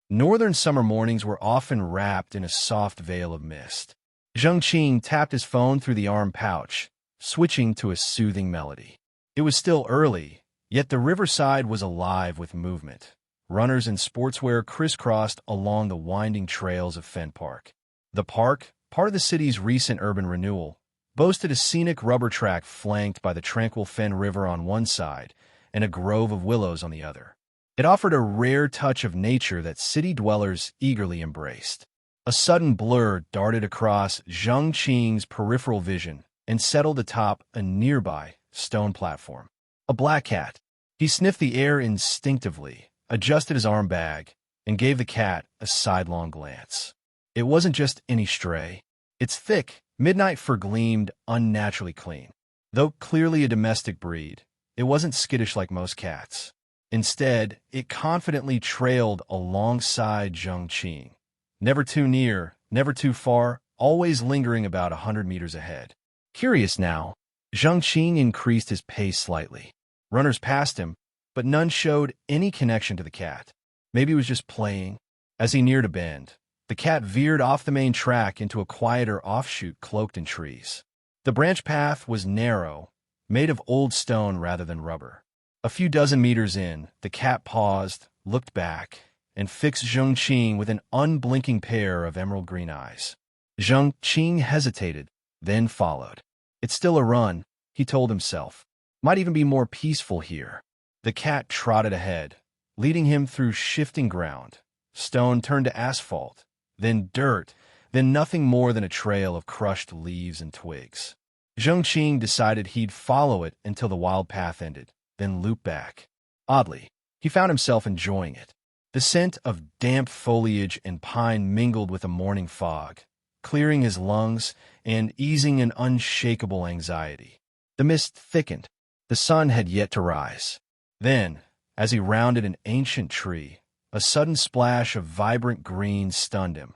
Northern summer mornings were often wrapped in a soft veil of mist. Zheng Qing tapped his phone through the arm pouch, switching to a soothing melody. It was still early, yet the riverside was alive with movement. Runners in sportswear crisscrossed along the winding trails of Fen Park. The park, part of the city's recent urban renewal, boasted a scenic rubber track flanked by the tranquil Fen River on one side and a grove of willows on the other. It offered a rare touch of nature that city dwellers eagerly embraced. A sudden blur darted across Zheng Qing's peripheral vision and settled atop a nearby stone platform. A black cat. He sniffed the air instinctively, adjusted his arm bag, and gave the cat a sidelong glance. It wasn't just any stray. Its thick, midnight fur gleamed unnaturally clean. Though clearly a domestic breed, it wasn't skittish like most cats. Instead, it confidently trailed alongside Zheng Qing. Never too near, never too far, always lingering about 100 meters ahead. Curious now, Zheng Qing increased his pace slightly. Runners passed him, but none showed any connection to the cat. Maybe he was just playing. As he neared a bend, the cat veered off the main track into a quieter offshoot cloaked in trees. The branch path was narrow, made of old stone rather than rubber. A few dozen meters in, the cat paused, looked back, and fixed Zheng Qing with an unblinking pair of emerald green eyes. Zheng Qing hesitated, then followed. It's still a run, he told himself. Might even be more peaceful here. The cat trotted ahead, leading him through shifting ground. Stone turned to asphalt, then dirt, then nothing more than a trail of crushed leaves and twigs. Zheng Qing decided he'd follow it until the wild path ended, then loop back. Oddly, he found himself enjoying it. The scent of damp foliage and pine mingled with a morning fog, clearing his lungs and easing an unshakable anxiety. The mist thickened. The sun had yet to rise. Then, as he rounded an ancient tree, a sudden splash of vibrant green stunned him.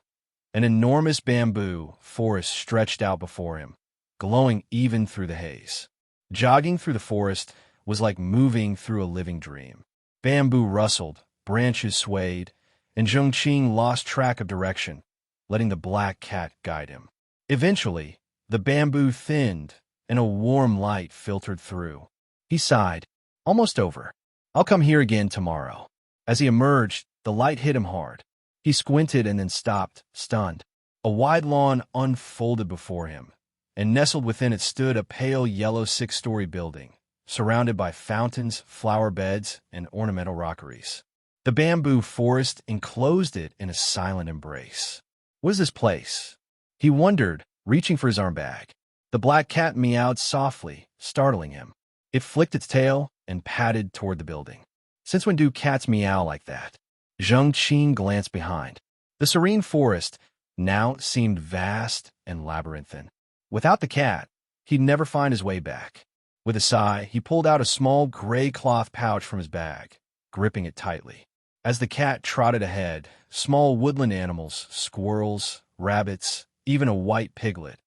An enormous bamboo forest stretched out before him, glowing even through the haze. Jogging through the forest was like moving through a living dream. Bamboo rustled, branches swayed, and Zheng Qing lost track of direction, letting the black cat guide him. Eventually, the bamboo thinned, and a warm light filtered through. He sighed. Almost over. I'll come here again tomorrow. As he emerged, the light hit him hard. He squinted and then stopped, stunned. A wide lawn unfolded before him, and nestled within it stood a pale yellow 6-story building, surrounded by fountains, flower beds, and ornamental rockeries. The bamboo forest enclosed it in a silent embrace. What is this place? He wondered, reaching for his arm bag. The black cat meowed softly, startling him. It flicked its tail and padded toward the building. Since when do cats meow like that? Zheng Qing glanced behind. The serene forest now seemed vast and labyrinthine. Without the cat, he'd never find his way back. With a sigh, he pulled out a small gray cloth pouch from his bag, gripping it tightly. As the cat trotted ahead, small woodland animals, squirrels, rabbits, even a white piglet,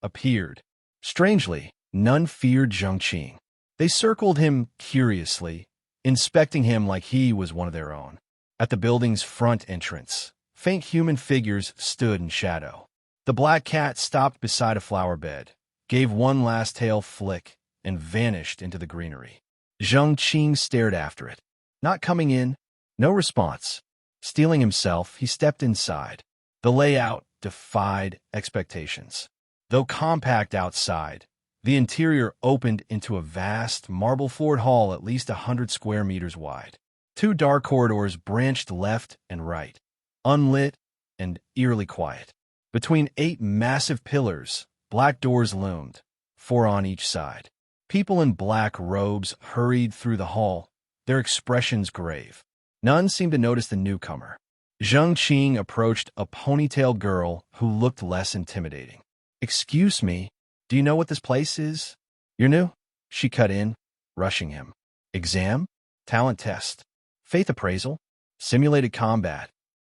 appeared. Strangely, none feared Zheng Qing. They circled him curiously, inspecting him like he was one of their own. At the building's front entrance, faint human figures stood in shadow. The black cat stopped beside a flower bed, gave one last tail flick, and vanished into the greenery. Zheng Qing stared after it. Not coming in, no response. Steeling himself, he stepped inside. The layout defied expectations. Though compact outside, the interior opened into a vast, marble-floored hall at least 100 square meters wide. 2 dark corridors branched left and right, unlit and eerily quiet. Between 8 massive pillars, black doors loomed, 4 on each side. People in black robes hurried through the hall, their expressions grave. None seemed to notice the newcomer. Zheng Qing approached a ponytailed girl who looked less intimidating. "Excuse me, do you know what this place is?" "You're new?" She cut in, rushing him. "Exam? Talent test? Faith appraisal? Simulated combat?"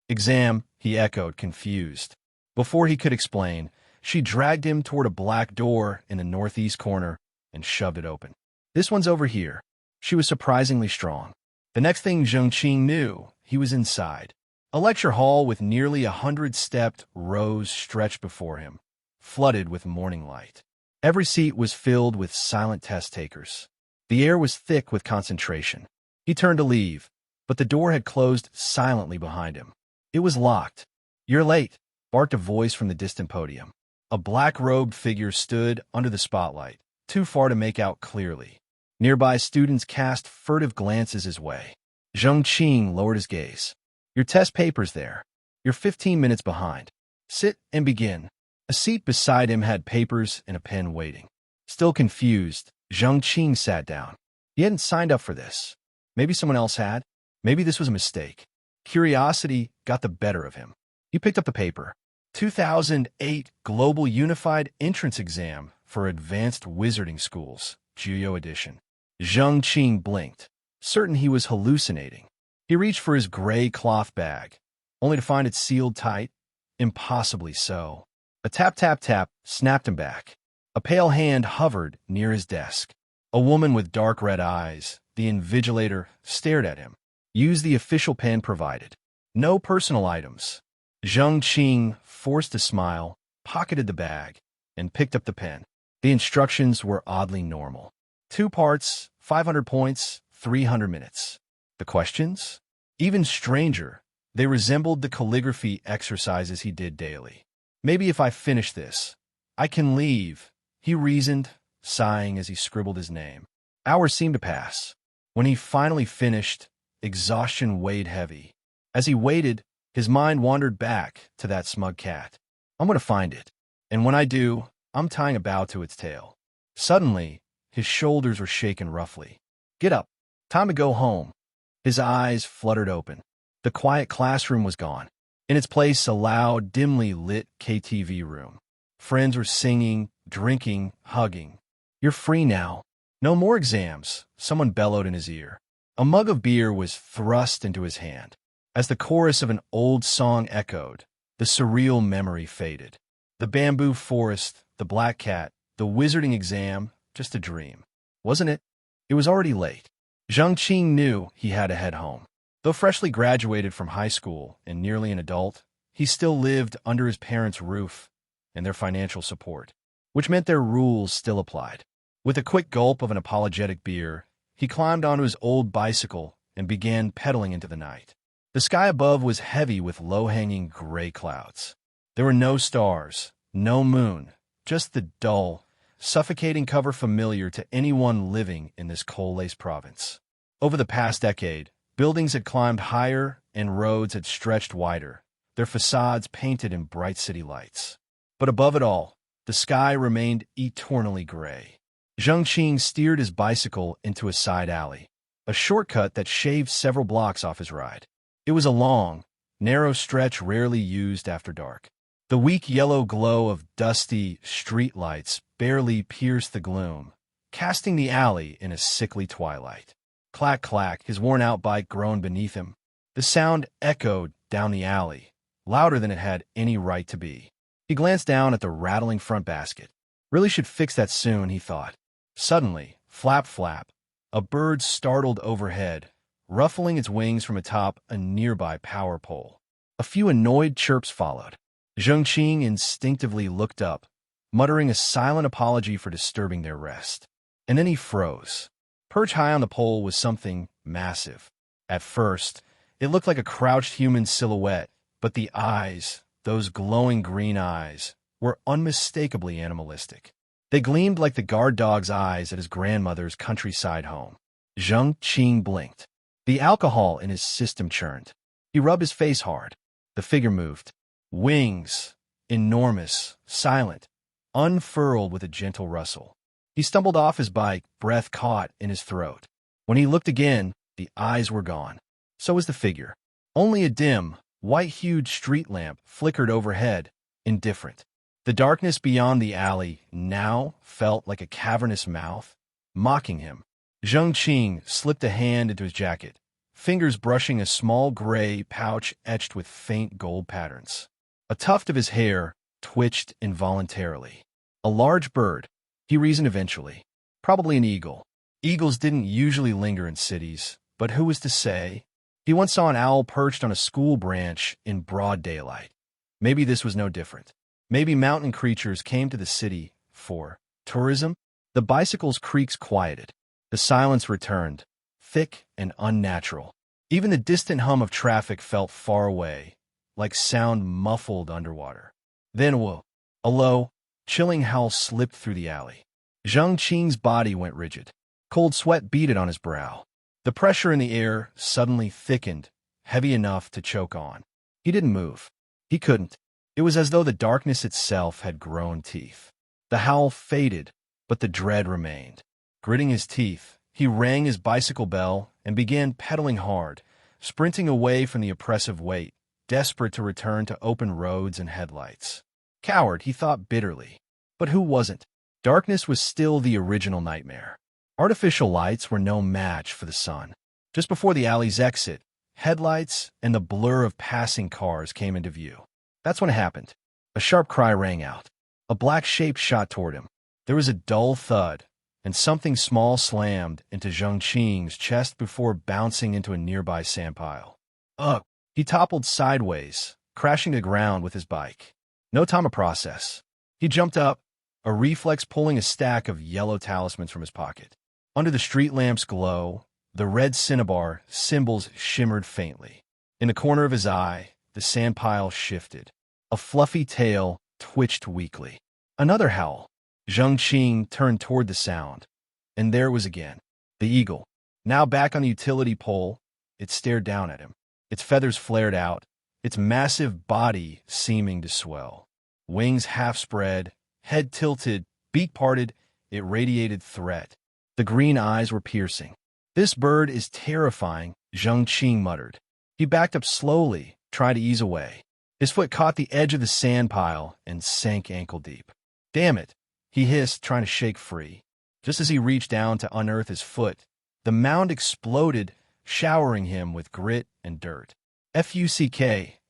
"Exam," he echoed, confused. Before he could explain, she dragged him toward a black door in the northeast corner and shoved it open. "This one's over here." She was surprisingly strong. The next thing Zheng Qing knew, he was inside. A lecture hall with nearly 100 stepped rows stretched before him, flooded with morning light. Every seat was filled with silent test takers. The air was thick with concentration. He turned to leave, but the door had closed silently behind him. It was locked. "You're late," barked a voice from the distant podium. A black-robed figure stood under the spotlight, too far to make out clearly. Nearby students cast furtive glances his way. Zheng Qing lowered his gaze. "Your test paper's there. You're 15 minutes behind. Sit and begin." A seat beside him had papers and a pen waiting. Still confused, Zheng Qing sat down. He hadn't signed up for this. Maybe someone else had. Maybe this was a mistake. Curiosity got the better of him. He picked up the paper. 2008 Global Unified Entrance Exam for Advanced Wizarding Schools, Juyo Edition. Zheng Qing blinked, certain he was hallucinating. He reached for his gray cloth bag, only to find it sealed tight, impossibly so. A tap-tap-tap snapped him back. A pale hand hovered near his desk. A woman with dark red eyes, the invigilator, stared at him. "Use the official pen provided. No personal items." Zheng Qing forced a smile, pocketed the bag, and picked up the pen. The instructions were oddly normal. 2 parts, 500 points, 300 minutes. The questions? Even stranger, they resembled the calligraphy exercises he did daily. "Maybe if I finish this, I can leave," he reasoned, sighing as he scribbled his name. Hours seemed to pass. When he finally finished, exhaustion weighed heavy. As he waited, his mind wandered back to that smug cat. "I'm going to find it. And when I do, I'm tying a bow to its tail." Suddenly, his shoulders were shaken roughly. "Get up. Time to go home." His eyes fluttered open. The quiet classroom was gone. In its place, a loud, dimly lit KTV room. Friends were singing, drinking, hugging. "You're free now. No more exams," someone bellowed in his ear. A mug of beer was thrust into his hand. As the chorus of an old song echoed, the surreal memory faded. The bamboo forest, the black cat, the wizarding exam, just a dream. Wasn't it? It was already late. Zheng Qing knew he had to head home. Though freshly graduated from high school and nearly an adult, he still lived under his parents' roof and their financial support, which meant their rules still applied. With a quick gulp of an apologetic beer, he climbed onto his old bicycle and began pedaling into the night. The sky above was heavy with low-hanging gray clouds. There were no stars, no moon, just the dull, suffocating cover familiar to anyone living in this coal-laced province. Over the past decade, buildings had climbed higher and roads had stretched wider, their facades painted in bright city lights. But above it all, the sky remained eternally gray. Zheng Qing steered his bicycle into a side alley, a shortcut that shaved several blocks off his ride. It was a long, narrow stretch rarely used after dark. The weak yellow glow of dusty streetlights barely pierced the gloom, casting the alley in a sickly twilight. Clack, clack, his worn-out bike groaned beneath him. The sound echoed down the alley, louder than it had any right to be. He glanced down at the rattling front basket. Really should fix that soon, he thought. Suddenly, flap, flap, a bird startled overhead, ruffling its wings from atop a nearby power pole. A few annoyed chirps followed. Zheng Qing instinctively looked up, muttering a silent apology for disturbing their rest. And then he froze. Perched high on the pole was something massive. At first, it looked like a crouched human silhouette, but the eyes, those glowing green eyes, were unmistakably animalistic. They gleamed like the guard dog's eyes at his grandmother's countryside home. Zheng Qing blinked. The alcohol in his system churned. He rubbed his face hard. The figure moved. Wings, enormous, silent, unfurled with a gentle rustle. He stumbled off his bike, breath caught in his throat. When he looked again, the eyes were gone. So was the figure. Only a dim, white-hued street lamp flickered overhead, indifferent. The darkness beyond the alley now felt like a cavernous mouth, mocking him. Zheng Qing slipped a hand into his jacket, fingers brushing a small gray pouch etched with faint gold patterns. A tuft of his hair twitched involuntarily. A large bird, he reasoned eventually. Probably an eagle. Eagles didn't usually linger in cities, but who was to say? He once saw an owl perched on a school branch in broad daylight. Maybe this was no different. Maybe mountain creatures came to the city for tourism. The bicycle's creaks quieted. The silence returned, thick and unnatural. Even the distant hum of traffic felt far away, like sound muffled underwater. Then a low, chilling howl slipped through the alley. Zheng Qing's body went rigid. Cold sweat beaded on his brow. The pressure in the air suddenly thickened, heavy enough to choke on. He didn't move. He couldn't. It was as though the darkness itself had grown teeth. The howl faded, but the dread remained. Gritting his teeth, he rang his bicycle bell and began pedaling hard, sprinting away from the oppressive weight, desperate to return to open roads and headlights. Coward, he thought bitterly. But who wasn't? Darkness was still the original nightmare. Artificial lights were no match for the sun. Just before the alley's exit, headlights and the blur of passing cars came into view. That's when it happened. A sharp cry rang out. A black shape shot toward him. There was a dull thud, and something small slammed into Zheng Qing's chest before bouncing into a nearby sandpile. Ugh! He toppled sideways, crashing to the ground with his bike. No time to process. He jumped up, a reflex pulling a stack of yellow talismans from his pocket. Under the street lamp's glow, the red cinnabar symbols shimmered faintly. In the corner of his eye, the sandpile shifted. A fluffy tail twitched weakly. Another howl. Zheng Qing turned toward the sound, and there it was again. The eagle. Now back on the utility pole, it stared down at him. Its feathers flared out, its massive body seeming to swell. Wings half spread, head tilted, beak parted, it radiated threat. The green eyes were piercing. This bird is terrifying, Zheng Qing muttered. He backed up slowly, trying to ease away. His foot caught the edge of the sand pile and sank ankle deep. Damn it, he hissed, trying to shake free. Just as he reached down to unearth his foot, the mound exploded, showering him with grit and dirt. "Fuck,"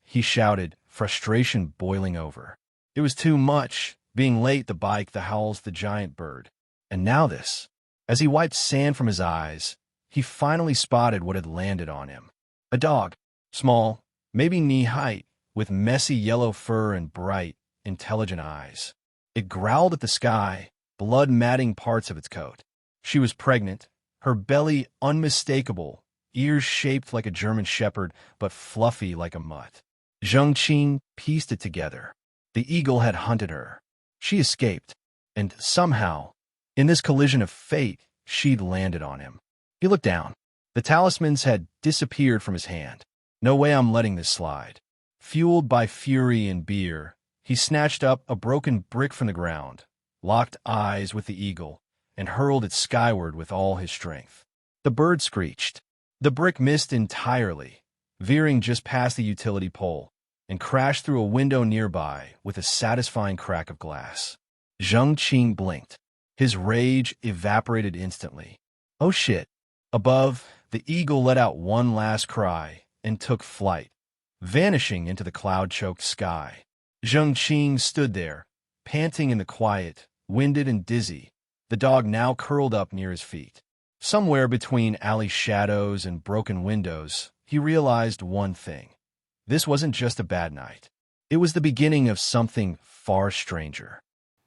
he shouted, frustration boiling over. It was too much, being late, the bike, the howls, the giant bird. And now this. As he wiped sand from his eyes, he finally spotted what had landed on him. A dog, small, maybe knee-height, with messy yellow fur and bright, intelligent eyes. It growled at the sky, blood matting parts of its coat. She was pregnant, her belly unmistakable, ears shaped like a German shepherd, but fluffy like a mutt. Zheng Qing pieced it together. The eagle had hunted her. She escaped, and somehow, in this collision of fate, she'd landed on him. He looked down. The talismans had disappeared from his hand. No way I'm letting this slide. Fueled by fury and beer, he snatched up a broken brick from the ground, locked eyes with the eagle, and hurled it skyward with all his strength. The bird screeched. The brick missed entirely, veering just past the utility pole, and crashed through a window nearby with a satisfying crack of glass. Zheng Qing blinked. His rage evaporated instantly. Oh shit. Above, the eagle let out one last cry and took flight, vanishing into the cloud-choked sky. Zheng Qing stood there, panting in the quiet, winded and dizzy, the dog now curled up near his feet. Somewhere between alley shadows and broken windows, he realized one thing. This wasn't just a bad night. It was the beginning of something far stranger.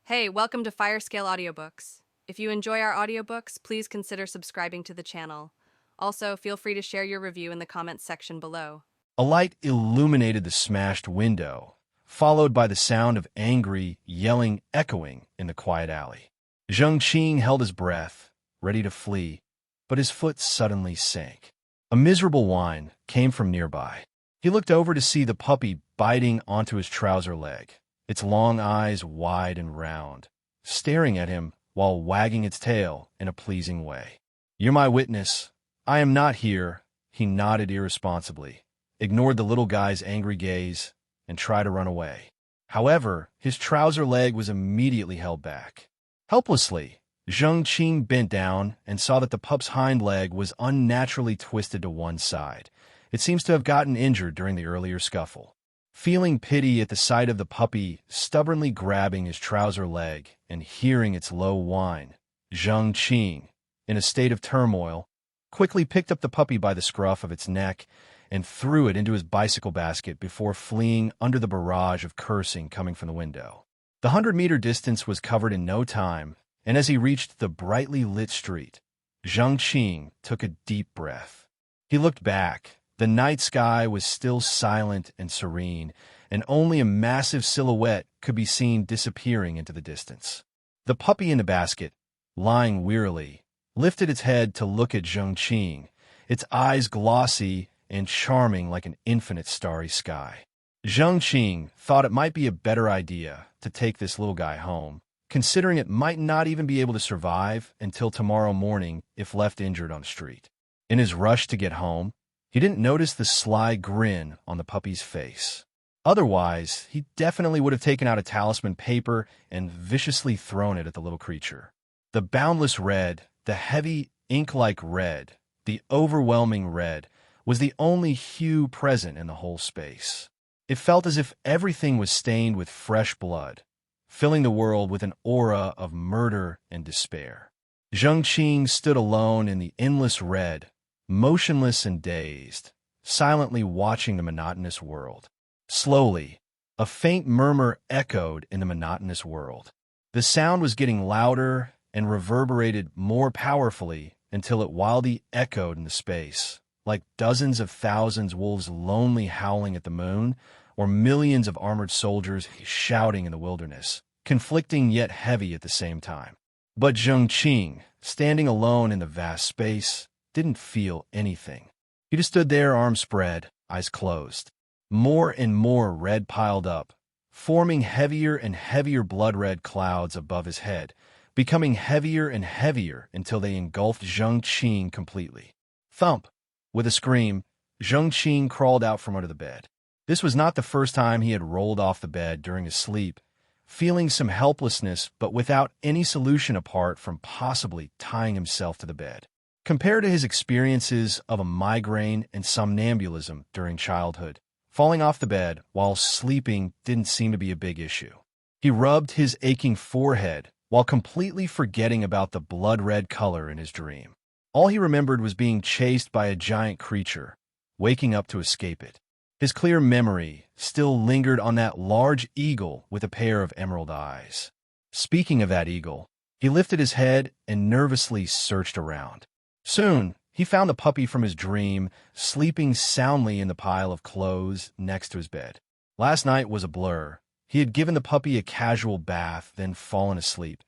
Hey, welcome to Firescale Audiobooks. If you enjoy our audiobooks, please consider subscribing to the channel. Also, feel free to share your review in the comments section below. A light illuminated the smashed window, followed by the sound of angry, yelling echoing in the quiet alley. Zheng Qing held his breath, ready to flee, but his foot suddenly sank. A miserable whine came from nearby. He looked over to see the puppy biting onto his trouser leg, its long eyes wide and round, staring at him while wagging its tail in a pleasing way. "You're my witness. I am not here," he nodded irresponsibly, ignored the little guy's angry gaze, and tried to run away. However, his trouser leg was immediately held back. Helplessly, Zheng Qing bent down and saw that the pup's hind leg was unnaturally twisted to one side. It seems to have gotten injured during the earlier scuffle. Feeling pity at the sight of the puppy stubbornly grabbing his trouser leg and hearing its low whine, Zheng Qing, in a state of turmoil, quickly picked up the puppy by the scruff of its neck and threw it into his bicycle basket before fleeing under the barrage of cursing coming from the window. The 100-meter distance was covered in no time, and as he reached the brightly lit street, Zheng Qing took a deep breath. He looked back. The night sky was still silent and serene, and only a massive silhouette could be seen disappearing into the distance. The puppy in the basket, lying wearily, lifted its head to look at Zheng Qing, its eyes glossy and charming like an infinite starry sky. Zheng Qing thought it might be a better idea to take this little guy home, considering it might not even be able to survive until tomorrow morning if left injured on the street. In his rush to get home, he didn't notice the sly grin on the puppy's face. Otherwise, he definitely would have taken out a talisman paper and viciously thrown it at the little creature. The boundless red, the heavy ink-like red, the overwhelming red, was the only hue present in the whole space. It felt as if everything was stained with fresh blood, filling the world with an aura of murder and despair. Zheng Qing stood alone in the endless red, motionless and dazed, silently watching the monotonous world. Slowly, a faint murmur echoed in the monotonous world. The sound was getting louder and reverberated more powerfully until it wildly echoed in the space, like dozens of thousands of wolves lonely howling at the moon, or millions of armored soldiers shouting in the wilderness, conflicting yet heavy at the same time. But Zheng Qing, standing alone in the vast space, didn't feel anything. He just stood there, arms spread, eyes closed. More and more red piled up, forming heavier and heavier blood-red clouds above his head, becoming heavier and heavier until they engulfed Zheng Qing completely. Thump! With a scream, Zheng Qing crawled out from under the bed. This was not the first time he had rolled off the bed during his sleep, feeling some helplessness but without any solution apart from possibly tying himself to the bed. Compared to his experiences of a migraine and somnambulism during childhood, falling off the bed while sleeping didn't seem to be a big issue. He rubbed his aching forehead while completely forgetting about the blood-red color in his dream. All he remembered was being chased by a giant creature, waking up to escape it. His clear memory still lingered on that large eagle with a pair of emerald eyes. Speaking of that eagle, he lifted his head and nervously searched around. Soon, he found the puppy from his dream, sleeping soundly in the pile of clothes next to his bed. Last night was a blur. He had given the puppy a casual bath, then fallen asleep,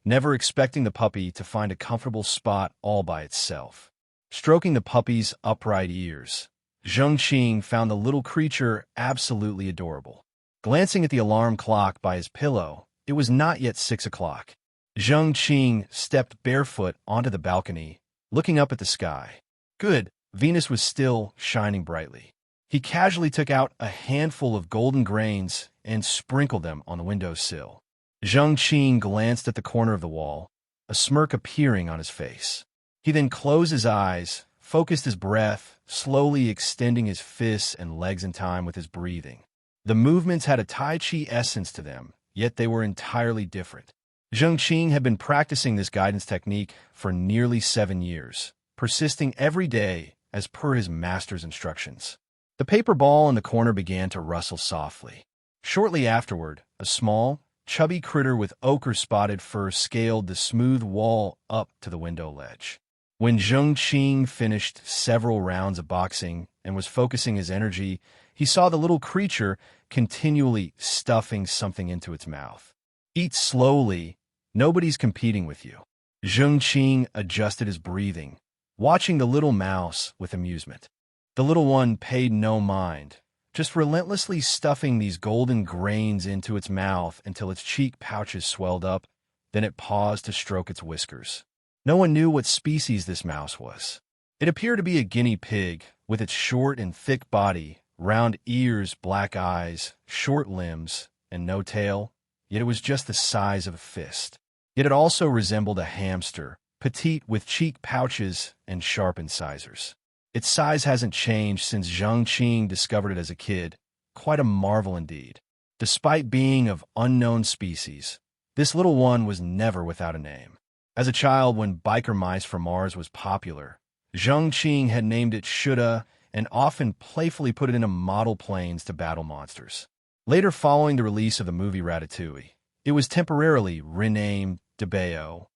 never expecting the puppy to find a comfortable spot all by itself. Stroking the puppy's upright ears, Zheng Qing found the little creature absolutely adorable. Glancing at the alarm clock by his pillow, it was not yet 6 o'clock. Zheng Qing stepped barefoot onto the balcony, looking up at the sky. Good, Venus was still shining brightly. He casually took out a handful of golden grains and sprinkled them on the windowsill. Zheng Qing glanced at the corner of the wall, a smirk appearing on his face. He then closed his eyes, focused his breath, slowly extending his fists and legs in time with his breathing. The movements had a Tai Chi essence to them, yet they were entirely different. Zheng Qing had been practicing this guidance technique for nearly 7 years, persisting every day as per his master's instructions. The paper ball in the corner began to rustle softly. Shortly afterward, a small, chubby critter with ochre-spotted fur scaled the smooth wall up to the window ledge. When Zheng Qing finished several rounds of boxing and was focusing his energy, he saw the little creature continually stuffing something into its mouth. Eat slowly. Nobody's competing with you. Zheng Qing adjusted his breathing, watching the little mouse with amusement. The little one paid no mind, just relentlessly stuffing these golden grains into its mouth until its cheek pouches swelled up, then it paused to stroke its whiskers. No one knew what species this mouse was. It appeared to be a guinea pig, with its short and thick body, round ears, black eyes, short limbs, and no tail, yet it was just the size of a fist. Yet it also resembled a hamster, petite with cheek pouches and sharp incisors. Its size hasn't changed since Zheng Qing discovered it as a kid. Quite a marvel indeed. Despite being of unknown species, this little one was never without a name. As a child, when biker mice from Mars was popular, Zheng Qing had named it Shuda and often playfully put it into model planes to battle monsters. Later, following the release of the movie Ratatouille, it was temporarily renamed DeBeo.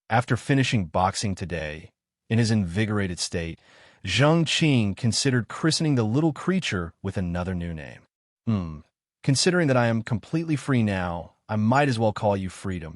After finishing Boxing Today, in his invigorated state, Zheng Qing considered christening the little creature with another new name. Considering that I am completely free now, I might as well call you Freedom.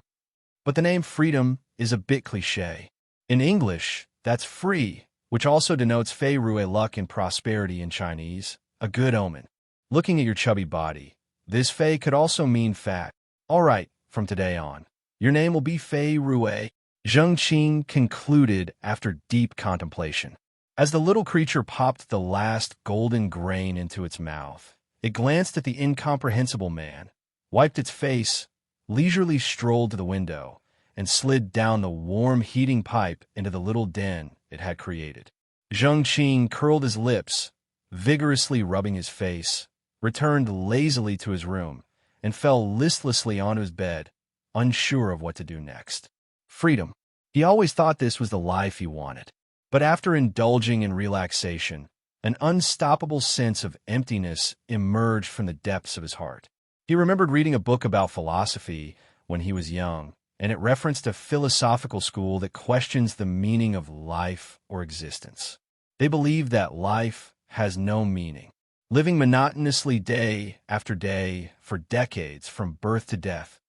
But the name Freedom is a bit cliché. In English, that's free, which also denotes fei rui, luck and prosperity in Chinese, a good omen. Looking at your chubby body, this fei could also mean fat. All right, from today on, your name will be Fei Rui, Zheng Qing concluded after deep contemplation. As the little creature popped the last golden grain into its mouth, it glanced at the incomprehensible man, wiped its face, leisurely strolled to the window, and slid down the warm heating pipe into the little den it had created. Zheng Qing curled his lips, vigorously rubbing his face, returned lazily to his room, and fell listlessly onto his bed, unsure of what to do next. Freedom. He always thought this was the life he wanted. But after indulging in relaxation, an unstoppable sense of emptiness emerged from the depths of his heart. He remembered reading a book about philosophy when he was young, and it referenced a philosophical school that questions the meaning of life or existence. They believe that life has no meaning. Living monotonously day after day for decades from birth to death.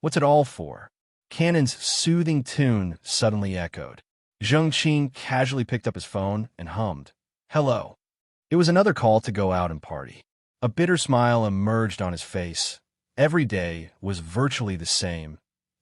What's it all for? Cannon's soothing tune suddenly echoed. Zheng Qing casually picked up his phone and hummed, "Hello." It was another call to go out and party. A bitter smile emerged on his face. Every day was virtually the same.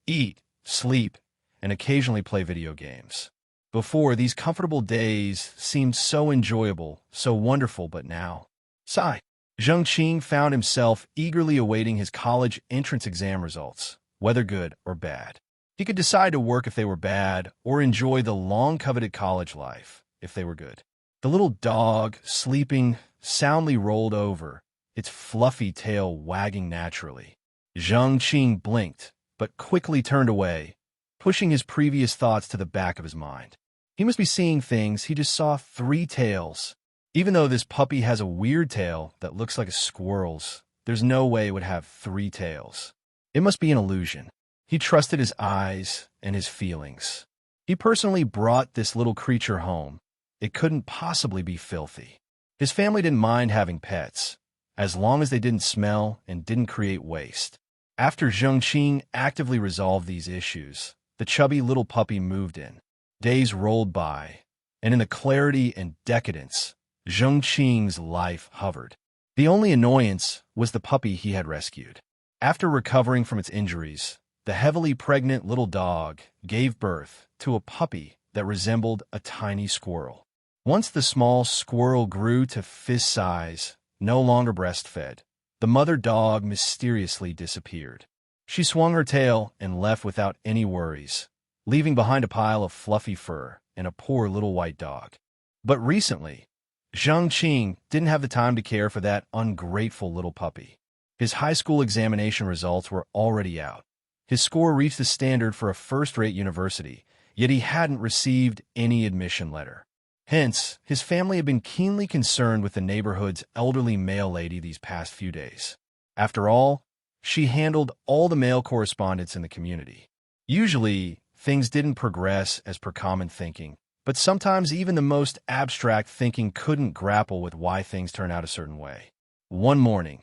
Eat, sleep, and occasionally play video games. Before, these comfortable days seemed so enjoyable, so wonderful, but now... Sigh. Zheng Qing found himself eagerly awaiting his college entrance exam results, whether good or bad. He could decide to work if they were bad, or enjoy the long-coveted college life if they were good. The little dog, sleeping, soundly rolled over, its fluffy tail wagging naturally. Zheng Qing blinked, but quickly turned away, pushing his previous thoughts to the back of his mind. He must be seeing things. He just saw 3 tails. Even though this puppy has a weird tail that looks like a squirrel's, there's no way it would have 3 tails. It must be an illusion. He trusted his eyes and his feelings. He personally brought this little creature home. It couldn't possibly be filthy. His family didn't mind having pets, as long as they didn't smell and didn't create waste. After Zheng Qing actively resolved these issues, the chubby little puppy moved in. Days rolled by, and in the clarity and decadence, Zheng Qing's life hovered. The only annoyance was the puppy he had rescued. After recovering from its injuries, the heavily pregnant little dog gave birth to a puppy that resembled a tiny squirrel. Once the small squirrel grew to fist size, no longer breastfed, the mother dog mysteriously disappeared. She swung her tail and left without any worries, leaving behind a pile of fluffy fur and a poor little white dog. But recently, Zheng Qing didn't have the time to care for that ungrateful little puppy. His high school examination results were already out. His score reached the standard for a first-rate university, yet he hadn't received any admission letter. Hence, his family had been keenly concerned with the neighborhood's elderly mail lady these past few days. After all, she handled all the mail correspondence in the community. Usually, things didn't progress as per common thinking, but sometimes even the most abstract thinking couldn't grapple with why things turn out a certain way. One morning,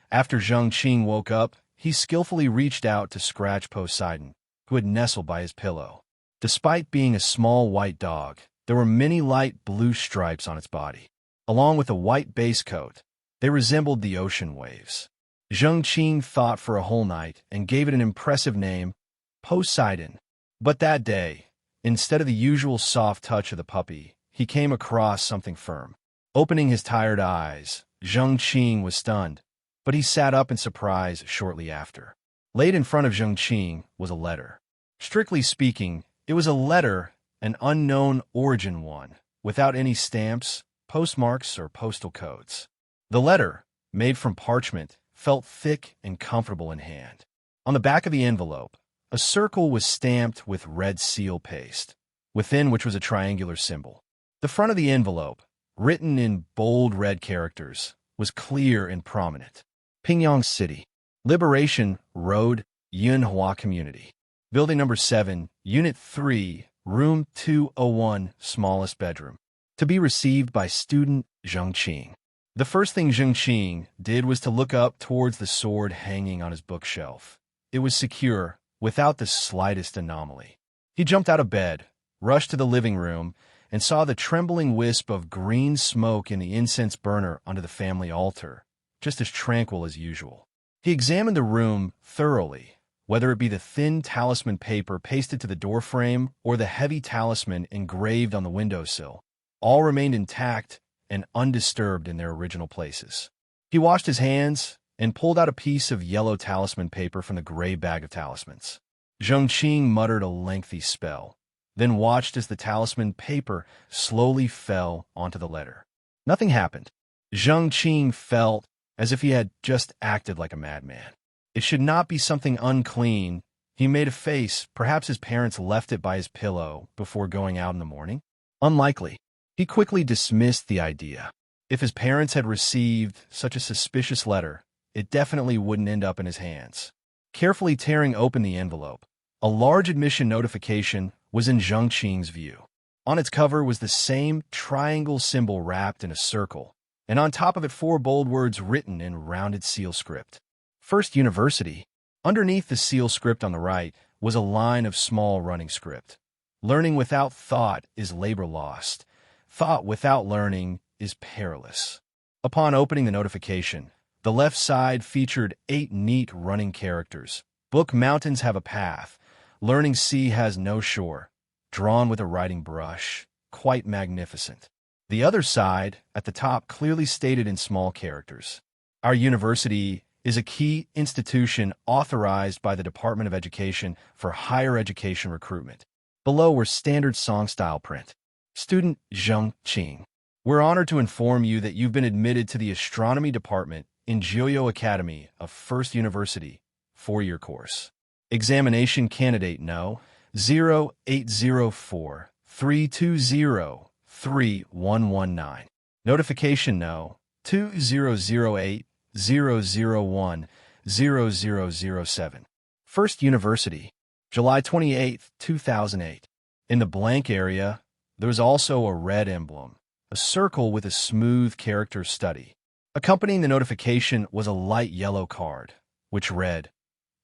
after Zheng Qing woke up, he skillfully reached out to scratch Poseidon, who had nestled by his pillow. Despite being a small white dog, there were many light blue stripes on its body. Along with a white base coat, they resembled the ocean waves. Zheng Qing thought for a whole night and gave it an impressive name, Poseidon. But that day, instead of the usual soft touch of the puppy, he came across something firm. Opening his tired eyes, Zheng Qing was stunned, but he sat up in surprise shortly after. Laid in front of Zheng Qing was a letter. Strictly speaking, it was a letter, an unknown origin one, without any stamps, postmarks, or postal codes. The letter, made from parchment, felt thick and comfortable in hand. On the back of the envelope, a circle was stamped with red seal paste, within which was a triangular symbol. The front of the envelope, written in bold red characters, was clear and prominent. Pingyang City. Liberation Road, Yunhua Community. Building number 7, Unit 3, Room 201, smallest bedroom. To be received by student Zheng Qing. The first thing Zheng Qing did was to look up towards the sword hanging on his bookshelf. It was secure, without the slightest anomaly. He jumped out of bed, rushed to the living room, and saw the trembling wisp of green smoke in the incense burner under the family altar, just as tranquil as usual. He examined the room thoroughly, whether it be the thin talisman paper pasted to the doorframe or the heavy talisman engraved on the windowsill. All remained intact and undisturbed in their original places. He washed his hands and pulled out a piece of yellow talisman paper from the gray bag of talismans. Zheng Qing muttered a lengthy spell, then watched as the talisman paper slowly fell onto the letter. Nothing happened. Zheng Qing felt as if he had just acted like a madman. It should not be something unclean. He made a face. Perhaps his parents left it by his pillow before going out in the morning. Unlikely. He quickly dismissed the idea. If his parents had received such a suspicious letter, it definitely wouldn't end up in his hands. Carefully tearing open the envelope, a large admission notification was in Zheng Qing's view. On its cover was the same triangle symbol wrapped in a circle, and on top of it 4 bold words written in rounded seal script. First University. Underneath the seal script on the right was a line of small running script. Learning without thought is labor lost. Thought without learning is perilous. Upon opening the notification, the left side featured 8 neat running characters. Book mountains have a path. Learning sea has no shore. Drawn with a writing brush. Quite magnificent. The other side, at the top, clearly stated in small characters. Our university is a key institution authorized by the Department of Education for higher education recruitment. Below were standard song-style print. Student Zheng Qing. We're honored to inform you that you've been admitted to the astronomy department in Jiuyou Academy of First University, 4-year course. Examination candidate No. 0804 320 3119. Notification No. 2008 001 0007. First University, July 28, 2008. In the blank area, there was also a red emblem, a circle with a smooth character study. Accompanying the notification was a light yellow card, which read,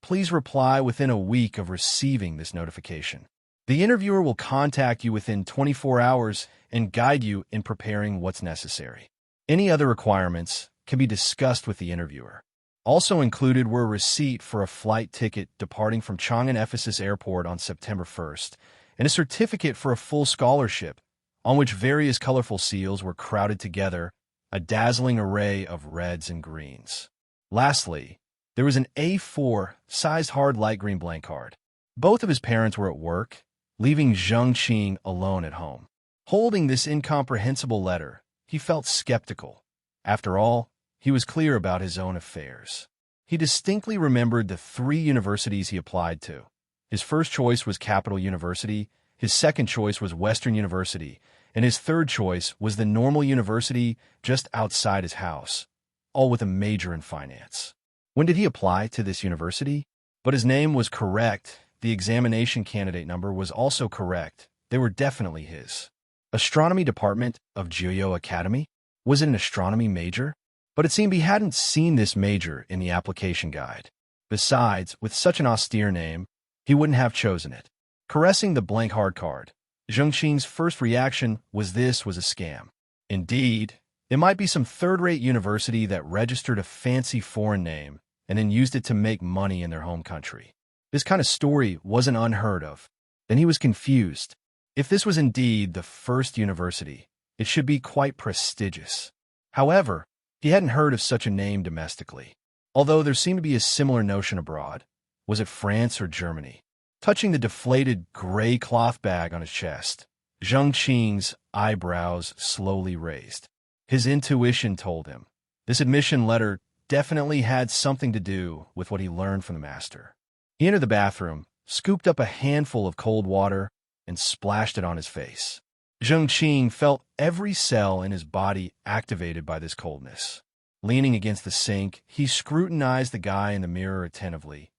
"Please reply within a week of receiving this notification. The interviewer will contact you within 24 hours and guide you in preparing what's necessary. Any other requirements can be discussed with the interviewer." Also included were a receipt for a flight ticket departing from Chang'an Ephesus Airport on September 1st, and a certificate for a full scholarship, on which various colorful seals were crowded together, a dazzling array of reds and greens. Lastly, there was an A4-sized hard light green blank card. Both of his parents were at work, leaving Zheng Qing alone at home. Holding this incomprehensible letter, he felt skeptical. After all, he was clear about his own affairs. He distinctly remembered the 3 universities he applied to. His first choice was Capital University, his second choice was Western University, and his third choice was the normal university just outside his house, all with a major in finance. When did he apply to this university? But his name was correct. The examination candidate number was also correct. They were definitely his. Astronomy department of Jiuyou Academy? Was it an astronomy major? But it seemed he hadn't seen this major in the application guide. Besides, with such an austere name, he wouldn't have chosen it. Caressing the blank hard card, Zheng Qing's first reaction was this was a scam. Indeed, it might be some third-rate university that registered a fancy foreign name and then used it to make money in their home country. This kind of story wasn't unheard of. Then he was confused. If this was indeed the first university, it should be quite prestigious. However, he hadn't heard of such a name domestically, although there seemed to be a similar notion abroad. Was it France or Germany? Touching the deflated gray cloth bag on his chest, Zheng Qing's eyebrows slowly raised. His intuition told him this admission letter definitely had something to do with what he learned from the master. He entered the bathroom, scooped up a handful of cold water, and splashed it on his face. Zheng Qing felt every cell in his body activated by this coldness. Leaning against the sink, he scrutinized the guy in the mirror attentively.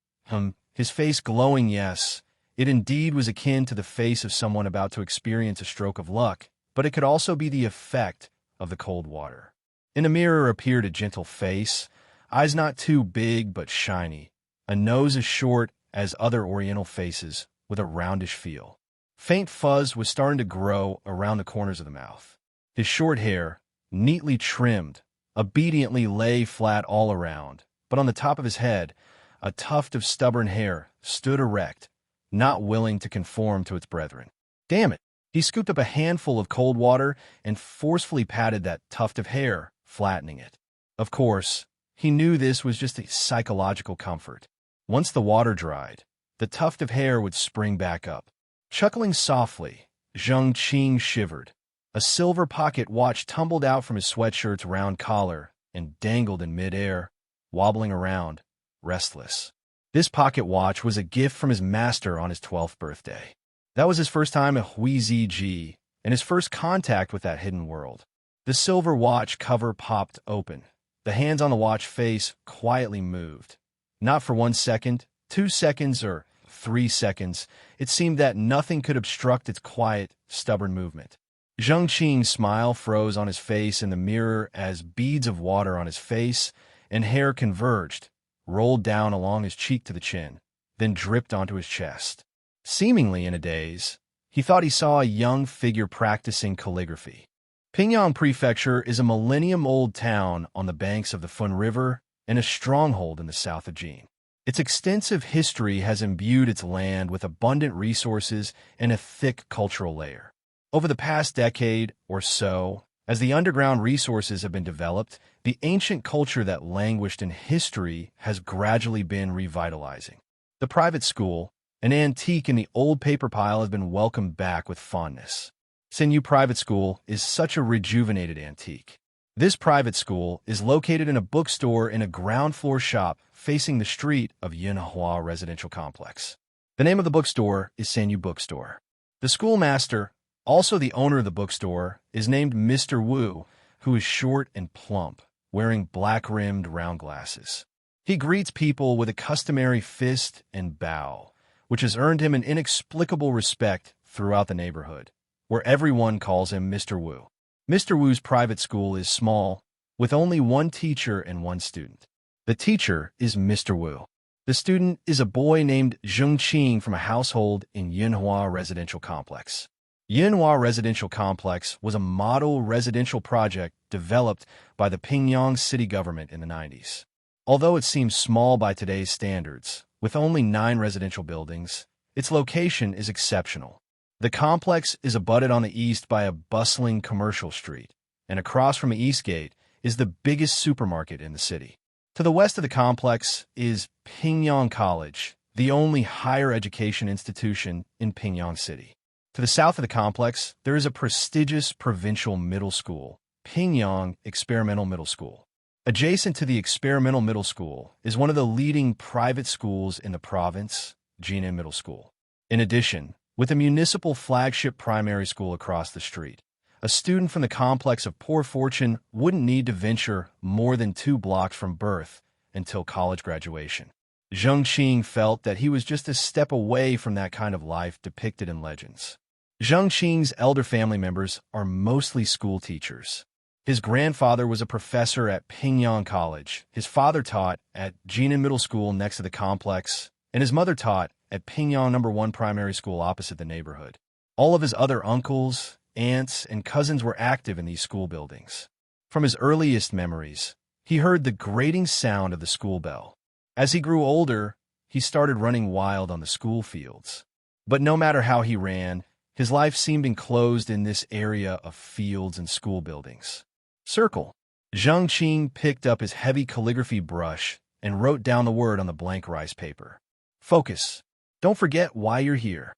His face glowing, yes. It indeed was akin to the face of someone about to experience a stroke of luck, but it could also be the effect of the cold water. In the mirror appeared a gentle face, eyes not too big but shiny, a nose as short as other oriental faces, with a roundish feel. Faint fuzz was starting to grow around the corners of the mouth. His short hair, neatly trimmed, obediently lay flat all around, but on the top of his head, a tuft of stubborn hair stood erect, not willing to conform to its brethren. Damn it! He scooped up a handful of cold water and forcefully patted that tuft of hair, flattening it. Of course, he knew this was just a psychological comfort. Once the water dried, the tuft of hair would spring back up. Chuckling softly, Zheng Qing shivered. A silver pocket watch tumbled out from his sweatshirt's round collar and dangled in midair, wobbling around, restless. This pocket watch was a gift from his master on his 12th birthday. That was his first time at Huiziji and his first contact with that hidden world. The silver watch cover popped open. The hands on the watch face quietly moved. Not for 1 second, 2 seconds, or 3 seconds. It seemed that nothing could obstruct its quiet, stubborn movement. Zheng Qing's smile froze on his face in the mirror as beads of water on his face and hair converged, rolled down along his cheek to the chin, then dripped onto his chest. Seemingly in a daze, he thought he saw a young figure practicing calligraphy. Pingyang Prefecture is a millennium-old town on the banks of the Fun River and a stronghold in the south of Jin. Its extensive history has imbued its land with abundant resources and a thick cultural layer. Over the past decade or so, as the underground resources have been developed, the ancient culture that languished in history has gradually been revitalizing. The private school, an antique in the old paper pile, has been welcomed back with fondness. Synopsis Private School is such a rejuvenated antique. This private school is located in a bookstore in a ground-floor shop facing the street of Yinhua Residential Complex. The name of the bookstore is Synopsis Bookstore. The schoolmaster, also the owner of the bookstore, is named Mr. Wu, who is short and plump, wearing black-rimmed round glasses. He greets people with a customary fist and bow, which has earned him an inexplicable respect throughout the neighborhood, where everyone calls him Mr. Wu. Mr. Wu's private school is small, with only one teacher and one student. The teacher is Mr. Wu. The student is a boy named Zheng Qing from a household in Yinhua Residential Complex. Yinhua Residential Complex was a model residential project developed by the Pingyang city government in the 90s. Although it seems small by today's standards, with only 9 residential buildings, its location is exceptional. The complex is abutted on the east by a bustling commercial street, and across from the east gate is the biggest supermarket in the city. To the west of the complex is Pingyang College, the only higher education institution in Pingyang City. To the south of the complex, there is a prestigious provincial middle school, Pingyang Experimental Middle School. Adjacent to the Experimental Middle School is one of the leading private schools in the province, Jinan Middle School. In addition, with a municipal flagship primary school across the street, a student from the complex of poor fortune wouldn't need to venture more than 2 blocks from birth until college graduation. Zheng Qing felt that he was just a step away from that kind of life depicted in legends. Zheng Qing's elder family members are mostly school teachers. His grandfather was a professor at Pingyang College, his father taught at Jinan Middle School next to the complex, and his mother taught at Pingyang No. 1 Primary School opposite the neighborhood. All of his other uncles, aunts, and cousins were active in these school buildings. From his earliest memories, he heard the grating sound of the school bell. As he grew older, he started running wild on the school fields. But no matter how he ran, his life seemed enclosed in this area of fields and school buildings. Circle. Zheng Qing picked up his heavy calligraphy brush and wrote down the word on the blank rice paper. Focus. Don't forget why you're here.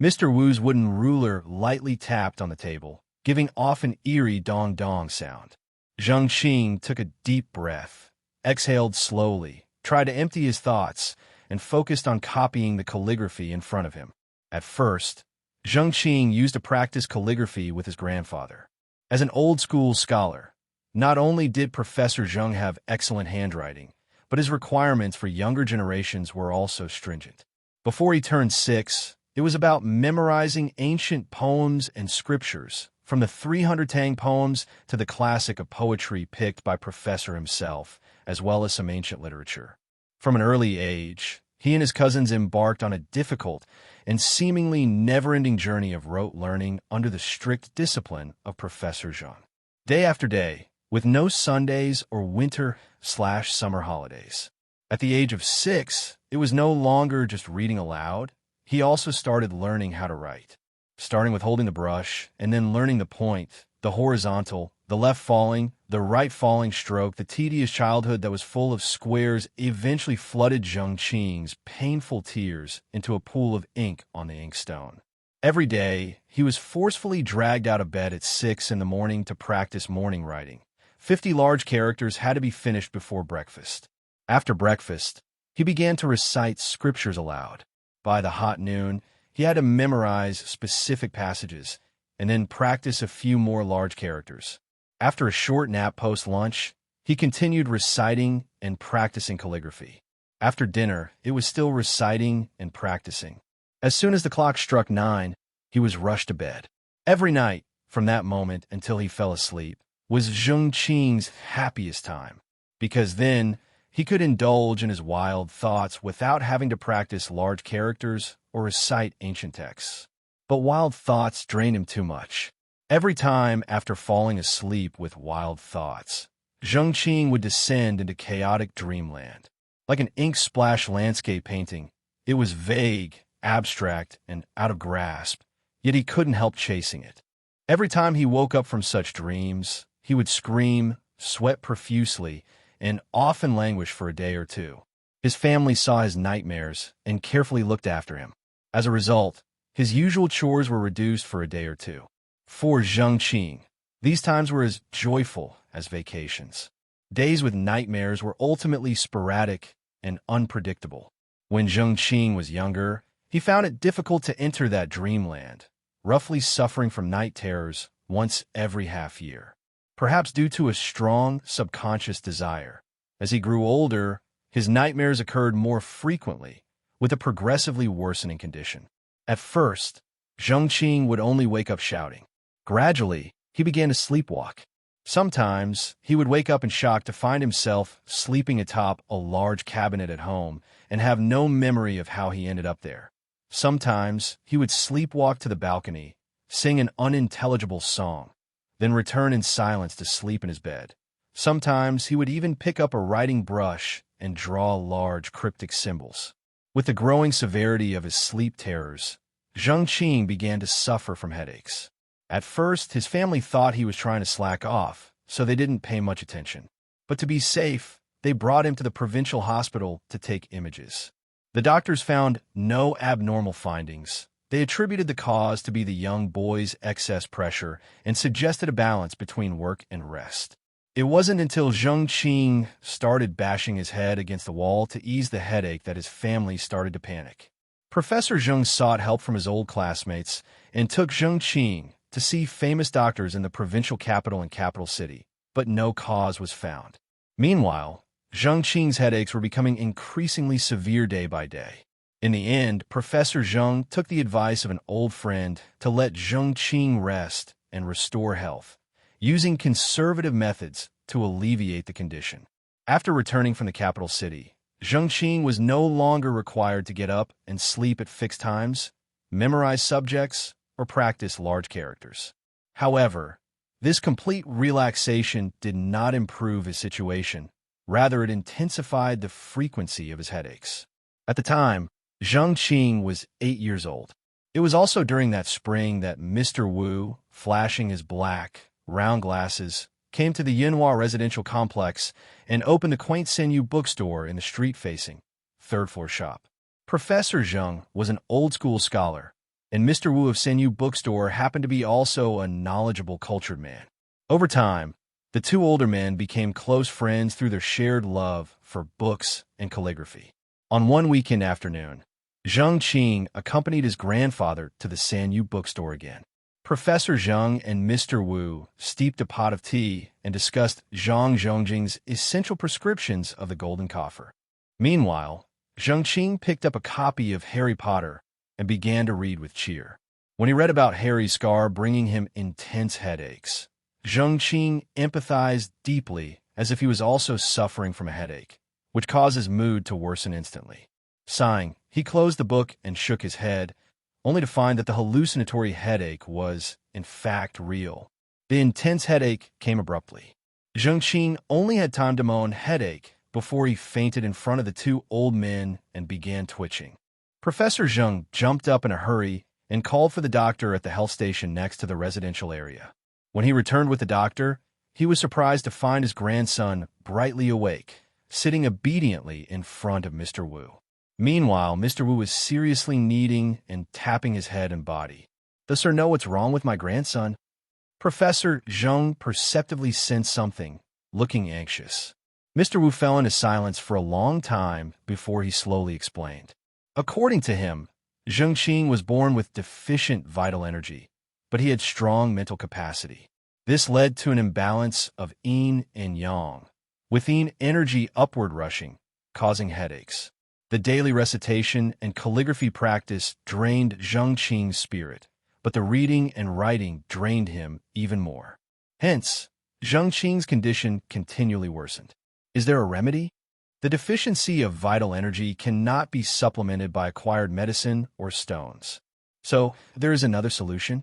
Mr. Wu's wooden ruler lightly tapped on the table, giving off an eerie dong-dong sound. Zheng Qing took a deep breath, exhaled slowly, tried to empty his thoughts, and focused on copying the calligraphy in front of him. At first, Zheng Qing used to practice calligraphy with his grandfather. As an old-school scholar, not only did Professor Zheng have excellent handwriting, but his requirements for younger generations were also stringent. Before he turned 6, it was about memorizing ancient poems and scriptures, from the 300 Tang poems to the classic of poetry picked by Professor himself, as well as some ancient literature. From an early age, he and his cousins embarked on a difficult and seemingly never-ending journey of rote learning under the strict discipline of Professor Zheng. Day after day, with no Sundays or winter/summer holidays. At the age of 6, it was no longer just reading aloud. He also started learning how to write, starting with holding the brush and then learning the point, the horizontal, the left falling, the right falling stroke. The tedious childhood that was full of squares eventually flooded Zheng Qing's painful tears into a pool of ink on the inkstone. Every day, he was forcefully dragged out of bed at 6 in the morning to practice morning writing. 50 large characters had to be finished before breakfast. After breakfast, he began to recite scriptures aloud. By the hot noon, he had to memorize specific passages and then practice a few more large characters. After a short nap post-lunch, he continued reciting and practicing calligraphy. After dinner, it was still reciting and practicing. As soon as the clock struck 9, he was rushed to bed. Every night, from that moment until he fell asleep, was Zheng Qing's happiest time, because then he could indulge in his wild thoughts without having to practice large characters or recite ancient texts. But wild thoughts drained him too much. Every time after falling asleep with wild thoughts, Zheng Qing would descend into chaotic dreamland. Like an ink-splash landscape painting, it was vague, abstract, and out of grasp, yet he couldn't help chasing it. Every time he woke up from such dreams, he would scream, sweat profusely, and often languish for a day or two. His family saw his nightmares and carefully looked after him. As a result, his usual chores were reduced for a day or two. For Zheng Qing, these times were as joyful as vacations. Days with nightmares were ultimately sporadic and unpredictable. When Zheng Qing was younger, he found it difficult to enter that dreamland, roughly suffering from night terrors once every half year. Perhaps due to a strong subconscious desire. As he grew older, his nightmares occurred more frequently, with a progressively worsening condition. At first, Zheng Qing would only wake up shouting. Gradually, he began to sleepwalk. Sometimes, he would wake up in shock to find himself sleeping atop a large cabinet at home and have no memory of how he ended up there. Sometimes, he would sleepwalk to the balcony, sing an unintelligible song, then return in silence to sleep in his bed. Sometimes he would even pick up a writing brush and draw large cryptic symbols. With the growing severity of his sleep terrors, Zheng Qing began to suffer from headaches. At first, his family thought he was trying to slack off, so they didn't pay much attention. But to be safe, they brought him to the provincial hospital to take images. The doctors found no abnormal findings. They attributed the cause to be the young boy's excess pressure and suggested a balance between work and rest. It wasn't until Zheng Qing started bashing his head against the wall to ease the headache that his family started to panic. Professor Zheng sought help from his old classmates and took Zheng Qing to see famous doctors in the provincial capital and capital city, but no cause was found. Meanwhile, Zheng Qing's headaches were becoming increasingly severe day by day. In the end, Professor Zheng took the advice of an old friend to let Zheng Qing rest and restore health, using conservative methods to alleviate the condition. After returning from the capital city, Zheng Qing was no longer required to get up and sleep at fixed times, memorize subjects, or practice large characters. However, this complete relaxation did not improve his situation. Rather, it intensified the frequency of his headaches. At the time, Zheng Qing was 8 years old. It was also during that spring that Mr. Wu, flashing his black, round glasses, came to the Yinhua residential complex and opened the quaint Senyu bookstore in the street-facing, third-floor shop. Professor Zheng was an old-school scholar, and Mr. Wu of Senyu bookstore happened to be also a knowledgeable, cultured man. Over time, the two older men became close friends through their shared love for books and calligraphy. On one weekend afternoon, Zheng Qing accompanied his grandfather to the Sanyu bookstore again. Professor Zheng and Mr. Wu steeped a pot of tea and discussed Zhang Zhongjing's essential prescriptions of the golden coffer. Meanwhile, Zheng Qing picked up a copy of Harry Potter and began to read with cheer. When he read about Harry's scar bringing him intense headaches, Zheng Qing empathized deeply, as if he was also suffering from a headache, which caused his mood to worsen instantly. Sighing, he closed the book and shook his head, only to find that the hallucinatory headache was, in fact, real. The intense headache came abruptly. Zheng Qing only had time to moan headache before he fainted in front of the two old men and began twitching. Professor Zheng jumped up in a hurry and called for the doctor at the health station next to the residential area. When he returned with the doctor, he was surprised to find his grandson brightly awake, sitting obediently in front of Mr. Wu. Meanwhile, Mr. Wu was seriously kneading and tapping his head and body. "Does sir know what's wrong with my grandson?" Professor Zheng perceptibly sensed something, looking anxious. Mr. Wu fell into silence for a long time before he slowly explained. According to him, Zheng Qing was born with deficient vital energy, but he had strong mental capacity. This led to an imbalance of yin and yang, with yin energy upward rushing, causing headaches. The daily recitation and calligraphy practice drained Zheng Qing's spirit, but the reading and writing drained him even more. Hence, Zheng Qing's condition continually worsened. Is there a remedy? The deficiency of vital energy cannot be supplemented by acquired medicine or stones. So, there is another solution?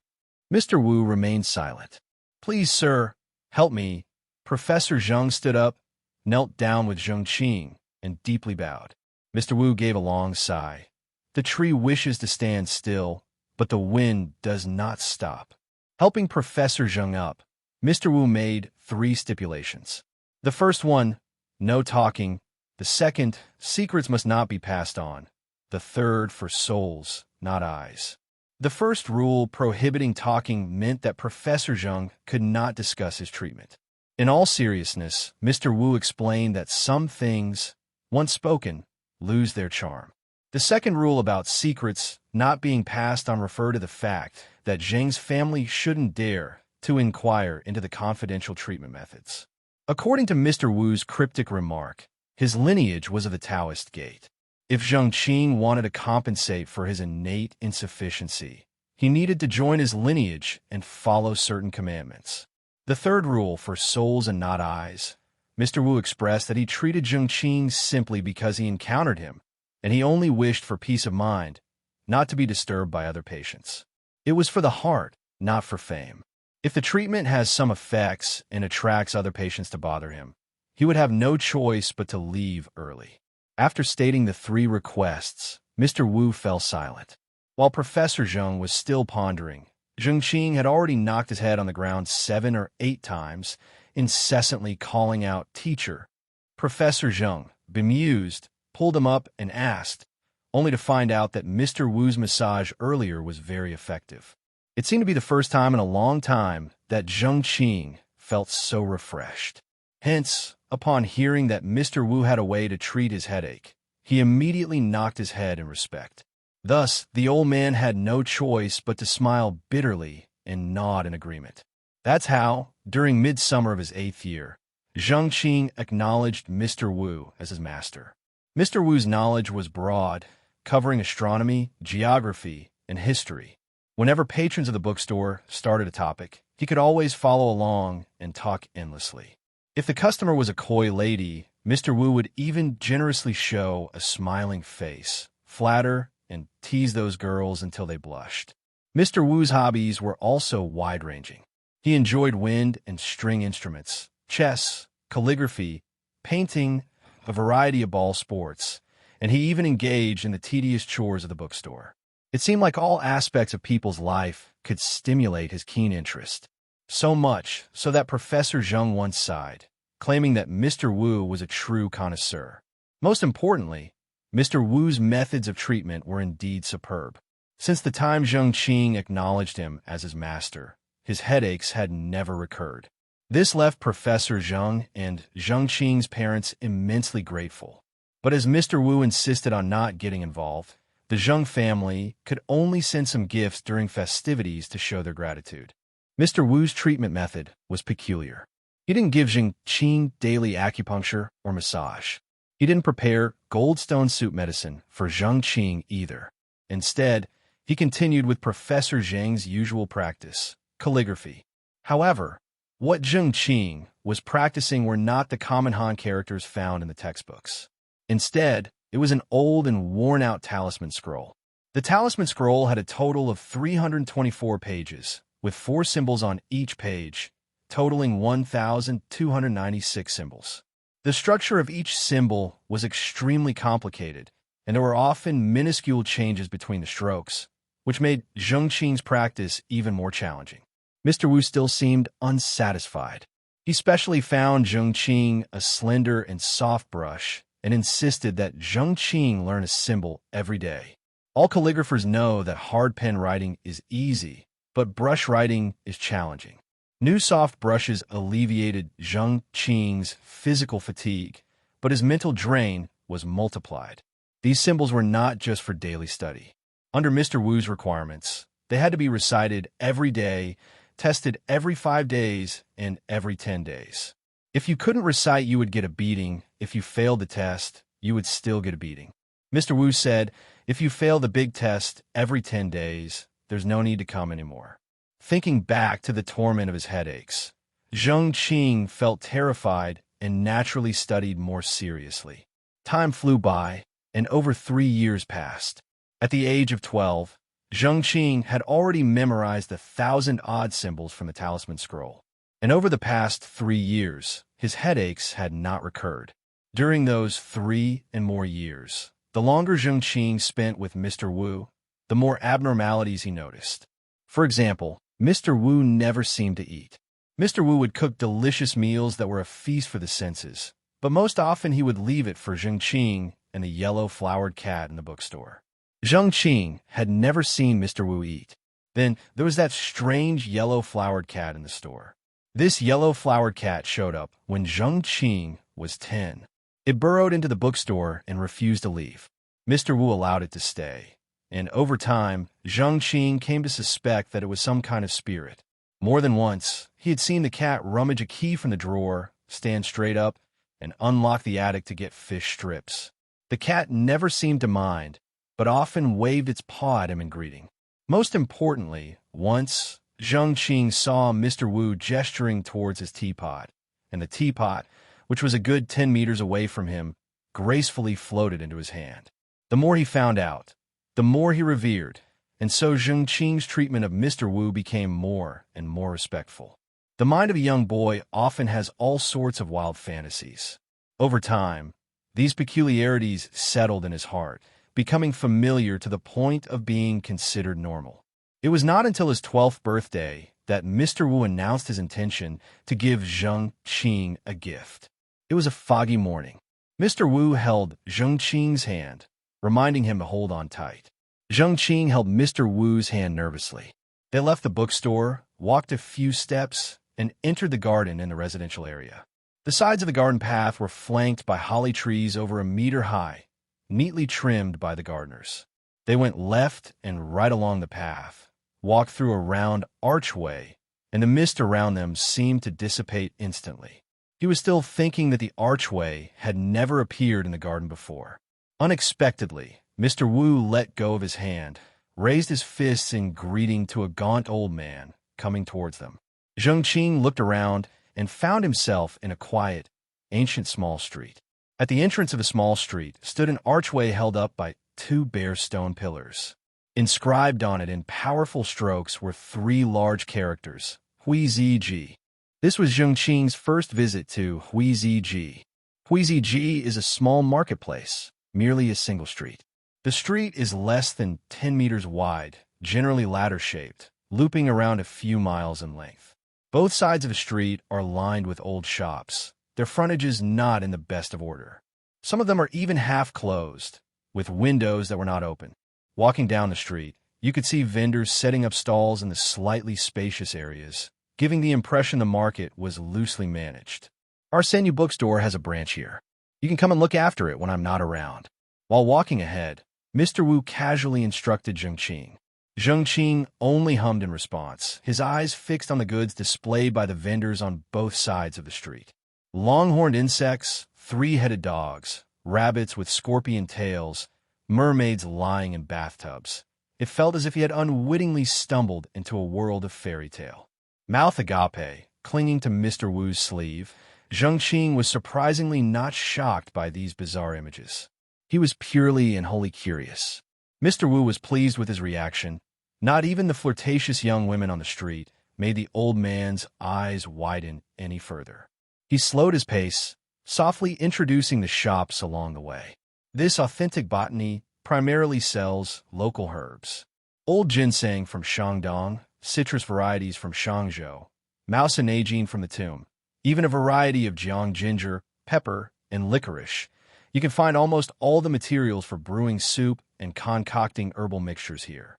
Mr. Wu remained silent. "Please, sir, help me." Professor Zheng stood up, knelt down with Zheng Qing, and deeply bowed. Mr. Wu gave a long sigh. The tree wishes to stand still, but the wind does not stop. Helping Professor Zheng up, Mr. Wu made 3 stipulations. The first one, no talking. The second, secrets must not be passed on. The third, for souls, not eyes. The first rule, prohibiting talking, meant that Professor Zheng could not discuss his treatment. In all seriousness, Mr. Wu explained that some things, once spoken, lose their charm. The second rule about secrets not being passed on referred to the fact that Zheng's family shouldn't dare to inquire into the confidential treatment methods. According to Mr. Wu's cryptic remark, his lineage was of the Taoist gate. If Zheng Qing wanted to compensate for his innate insufficiency, he needed to join his lineage and follow certain commandments. The third rule, for souls and not eyes, Mr. Wu expressed that he treated Zheng Qing simply because he encountered him, and he only wished for peace of mind, not to be disturbed by other patients. It was for the heart, not for fame. If the treatment has some effects and attracts other patients to bother him, he would have no choice but to leave early. After stating the 3 requests, Mr. Wu fell silent. While Professor Zheng was still pondering, Zheng Qing had already knocked his head on the ground 7 or 8 times, incessantly calling out, "Teacher." Professor Zheng, bemused, pulled him up and asked, only to find out that Mr. Wu's massage earlier was very effective. It seemed to be the first time in a long time that Zheng Qing felt so refreshed. Hence, upon hearing that Mr. Wu had a way to treat his headache, he immediately knocked his head in respect. Thus, the old man had no choice but to smile bitterly and nod in agreement. That's how, during midsummer of his 8th year, Zheng Qing acknowledged Mr. Wu as his master. Mr. Wu's knowledge was broad, covering astronomy, geography, and history. Whenever patrons of the bookstore started a topic, he could always follow along and talk endlessly. If the customer was a coy lady, Mr. Wu would even generously show a smiling face, flatter, and tease those girls until they blushed. Mr. Wu's hobbies were also wide-ranging. He enjoyed wind and string instruments, chess, calligraphy, painting, a variety of ball sports, and he even engaged in the tedious chores of the bookstore. It seemed like all aspects of people's life could stimulate his keen interest. So much so that Professor Zheng once sighed, claiming that Mr. Wu was a true connoisseur. Most importantly, Mr. Wu's methods of treatment were indeed superb. Since the time Zheng Qing acknowledged him as his master, his headaches had never recurred. This left Professor Zheng and Zheng Qing's parents immensely grateful. But as Mr. Wu insisted on not getting involved, The Zheng family could only send some gifts during festivities to show their gratitude. Mr. Wu's treatment method was peculiar. He didn't give Zheng Qing daily acupuncture or massage. He didn't prepare goldstone soup medicine for Zheng Qing either. Instead, he continued with Professor Zheng's usual practice, calligraphy. However, what Zheng Qing was practicing were not the common Han characters found in the textbooks. Instead, it was an old and worn-out talisman scroll. The talisman scroll had a total of 324 pages, with 4 symbols on each page, totaling 1,296 symbols. The structure of each symbol was extremely complicated, and there were often minuscule changes between the strokes, which made Zheng Qing's practice even more challenging. Mr. Wu still seemed unsatisfied. He specially found Zheng Qing a slender and soft brush and insisted that Zheng Qing learn a symbol every day. All calligraphers know that hard pen writing is easy, but brush writing is challenging. New soft brushes alleviated Zheng Qing's physical fatigue, but his mental drain was multiplied. These symbols were not just for daily study. Under Mr. Wu's requirements, they had to be recited every day, tested every 5 days, and every 10 days. If you couldn't recite, you would get a beating. If you failed the test, you would still get a beating. Mr. Wu said, if you fail the big test every 10 days, there's no need to come anymore. Thinking back to the torment of his headaches, Zheng Qing felt terrified and naturally studied more seriously. Time flew by, and over 3 years passed. At the age of 12, Zheng Qing had already memorized 1,000 odd symbols from the talisman scroll. And over the past 3 years, his headaches had not recurred. During those 3 and more years, the longer Zheng Qing spent with Mr. Wu, the more abnormalities he noticed. For example, Mr. Wu never seemed to eat. Mr. Wu would cook delicious meals that were a feast for the senses, but most often he would leave it for Zheng Qing and the yellow-flowered cat in the bookstore. Zheng Qing had never seen Mr. Wu eat. Then there was that strange yellow-flowered cat in the store. This yellow-flowered cat showed up when Zheng Qing was 10. It burrowed into the bookstore and refused to leave. Mr. Wu allowed it to stay, and over time, Zheng Qing came to suspect that it was some kind of spirit. More than once, he had seen the cat rummage a key from the drawer, stand straight up, and unlock the attic to get fish strips. The cat never seemed to mind, but often waved its paw at him in greeting. Most importantly, once, Zheng Qing saw Mr. Wu gesturing towards his teapot, and the teapot, which was a good 10 meters away from him, gracefully floated into his hand. The more he found out, the more he revered, and so Zheng Qing's treatment of Mr. Wu became more and more respectful. The mind of a young boy often has all sorts of wild fantasies. Over time, these peculiarities settled in his heart, becoming familiar to the point of being considered normal. It was not until his 12th birthday that Mr. Wu announced his intention to give Zheng Qing a gift. It was a foggy morning. Mr. Wu held Zheng Qing's hand, reminding him to hold on tight. Zheng Qing held Mr. Wu's hand nervously. They left the bookstore, walked a few steps, and entered the garden in the residential area. The sides of the garden path were flanked by holly trees over a meter high, neatly trimmed by the gardeners. They went left and right along the path, walked through a round archway, and the mist around them seemed to dissipate instantly. He was still thinking that the archway had never appeared in the garden before. Unexpectedly, Mr. Wu let go of his hand, raised his fists in greeting to a gaunt old man coming towards them. Zheng Qing looked around and found himself in a quiet, ancient small street. At the entrance of the small street stood an archway held up by 2 bare stone pillars. Inscribed on it in powerful strokes were 3 large characters, Huiziji. This was Zheng Qing's first visit to Huiziji. Huiziji is a small marketplace, merely a single street. The street is less than 10 meters wide, generally ladder-shaped, looping around a few miles in length. Both sides of the street are lined with old shops, their frontages not in the best of order. Some of them are even half closed, with windows that were not open. Walking down the street, you could see vendors setting up stalls in the slightly spacious areas, giving the impression the market was loosely managed. Our Senyu bookstore has a branch here. You can come and look after it when I'm not around. While walking ahead, Mr. Wu casually instructed Zheng Qing. Zheng Qing only hummed in response, his eyes fixed on the goods displayed by the vendors on both sides of the street. Long-horned insects, three-headed dogs, rabbits with scorpion tails, mermaids lying in bathtubs. It felt as if he had unwittingly stumbled into a world of fairy tale. Mouth agape, clinging to Mr. Wu's sleeve, Zheng Qing was surprisingly not shocked by these bizarre images. He was purely and wholly curious. Mr. Wu was pleased with his reaction. Not even the flirtatious young women on the street made the old man's eyes widen any further. He slowed his pace, softly introducing the shops along the way. This authentic botany primarily sells local herbs. Old ginseng from Shandong, citrus varieties from Shangzhou, mousinagine from the tomb, even a variety of Jiang ginger, pepper, and licorice. You can find almost all the materials for brewing soup and concocting herbal mixtures here.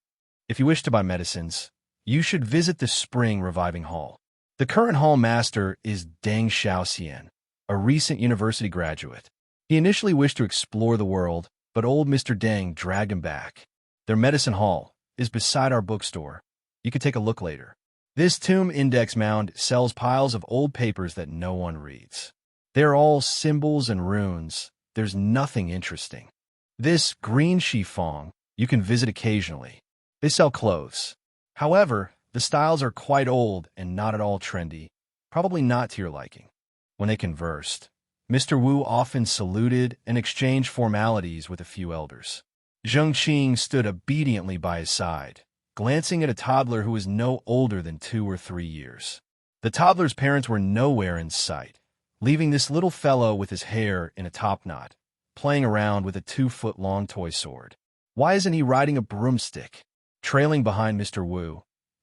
If you wish to buy medicines, you should visit the Spring Reviving Hall. The current hall master is Deng Xiaoxian, a recent university graduate. He initially wished to explore the world, but old Mr. Deng dragged him back. Their medicine hall is beside our bookstore. You could take a look later. This tomb index mound sells piles of old papers that no one reads. They're all symbols and runes. There's nothing interesting. This green chiffon you can visit occasionally. They sell clothes. However, the styles are quite old and not at all trendy, probably not to your liking. When they conversed, Mr. Wu often saluted and exchanged formalities with a few elders. Zheng Qing stood obediently by his side, glancing at a toddler who was no older than 2 or 3 years. The toddler's parents were nowhere in sight, leaving this little fellow with his hair in a topknot, playing around with a 2-foot-long toy sword. Why isn't he riding a broomstick? Trailing behind Mr. Wu,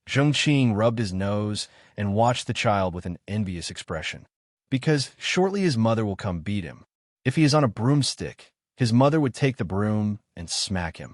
Zheng Qing rubbed his nose and watched the child with an envious expression. Because shortly his mother will come beat him. If he is on a broomstick, his mother would take the broom and smack him.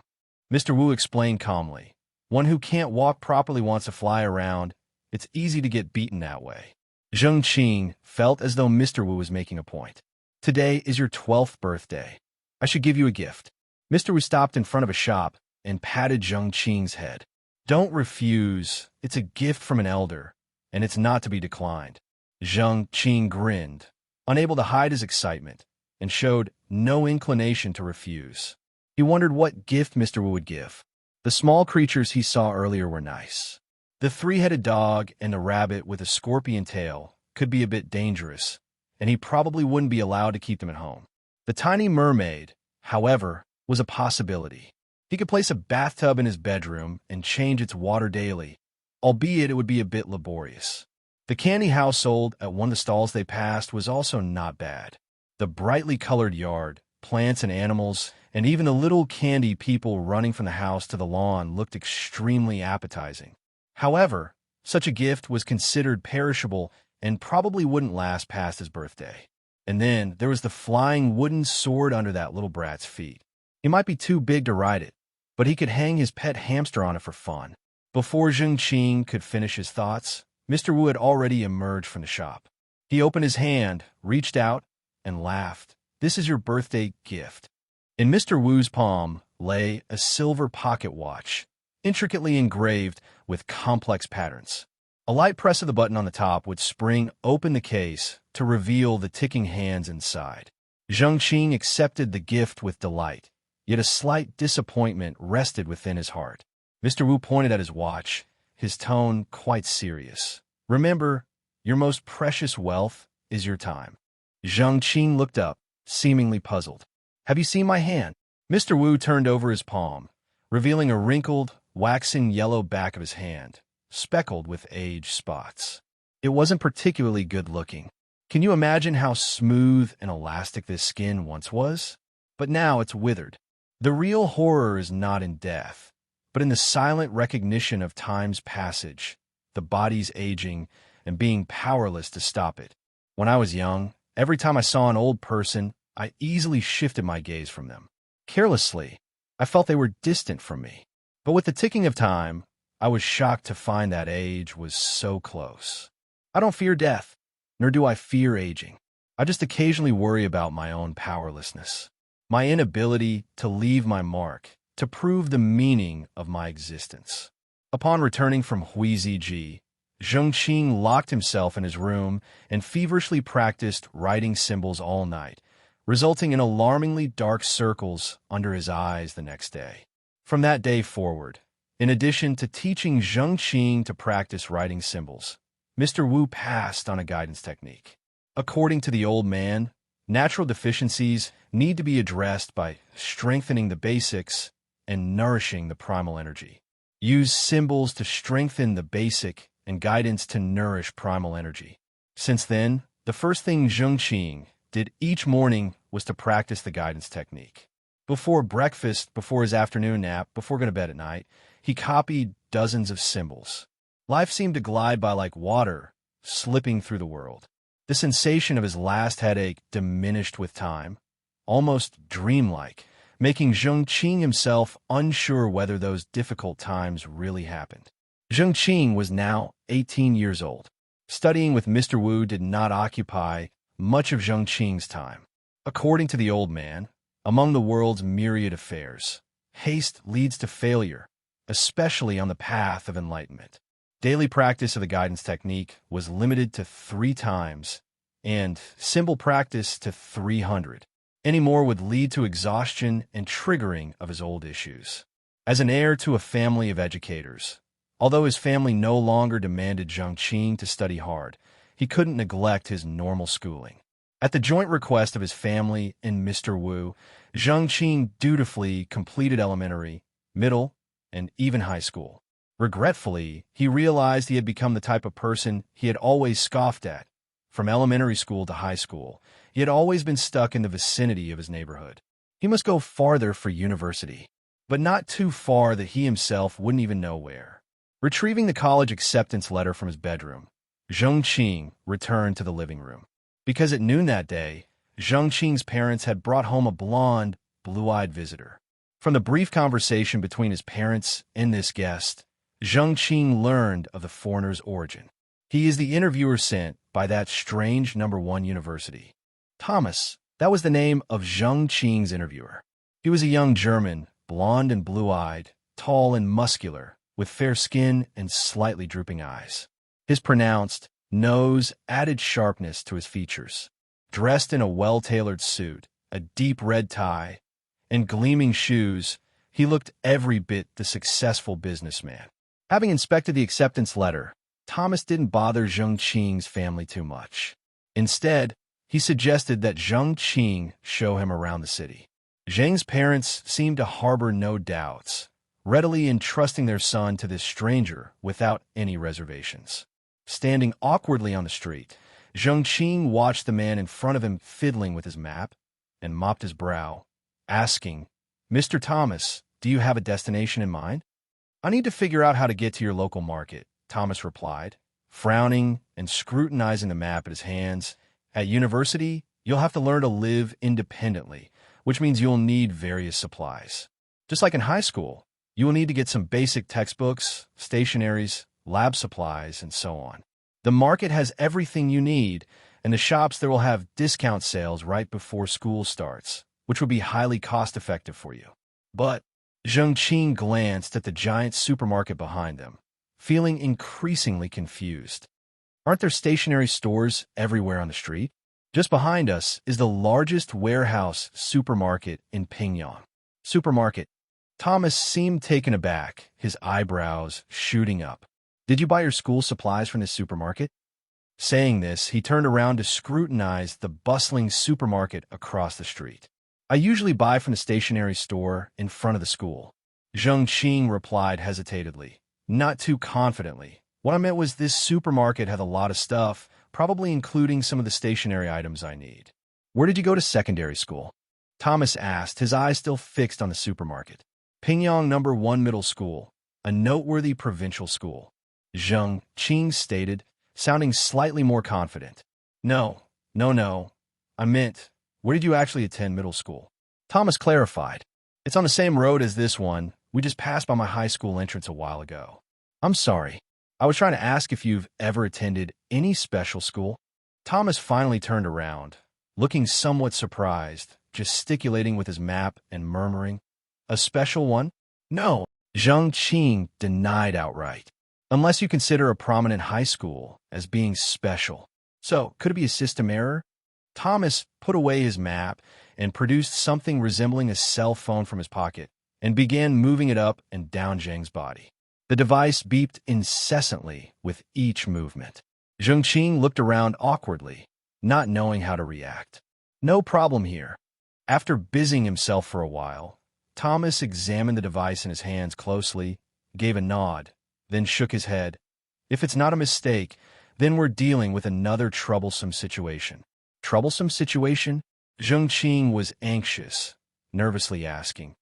Mr. Wu explained calmly. One who can't walk properly wants to fly around. It's easy to get beaten that way. Zheng Qing felt as though Mr. Wu was making a point. Today is your 12th birthday. I should give you a gift. Mr. Wu stopped in front of a shop and patted Zheng Qing's head. Don't refuse. It's a gift from an elder, and it's not to be declined. Zheng Qing grinned, unable to hide his excitement, and showed no inclination to refuse. He wondered what gift Mr. Wu would give. The small creatures he saw earlier were nice. The 3-headed dog and the rabbit with a scorpion tail could be a bit dangerous, and he probably wouldn't be allowed to keep them at home. The tiny mermaid, however, was a possibility. He could place a bathtub in his bedroom and change its water daily, albeit it would be a bit laborious. The candy household at one of the stalls they passed was also not bad. The brightly colored yard, plants and animals, and even the little candy people running from the house to the lawn looked extremely appetizing. However, such a gift was considered perishable and probably wouldn't last past his birthday. And then there was the flying wooden sword under that little brat's feet. He might be too big to ride it, but he could hang his pet hamster on it for fun. Before Zheng Qing could finish his thoughts, Mr. Wu had already emerged from the shop. He opened his hand, reached out, and laughed. This is your birthday gift. In Mr. Wu's palm lay a silver pocket watch, intricately engraved with complex patterns. A light press of the button on the top would spring open the case to reveal the ticking hands inside. Zheng Qing accepted the gift with delight, yet a slight disappointment rested within his heart. Mr. Wu pointed at his watch, his tone quite serious. Remember, your most precious wealth is your time. Zheng Qing looked up, seemingly puzzled. Have you seen my hand? Mr. Wu turned over his palm, revealing a wrinkled, waxen yellow back of his hand, speckled with age spots. It wasn't particularly good-looking. Can you imagine how smooth and elastic this skin once was? But now it's withered. The real horror is not in death, but in the silent recognition of time's passage, the body's aging, and being powerless to stop it. When I was young, every time I saw an old person, I easily shifted my gaze from them. Carelessly, I felt they were distant from me. But with the ticking of time, I was shocked to find that age was so close. I don't fear death, nor do I fear aging. I just occasionally worry about my own powerlessness, my inability to leave my mark to prove the meaning of my existence. Upon returning from Huiziji, Zheng Qing locked himself in his room and feverishly practiced writing symbols all night, resulting in alarmingly dark circles under his eyes the next day. From that day forward, in addition to teaching Zheng Qing to practice writing symbols, Mr. Wu passed on a guidance technique. According to the old man, natural deficiencies need to be addressed by strengthening the basics and nourishing the primal energy. Use symbols to strengthen the basic and guidance to nourish primal energy. Since then, the first thing Zheng Qing did each morning was to practice the guidance technique. Before breakfast, before his afternoon nap, before going to bed at night, he copied dozens of symbols. Life seemed to glide by like water, slipping through the world. The sensation of his last headache diminished with time, almost dreamlike, making Zheng Qing himself unsure whether those difficult times really happened. Zheng Qing was now 18 years old. Studying with Mr. Wu did not occupy much of Zheng Qing's time. According to the old man, among the world's myriad affairs, haste leads to failure, especially on the path of enlightenment. Daily practice of the guidance technique was limited to 3 times, and symbol practice to 300. Any more would lead to exhaustion and triggering of his old issues. As an heir to a family of educators, although his family no longer demanded Zheng Qing to study hard, he couldn't neglect his normal schooling. At the joint request of his family and Mr. Wu, Zheng Qing dutifully completed elementary, middle, and even high school. Regretfully, he realized he had become the type of person he had always scoffed at. From elementary school to high school, he had always been stuck in the vicinity of his neighborhood. He must go farther for university, but not too far that he himself wouldn't even know where. Retrieving the college acceptance letter from his bedroom, Zheng Qing returned to the living room. Because at noon that day, Zheng Qing's parents had brought home a blonde, blue-eyed visitor. From the brief conversation between his parents and this guest, Zheng Qing learned of the foreigner's origin. He is the interviewer sent by that strange #1 university. Thomas, that was the name of Zheng Qing's interviewer. He was a young German, blonde and blue-eyed, tall and muscular, with fair skin and slightly drooping eyes. His pronounced nose added sharpness to his features. Dressed in a well-tailored suit, a deep red tie, and gleaming shoes, he looked every bit the successful businessman. Having inspected the acceptance letter, Thomas didn't bother Zheng Qing's family too much. Instead, he suggested that Zheng Qing show him around the city. Zheng's parents seemed to harbor no doubts, readily entrusting their son to this stranger without any reservations. Standing awkwardly on the street, Zheng Qing watched the man in front of him fiddling with his map and mopped his brow, asking, "Mr. Thomas, do you have a destination in mind?" "I need to figure out how to get to your local market," Thomas replied, frowning and scrutinizing the map at his hands. "At university, you'll have to learn to live independently, which means you'll need various supplies. Just like in high school, you will need to get some basic textbooks, stationaries, lab supplies, and so on. The market has everything you need, and the shops there will have discount sales right before school starts, which will be highly cost-effective for you." But Zheng Qing glanced at the giant supermarket behind them, feeling increasingly confused. Aren't there stationary stores everywhere on the street? Just behind us is the largest warehouse supermarket in Pingyang. Supermarket. Thomas seemed taken aback, his eyebrows shooting up. "Did you buy your school supplies from this supermarket?" Saying this, he turned around to scrutinize the bustling supermarket across the street. "I usually buy from the stationery store in front of the school," Zheng Qing replied hesitatedly, not too confidently. "What I meant was this supermarket had a lot of stuff, probably including some of the stationery items I need." "Where did you go to secondary school?" Thomas asked, his eyes still fixed on the supermarket. "Pingyang #1 Middle School, a noteworthy provincial school," Zheng Qing stated, sounding slightly more confident. No. I meant, where did you actually attend middle school?" Thomas clarified. "It's on the same road as this one. We just passed by my high school entrance a while ago." "I'm sorry. I was trying to ask if you've ever attended any special school." Thomas finally turned around, looking somewhat surprised, gesticulating with his map and murmuring, A special one? No, Zheng Qing denied outright. Unless you consider a prominent high school as being special. So, could it be a system error? Thomas put away his map and produced something resembling a cell phone from his pocket and began moving it up and down Zheng's body. The device beeped incessantly with each movement. Zheng Qing looked around awkwardly, not knowing how to react. No problem here. After busying himself for a while, Thomas examined the device in his hands closely, gave a nod, then shook his head. If it's not a mistake, then we're dealing with another troublesome situation. Troublesome situation? Zheng Qing was anxious, nervously asking,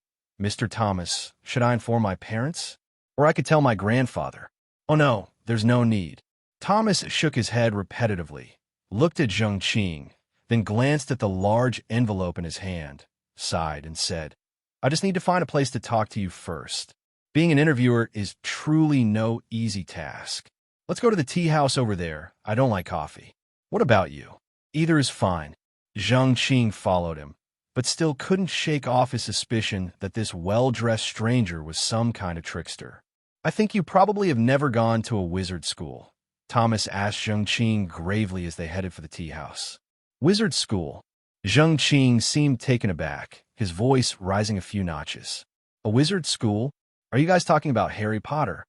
Mr. Thomas, should I inform my parents? Or I could tell my grandfather. Oh no, there's no need. Thomas shook his head repetitively, looked at Zheng Qing, then glanced at the large envelope in his hand, sighed, and said, I just need to find a place to talk to you first. Being an interviewer is truly no easy task. Let's go to the tea house over there. I don't like coffee. What about you? Either is fine. Zheng Qing followed him, but still couldn't shake off his suspicion that this well-dressed stranger was some kind of trickster. I think you probably have never gone to a wizard school, Thomas asked Zheng Qing gravely as they headed for the tea house. Wizard school? Zheng Qing seemed taken aback, his voice rising a few notches. A wizard school? Are you guys talking about Harry Potter?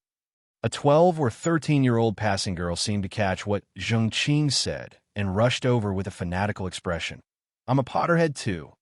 A 12 or 13-year-old passing girl seemed to catch what Zheng Qing said and rushed over with a fanatical expression. I'm a Potterhead too.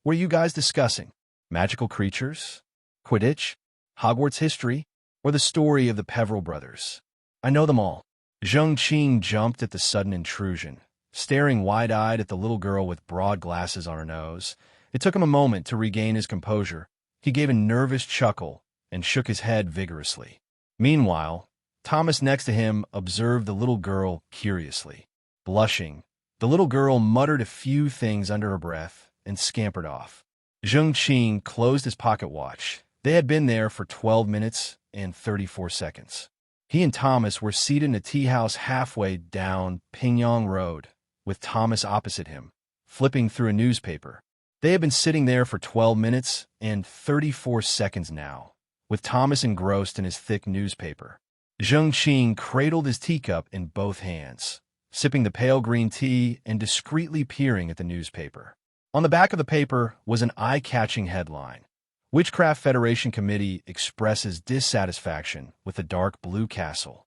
What are you guys discussing? Magical creatures? Quidditch? Hogwarts history? Or the story of the Peveril brothers? I know them all. Zheng Qing jumped at the sudden intrusion, staring wide-eyed at the little girl with broad glasses on her nose. It took him a moment to regain his composure. He gave a nervous chuckle and shook his head vigorously. Meanwhile, Thomas next to him observed the little girl curiously. Blushing, the little girl muttered a few things under her breath and scampered off. Zheng Qing closed his pocket watch. They had been there for 12 minutes and 34 seconds. He and Thomas were seated in a tea house halfway down Pingyang Road, with Thomas opposite him, flipping through a newspaper. They had been sitting there for 12 minutes and 34 seconds now, with Thomas engrossed in his thick newspaper. Zheng Qing cradled his teacup in both hands, sipping the pale green tea and discreetly peering at the newspaper. On the back of the paper was an eye-catching headline. Witchcraft Federation Committee expresses dissatisfaction with the Dark Blue Castle.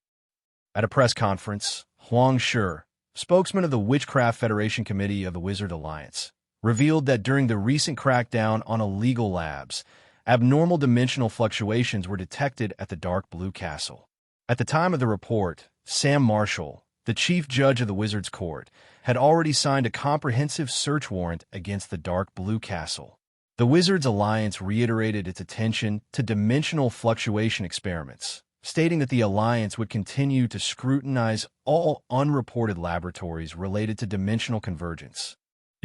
At a press conference, Huang Shi, spokesman of the Witchcraft Federation Committee of the Wizard Alliance, revealed that during the recent crackdown on illegal labs, abnormal dimensional fluctuations were detected at the Dark Blue Castle. At the time of the report, Sam Marshall, the chief judge of the Wizards' Court, had already signed a comprehensive search warrant against the Dark Blue Castle. The Wizards Alliance reiterated its attention to dimensional fluctuation experiments, stating that the Alliance would continue to scrutinize all unreported laboratories related to dimensional convergence.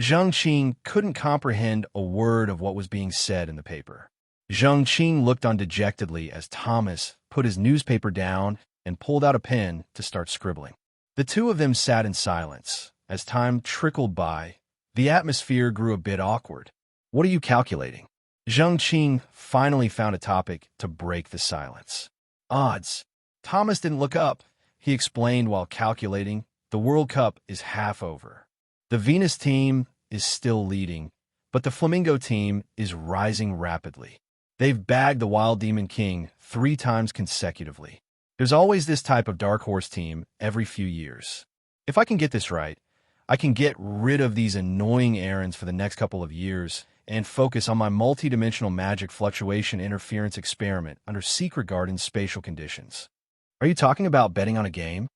Zheng Qing couldn't comprehend a word of what was being said in the paper. Zheng Qing looked on dejectedly as Thomas put his newspaper down and pulled out a pen to start scribbling. The two of them sat in silence. As time trickled by, the atmosphere grew a bit awkward. What are you calculating? Zheng Qing finally found a topic to break the silence. Odds. Thomas didn't look up. He explained while calculating, the World Cup is half over. The Venus team is still leading, but the Flamingo team is rising rapidly. They've bagged the Wild Demon King 3 times consecutively. There's always this type of dark horse team every few years. If I can get this right, I can get rid of these annoying errands for the next couple of years and focus on my multidimensional magic fluctuation interference experiment under Secret Garden's spatial conditions. Are you talking about betting on a game?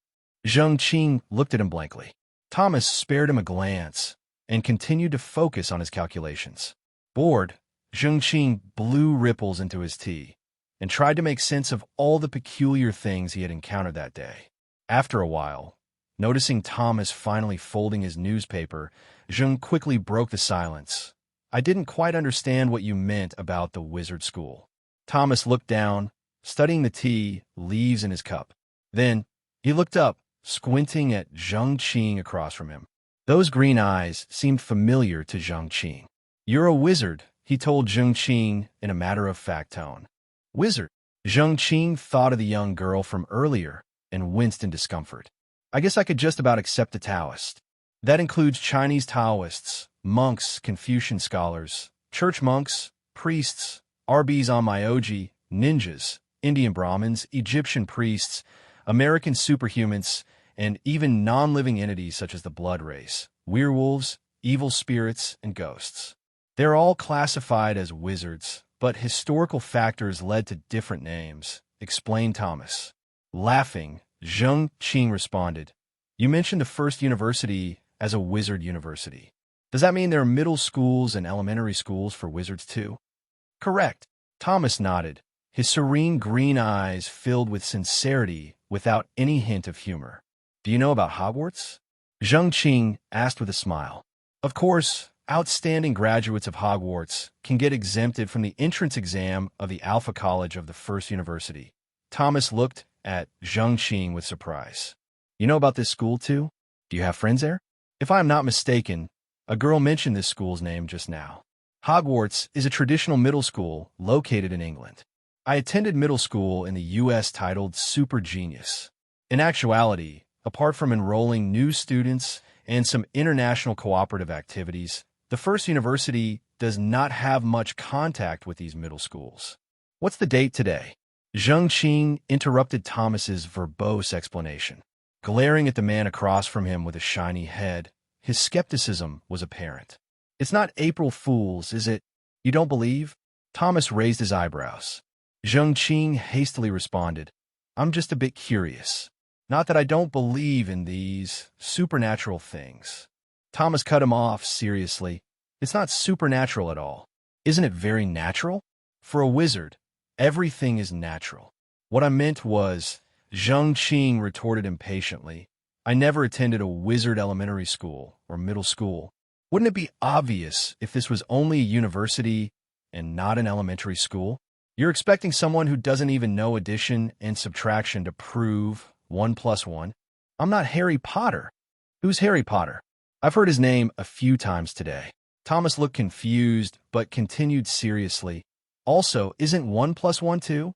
Zheng Qing looked at him blankly. Thomas spared him a glance and continued to focus on his calculations. Bored, Zheng Qing blew ripples into his tea and tried to make sense of all the peculiar things he had encountered that day. After a while, noticing Thomas finally folding his newspaper, Zheng quickly broke the silence. I didn't quite understand what you meant about the wizard school. Thomas looked down, studying the tea leaves in his cup. Then, he looked up, squinting at Zheng Qing across from him. Those green eyes seemed familiar to Zheng Qing. You're a wizard, he told Zheng Qing in a matter-of-fact tone. Wizard. Zheng Qing thought of the young girl from earlier and winced in discomfort. I guess I could just about accept a Taoist. That includes Chinese Taoists, monks, Confucian scholars, church monks, priests, RBs on Myoji, ninjas, Indian Brahmins, Egyptian priests, American superhumans, and even non-living entities such as the blood race, werewolves, evil spirits, and ghosts. They're all classified as wizards, but historical factors led to different names, explained Thomas. Laughing, Zheng Qing responded, You mentioned the first university as a wizard university. Does that mean there are middle schools and elementary schools for wizards too? Correct. Thomas nodded, his serene green eyes filled with sincerity without any hint of humor. Do you know about Hogwarts? Zheng Qing asked with a smile. Of course, outstanding graduates of Hogwarts can get exempted from the entrance exam of the Alpha College of the First University. Thomas looked at Zheng Qing with surprise. You know about this school too? Do you have friends there? If I am not mistaken, a girl mentioned this school's name just now. Hogwarts is a traditional middle school located in England. I attended middle school in the U.S. titled Super Genius. In actuality, apart from enrolling new students and some international cooperative activities, the First University does not have much contact with these middle schools. What's the date today? Zheng Qing interrupted Thomas's verbose explanation. Glaring at the man across from him with a shiny head, his skepticism was apparent. It's not April Fool's, is it? You don't believe? Thomas raised his eyebrows. Zheng Qing hastily responded, I'm just a bit curious. Not that I don't believe in these supernatural things. Thomas cut him off seriously. It's not supernatural at all. Isn't it very natural? For a wizard, everything is natural. What I meant was, Zheng Qing retorted impatiently, I never attended a wizard elementary school or middle school. Wouldn't it be obvious if this was only a university and not an elementary school? You're expecting someone who doesn't even know addition and subtraction to prove 1 plus 1? I'm not Harry Potter. Who's Harry Potter? I've heard his name a few times today. Thomas looked confused, but continued seriously. Also, isn't 1 plus 1 2?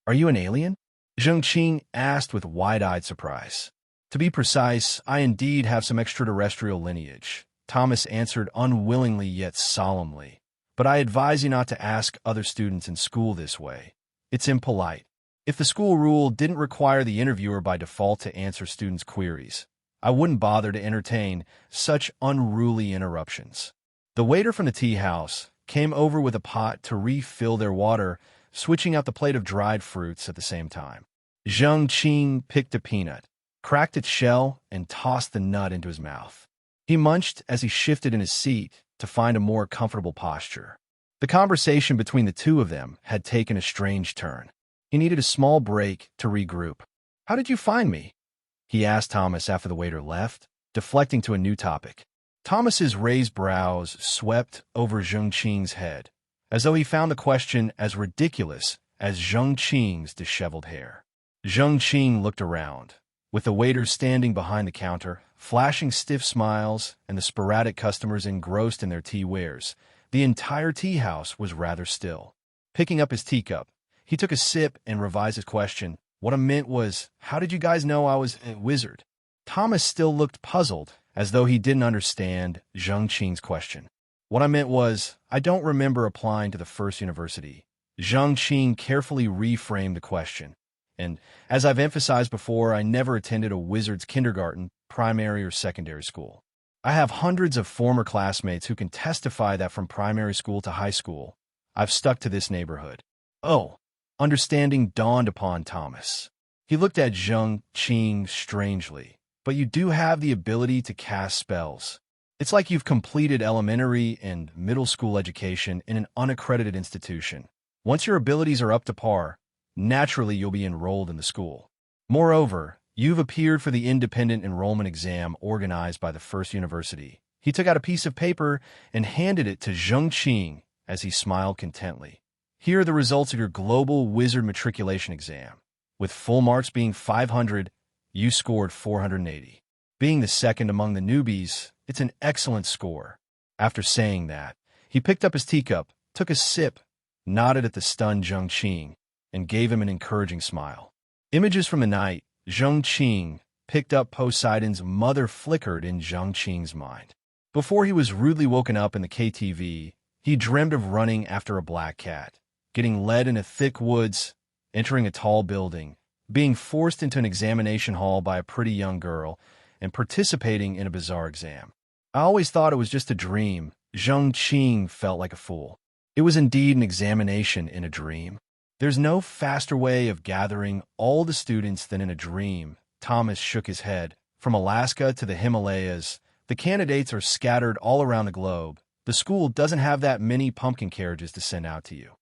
Are you an alien? Zheng Qing asked with wide-eyed surprise. To be precise, I indeed have some extraterrestrial lineage. Thomas answered unwillingly yet solemnly. But I advise you not to ask other students in school this way. It's impolite. If the school rule didn't require the interviewer by default to answer students' queries, I wouldn't bother to entertain such unruly interruptions. The waiter from the tea house came over with a pot to refill their water, switching out the plate of dried fruits at the same time. Zheng Qing picked a peanut, cracked its shell, and tossed the nut into his mouth. He munched as he shifted in his seat to find a more comfortable posture. The conversation between the two of them had taken a strange turn. He needed a small break to regroup. How did you find me? He asked Thomas after the waiter left, deflecting to a new topic. Thomas's raised brows swept over Zheng Qing's head, as though he found the question as ridiculous as Zheng Qing's disheveled hair. Zheng Qing looked around, with the waiters standing behind the counter, flashing stiff smiles, and the sporadic customers engrossed in their tea wares. The entire tea house was rather still. Picking up his teacup, he took a sip and revised his question. What I meant was, how did you guys know I was a wizard? Thomas still looked puzzled, as though he didn't understand Zheng Qing's question. What I meant was, I don't remember applying to the First University. Zheng Qing carefully reframed the question. And, as I've emphasized before, I never attended a wizard's kindergarten, primary, or secondary school. I have hundreds of former classmates who can testify that from primary school to high school, I've stuck to this neighborhood. Oh, understanding dawned upon Thomas. He looked at Zheng Qing strangely. But you do have the ability to cast spells. It's like you've completed elementary and middle school education in an unaccredited institution. Once your abilities are up to par, naturally you'll be enrolled in the school. Moreover, you've appeared for the independent enrollment exam organized by the First University. He took out a piece of paper and handed it to Zheng Qing as he smiled contently. Here are the results of your global wizard matriculation exam. With full marks being 500, you scored 480. Being the second among the newbies, it's an excellent score. After saying that, he picked up his teacup took a sip, nodded at the stunned Zheng Qing, and gave him an encouraging smile. Images from the night, Zheng Qing picked up Poseidon's mother flickered in Zheng Qing's mind. Before he was rudely woken up in the KTV, he dreamed of running after a black cat, getting led into thick woods, entering a tall building, being forced into an examination hall by a pretty young girl, and participating in a bizarre exam. I always thought it was just a dream. Zheng Qing felt like a fool. It was indeed an examination in a dream. There's no faster way of gathering all the students than in a dream. Thomas shook his head. From Alaska to the Himalayas, the candidates are scattered all around the globe. The school doesn't have that many pumpkin carriages to send out to you.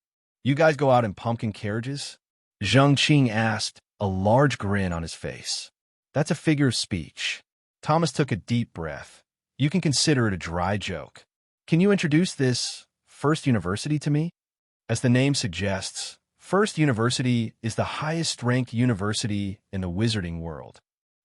You guys go out in pumpkin carriages? Zheng Qing asked, a large grin on his face. That's a figure of speech. Thomas took a deep breath. You can consider it a dry joke. Can you introduce this First University to me? As the name suggests, First University is the highest-ranked university in the wizarding world.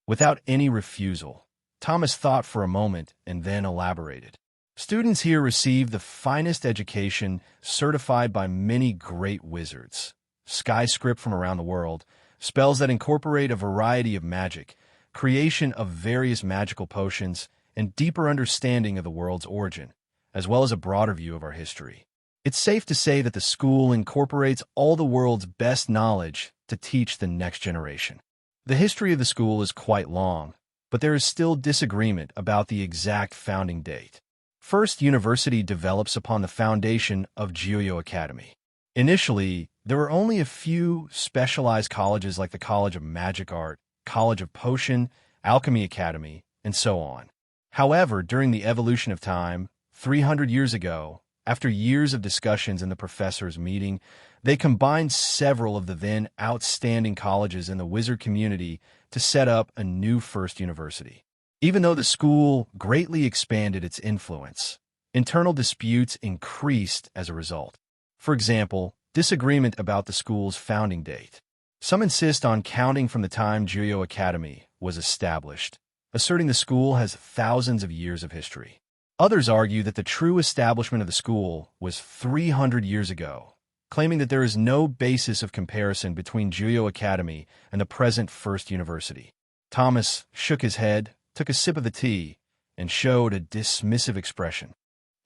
Without any refusal, Thomas thought for a moment and then elaborated. Students here receive the finest education certified by many great wizards. Skyscript from around the world, spells that incorporate a variety of magic, creation of various magical potions, and deeper understanding of the world's origin, as well as a broader view of our history. It's safe to say that the school incorporates all the world's best knowledge to teach the next generation. The history of the school is quite long, but there is still disagreement about the exact founding date. First University develops upon the foundation of Jiuyo Academy. Initially, there were only a few specialized colleges like the College of Magic Art, College of Potion, Alchemy Academy, and so on. However, during the evolution of time, 300 years ago, after years of discussions in the professors' meeting, they combined several of the then outstanding colleges in the wizard community to set up a new First University. Even though the school greatly expanded its influence, internal disputes increased as a result. For example, disagreement about the school's founding date. Some insist on counting from the time Jiuyo Academy was established, asserting the school has thousands of years of history. Others argue that the true establishment of the school was 300 years ago, claiming that there is no basis of comparison between Jiuyo Academy and the present First University. Thomas shook his head, took a sip of the tea, and showed a dismissive expression.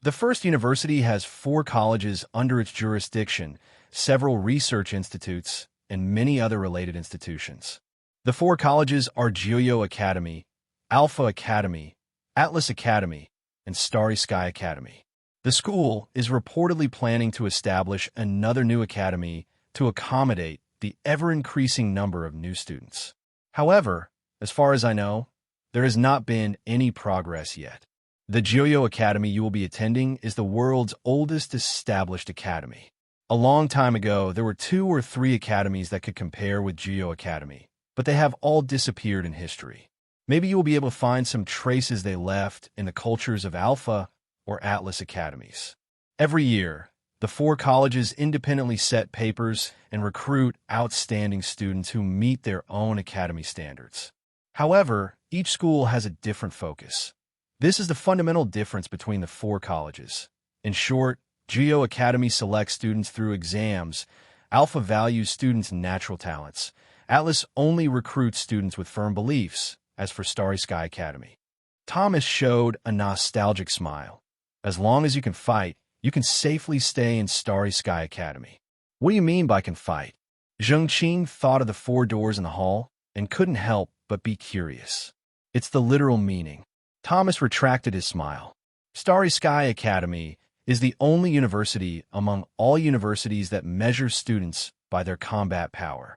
The First University has 4 colleges under its jurisdiction, several research institutes, and many other related institutions. The 4 colleges are Jiuyo Academy, Alpha Academy, Atlas Academy, and Starry Sky Academy. The school is reportedly planning to establish another new academy to accommodate the ever-increasing number of new students. However, as far as I know, there has not been any progress yet. The Jiuyo Academy you will be attending is the world's oldest established academy. A long time ago, there were 2 or 3 academies that could compare with Jiuyo Academy, but they have all disappeared in history. Maybe you will be able to find some traces they left in the cultures of Alpha or Atlas academies. Every year, the 4 colleges independently set papers and recruit outstanding students who meet their own academy standards. However, each school has a different focus. This is the fundamental difference between the 4 colleges. In short, Jiuyo Academy selects students through exams. Alpha values students' natural talents. Atlas only recruits students with firm beliefs. As for Starry Sky Academy, Thomas showed a nostalgic smile. As long as you can fight, you can safely stay in Starry Sky Academy. What do you mean by can fight? Zheng Qing thought of the 4 doors in the hall and couldn't help but be curious. It's the literal meaning. Thomas retracted his smile. Starry Sky Academy is the only university among all universities that measures students by their combat power.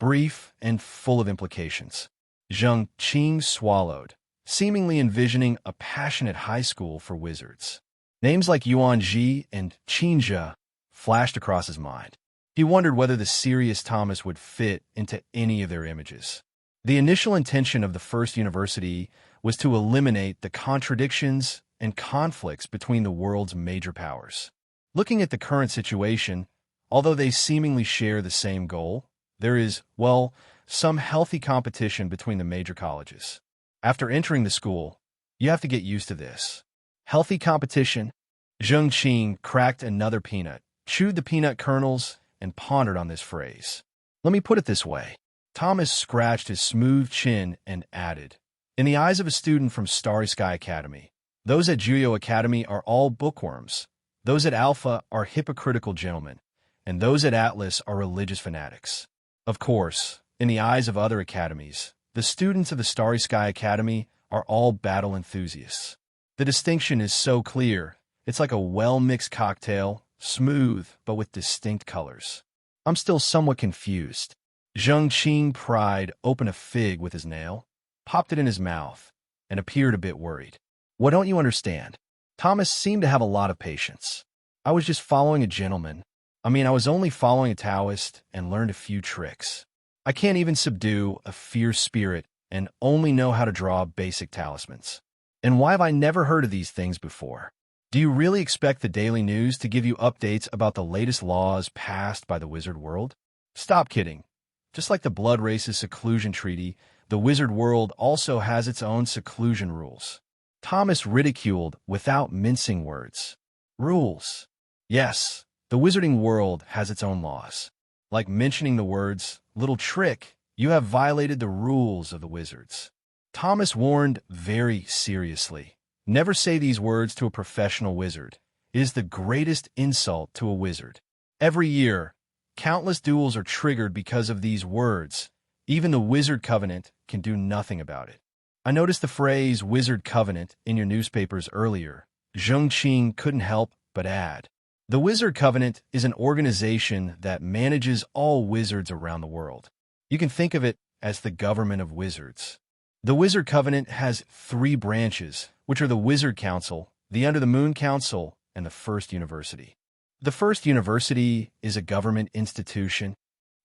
Brief and full of implications. Zheng Qing swallowed, seemingly envisioning a passionate high school for wizards. Names like Yuanji and Qinjia flashed across his mind. He wondered whether the serious Thomas would fit into any of their images. The initial intention of the First University was to eliminate the contradictions and conflicts between the world's major powers. Looking at the current situation, although they seemingly share the same goal, there is, well, some healthy competition between the major colleges. After entering the school, you have to get used to this. Healthy competition? Zheng Qing cracked another peanut, chewed the peanut kernels, and pondered on this phrase. Let me put it this way. Thomas scratched his smooth chin and added, in the eyes of a student from Starry Sky Academy, those at Juyo Academy are all bookworms, those at Alpha are hypocritical gentlemen, and those at Atlas are religious fanatics. Of course, in the eyes of other academies, the students of the Starry Sky Academy are all battle enthusiasts. The distinction is so clear, it's like a well-mixed cocktail, smooth but with distinct colors. I'm still somewhat confused. Zheng Qing pried open a fig with his nail, popped it in his mouth, and appeared a bit worried. What don't you understand? Thomas seemed to have a lot of patience. I was just following a gentleman. I was only following a Taoist and learned a few tricks. I can't even subdue a fierce spirit and only know how to draw basic talismans. And why have I never heard of these things before? Do you really expect the daily news to give you updates about the latest laws passed by the wizard world? Stop kidding. Just like the Blood Race's seclusion treaty, the wizard world also has its own seclusion rules. Thomas ridiculed without mincing words. Rules. Yes, the wizarding world has its own laws. Like mentioning the words, little trick, you have violated the rules of the wizards. Thomas warned very seriously. Never say these words to a professional wizard. It is the greatest insult to a wizard. Every year, countless duels are triggered because of these words. Even the Wizard Covenant can do nothing about it. I noticed the phrase Wizard Covenant in your newspapers earlier. Zheng Qing couldn't help but add. The Wizard Covenant is an organization that manages all wizards around the world. You can think of it as the government of wizards. The Wizard Covenant has 3 branches, which are the Wizard Council, the Under the Moon Council, and the First University. The First University is a government institution.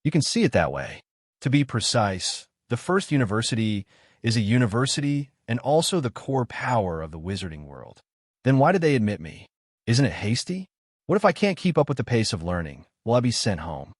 You can see it that way. To be precise, the First University is a university and also the core power of the wizarding world. Then why did they admit me? Isn't it hasty? What if I can't keep up with the pace of learning? Will I be sent home?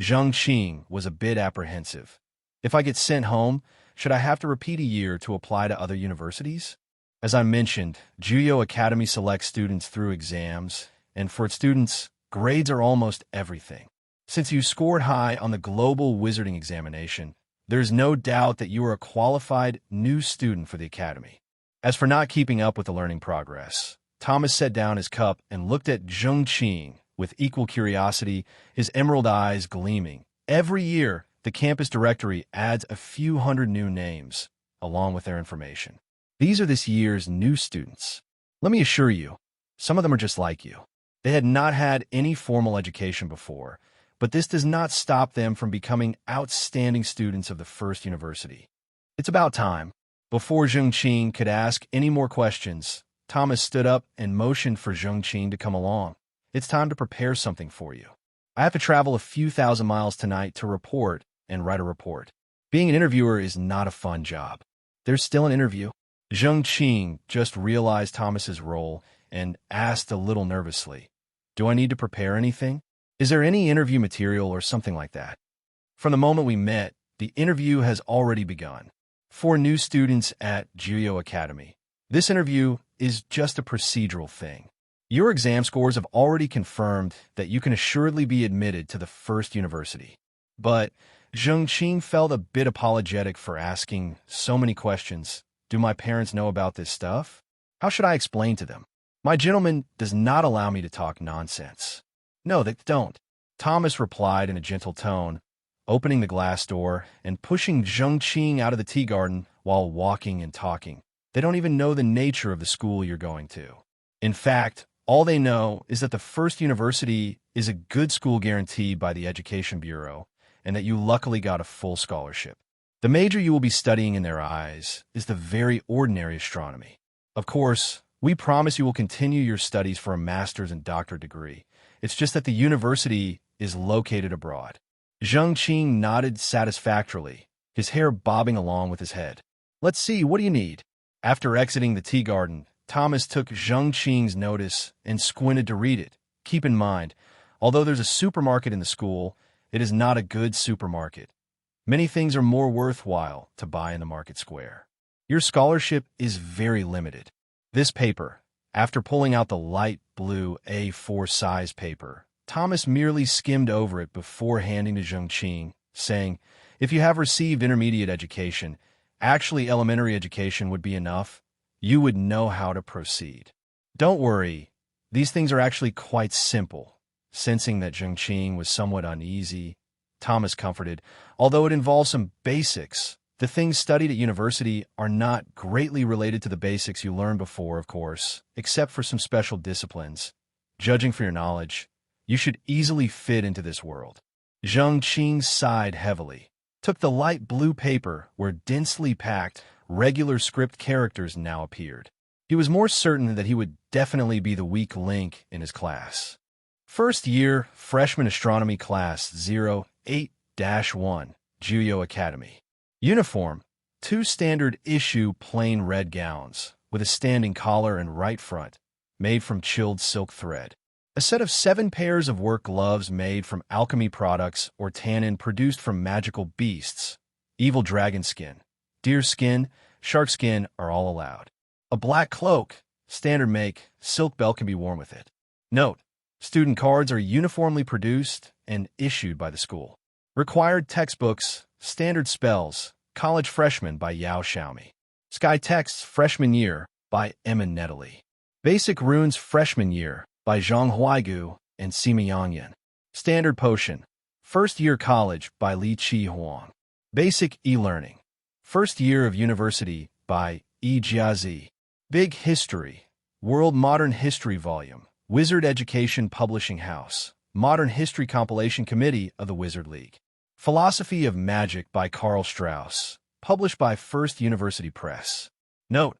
Zheng Qing was a bit apprehensive. If I get sent home, should I have to repeat a year to apply to other universities? As I mentioned, Juyo Academy selects students through exams, and for its students, grades are almost everything. Since you scored high on the global wizarding examination, there is no doubt that you are a qualified new student for the academy. As for not keeping up with the learning progress, Thomas set down his cup and looked at Zheng Qing with equal curiosity, his emerald eyes gleaming. Every year, the campus directory adds a few hundred new names, along with their information. These are this year's new students. Let me assure you, some of them are just like you. They had not had any formal education before, but this does not stop them from becoming outstanding students of the First University. It's about time. Before Zheng Qing could ask any more questions, Thomas stood up and motioned for Zheng Qing to come along. It's time to prepare something for you. I have to travel a few thousand miles tonight to report and write a report. Being an interviewer is not a fun job. There's still an interview. Zheng Qing just realized Thomas's role and asked a little nervously, do I need to prepare anything? Is there any interview material or something like that? From the moment we met, the interview has already begun. For new students at Juyo Academy, this interview is just a procedural thing. Your exam scores have already confirmed that you can assuredly be admitted to the First University. But Zheng Qing felt a bit apologetic for asking so many questions. Do my parents know about this stuff? How should I explain to them? My gentleman does not allow me to talk nonsense. No, they don't. Thomas replied in a gentle tone, opening the glass door and pushing Zheng Qing out of the tea garden while walking and talking. They don't even know the nature of the school you're going to. In fact, all they know is that the First University is a good school guaranteed by the Education Bureau and that you luckily got a full scholarship. The major you will be studying in their eyes is the very ordinary astronomy. Of course, we promise you will continue your studies for a master's and doctorate degree. It's just that the university is located abroad. Zheng Qing nodded satisfactorily, his hair bobbing along with his head. Let's see, what do you need? After exiting the tea garden, Thomas took Zheng Qing's notice and squinted to read it. Keep in mind, although there's a supermarket in the school, it is not a good supermarket. Many things are more worthwhile to buy in the market square. Your scholarship is very limited. This paper, After pulling out the light blue A4 size paper, Thomas merely skimmed over it before handing to Zheng Qing, saying, "If you have received intermediate education, actually elementary education would be enough, you would know how to proceed. Don't worry, these things are actually quite simple." Sensing that Zheng Qing was somewhat uneasy, Thomas comforted, "Although it involves some basics, the things studied at university are not greatly related to the basics you learned before, of course, except for some special disciplines. Judging for your knowledge, you should easily fit into this world." Zheng Qing sighed heavily, took the light blue paper where densely packed, regular script characters now appeared. He was more certain that he would definitely be the weak link in his class. First year, freshman astronomy class 08-1, Juyo Academy. Uniform, 2 standard issue plain red gowns, with a standing collar and right front, made from chilled silk thread. A set of 7 pairs of work gloves made from alchemy products or tannin produced from magical beasts. Evil dragon skin, deer skin, shark skin are all allowed. A black cloak, standard make, silk belt can be worn with it. Note: student cards are uniformly produced and issued by the school. Required textbooks, standard spells, College Freshman by Yao Xiaomi. Sky Texts Freshman Year by Emma Nettily. Basic Runes Freshman Year by Zhang Huaigu and Sima Yangyan. Standard Potion, First Year College by Li Qi Huang. Basic E-Learning, First Year of University by Yi Jiazi. Big History, World Modern History Volume, Wizard Education Publishing House, Modern History Compilation Committee of the Wizard League. Philosophy of Magic by Karl Strauss, published by First University Press. Note: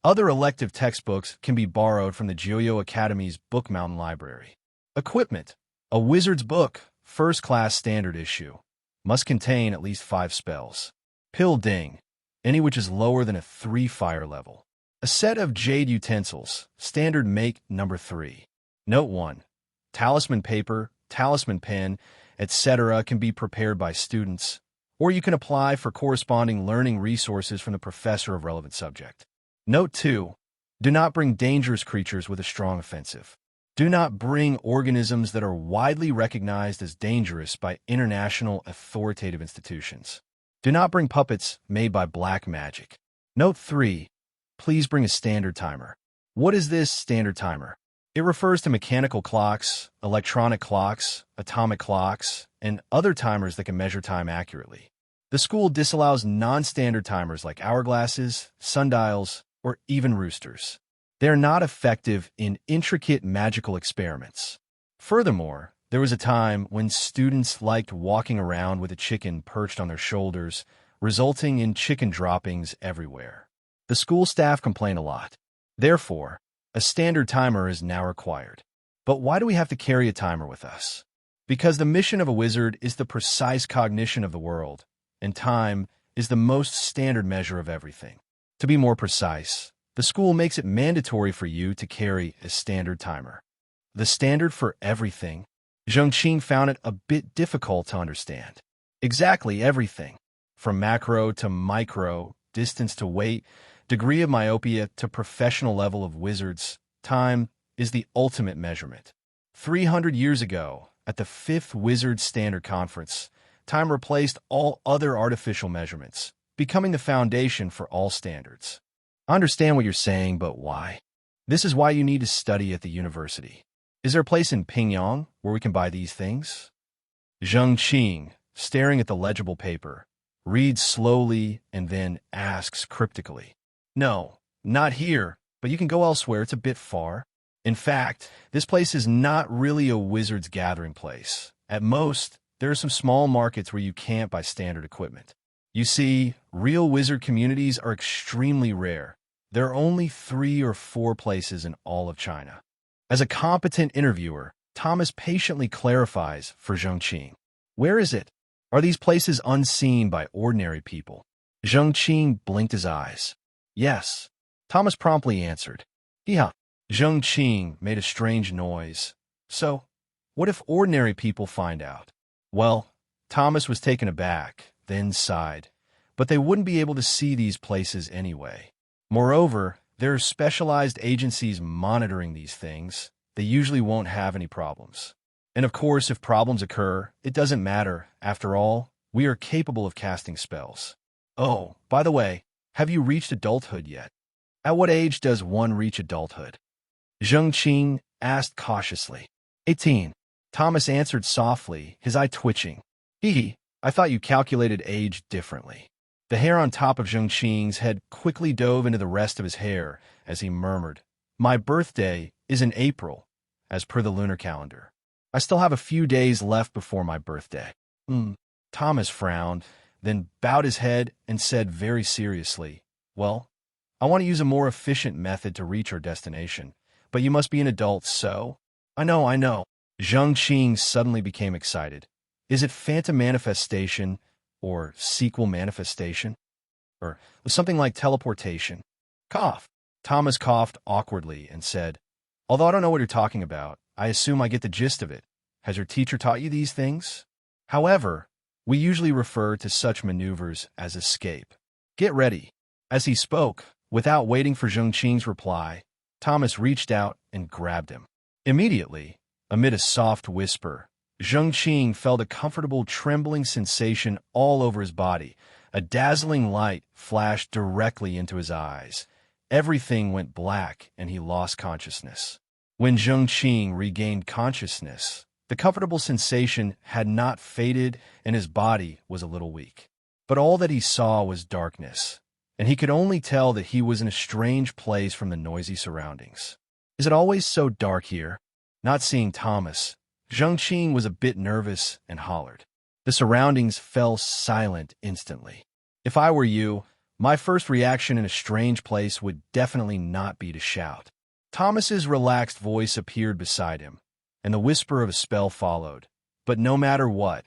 other elective textbooks can be borrowed from the Juyo Academy's Book Mountain Library. Equipment: a Wizard's Book, first class standard issue. Must contain at least 5 spells. Pill Ding, any which is lower than a 3 fire level. A set of jade utensils, standard make number 3. Note 1. Talisman paper, talisman pen, etc. can be prepared by students, or you can apply for corresponding learning resources from the professor of relevant subject. Note 2. Do not bring dangerous creatures with a strong offensive. Do not bring organisms that are widely recognized as dangerous by international authoritative institutions. Do not bring puppets made by black magic. Note 3. Please bring a standard timer. What is this standard timer? It refers to mechanical clocks, electronic clocks, atomic clocks, and other timers that can measure time accurately. The school disallows non-standard timers like hourglasses, sundials, or even roosters. They are not effective in intricate magical experiments. Furthermore, there was a time when students liked walking around with a chicken perched on their shoulders, resulting in chicken droppings everywhere. The school staff complain a lot. Therefore, a standard timer is now required. But why do we have to carry a timer with us? Because the mission of a wizard is the precise cognition of the world, and time is the most standard measure of everything. To be more precise, the school makes it mandatory for you to carry a standard timer. The standard for everything? Zheng Qing found it a bit difficult to understand. Exactly everything. From macro to micro, distance to weight, degree of myopia to professional level of wizards, time is the ultimate measurement. 300 years ago, at the 5th Wizard Standard Conference, time replaced all other artificial measurements, becoming the foundation for all standards. I understand what you're saying, but why? This is why you need to study at the university. Is there a place in Pingyang where we can buy these things? Zheng Qing, staring at the legible paper, reads slowly and then asks cryptically, "No, not here, but you can go elsewhere. It's a bit far. In fact, this place is not really a wizard's gathering place. At most, there are some small markets where you can't buy standard equipment. You see, real wizard communities are extremely rare. There are only 3 or 4 places in all of China." As a competent interviewer, Thomas patiently clarifies for Zheng Qing. Where is it? Are these places unseen by ordinary people? Zheng Qing blinked his eyes. Yes. Thomas promptly answered. Yeah. Zheng Qing made a strange noise. So, what if ordinary people find out? Well, Thomas was taken aback, then sighed. But they wouldn't be able to see these places anyway. Moreover, There are specialized agencies monitoring these things. They usually won't have any problems. And of course, if problems occur, it doesn't matter. After all, we are capable of casting spells. Oh, by the way, have you reached adulthood yet? At what age does one reach adulthood? Zheng Qing asked cautiously. 18. Thomas answered softly, his eye twitching. Hee, I thought you calculated age differently. The hair on top of Zheng Qing's head quickly dove into the rest of his hair as he murmured, My birthday is in April, as per the lunar calendar. I still have a few days left before my birthday. Thomas frowned, then bowed his head and said very seriously, Well, I want to use a more efficient method to reach our destination, but you must be an adult, so... I know. Zheng Qing suddenly became excited. Is it phantom manifestation or sequel manifestation? Or something like teleportation? Cough. Thomas coughed awkwardly and said, Although I don't know what you're talking about, I assume I get the gist of it. Has your teacher taught you these things? However, we usually refer to such maneuvers as escape. Get ready. As he spoke, without waiting for Zheng Qing's reply, Thomas reached out and grabbed him. Immediately, amid a soft whisper, Zheng Qing felt a comfortable trembling sensation all over his body. A dazzling light flashed directly into his eyes. Everything went black and he lost consciousness. When Zheng Qing regained consciousness, the comfortable sensation had not faded and his body was a little weak. But all that he saw was darkness, and he could only tell that he was in a strange place from the noisy surroundings. Is it always so dark here? Not seeing Thomas, Zheng Qing was a bit nervous and hollered. The surroundings fell silent instantly. If I were you, my first reaction in a strange place would definitely not be to shout. Thomas's relaxed voice appeared beside him, and the whisper of a spell followed. But no matter what,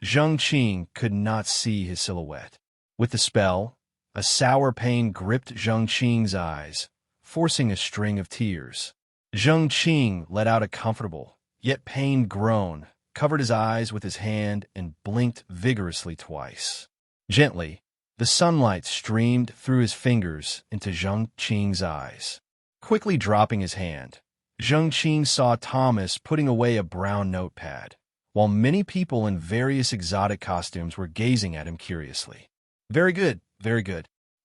Zheng Qing could not see his silhouette. With the spell, a sour pain gripped Zheng Qing's eyes, forcing a string of tears. Zheng Qing let out a comfortable, yet pained groan, covered his eyes with his hand, and blinked vigorously twice. Gently, the sunlight streamed through his fingers into Zheng Qing's eyes. Quickly dropping his hand, Zheng Qing saw Thomas putting away a brown notepad, while many people in various exotic costumes were gazing at him curiously. Very good.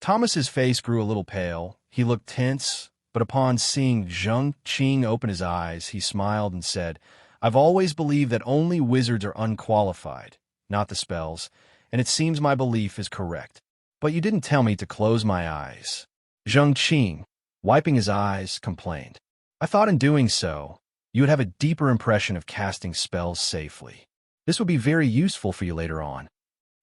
Thomas's face grew a little pale. He looked tense, but upon seeing Zheng Qing open his eyes, he smiled and said, I've always believed that only wizards are unqualified, not the spells, and it seems my belief is correct. But you didn't tell me to close my eyes. Zheng Qing, wiping his eyes, complained. I thought in doing so, you would have a deeper impression of casting spells safely. This would be very useful for you later on.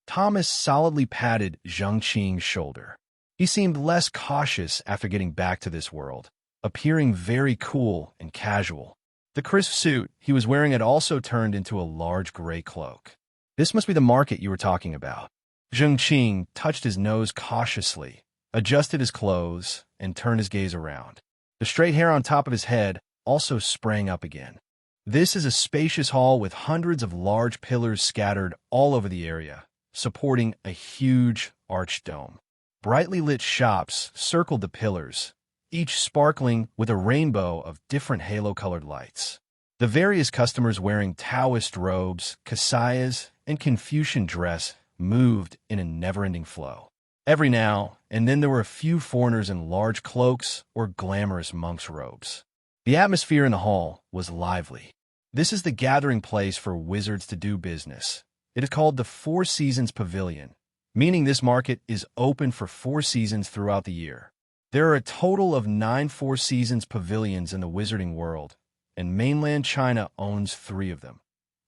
Thomas solidly patted Zheng Qing's shoulder. He seemed less cautious after getting back to this world, appearing very cool and casual. The crisp suit he was wearing had also turned into a large gray cloak. This must be the market you were talking about. Zheng Qing touched his nose cautiously, adjusted his clothes, and turned his gaze around. The straight hair on top of his head also sprang up again. This is a spacious hall with hundreds of large pillars scattered all over the area, supporting a huge arched dome. Brightly lit shops circled the pillars, each sparkling with a rainbow of different halo-colored lights. The various customers wearing Taoist robes, kasayas, and Confucian dress moved in a never-ending flow. Every now and then there were a few foreigners in large cloaks or glamorous monk's robes. The atmosphere in the hall was lively. This is the gathering place for wizards to do business. It is called the Four Seasons Pavilion, meaning this market is open for 4 seasons throughout the year. There are a total of 9 Four Seasons pavilions in the wizarding world, and mainland China owns 3 of them.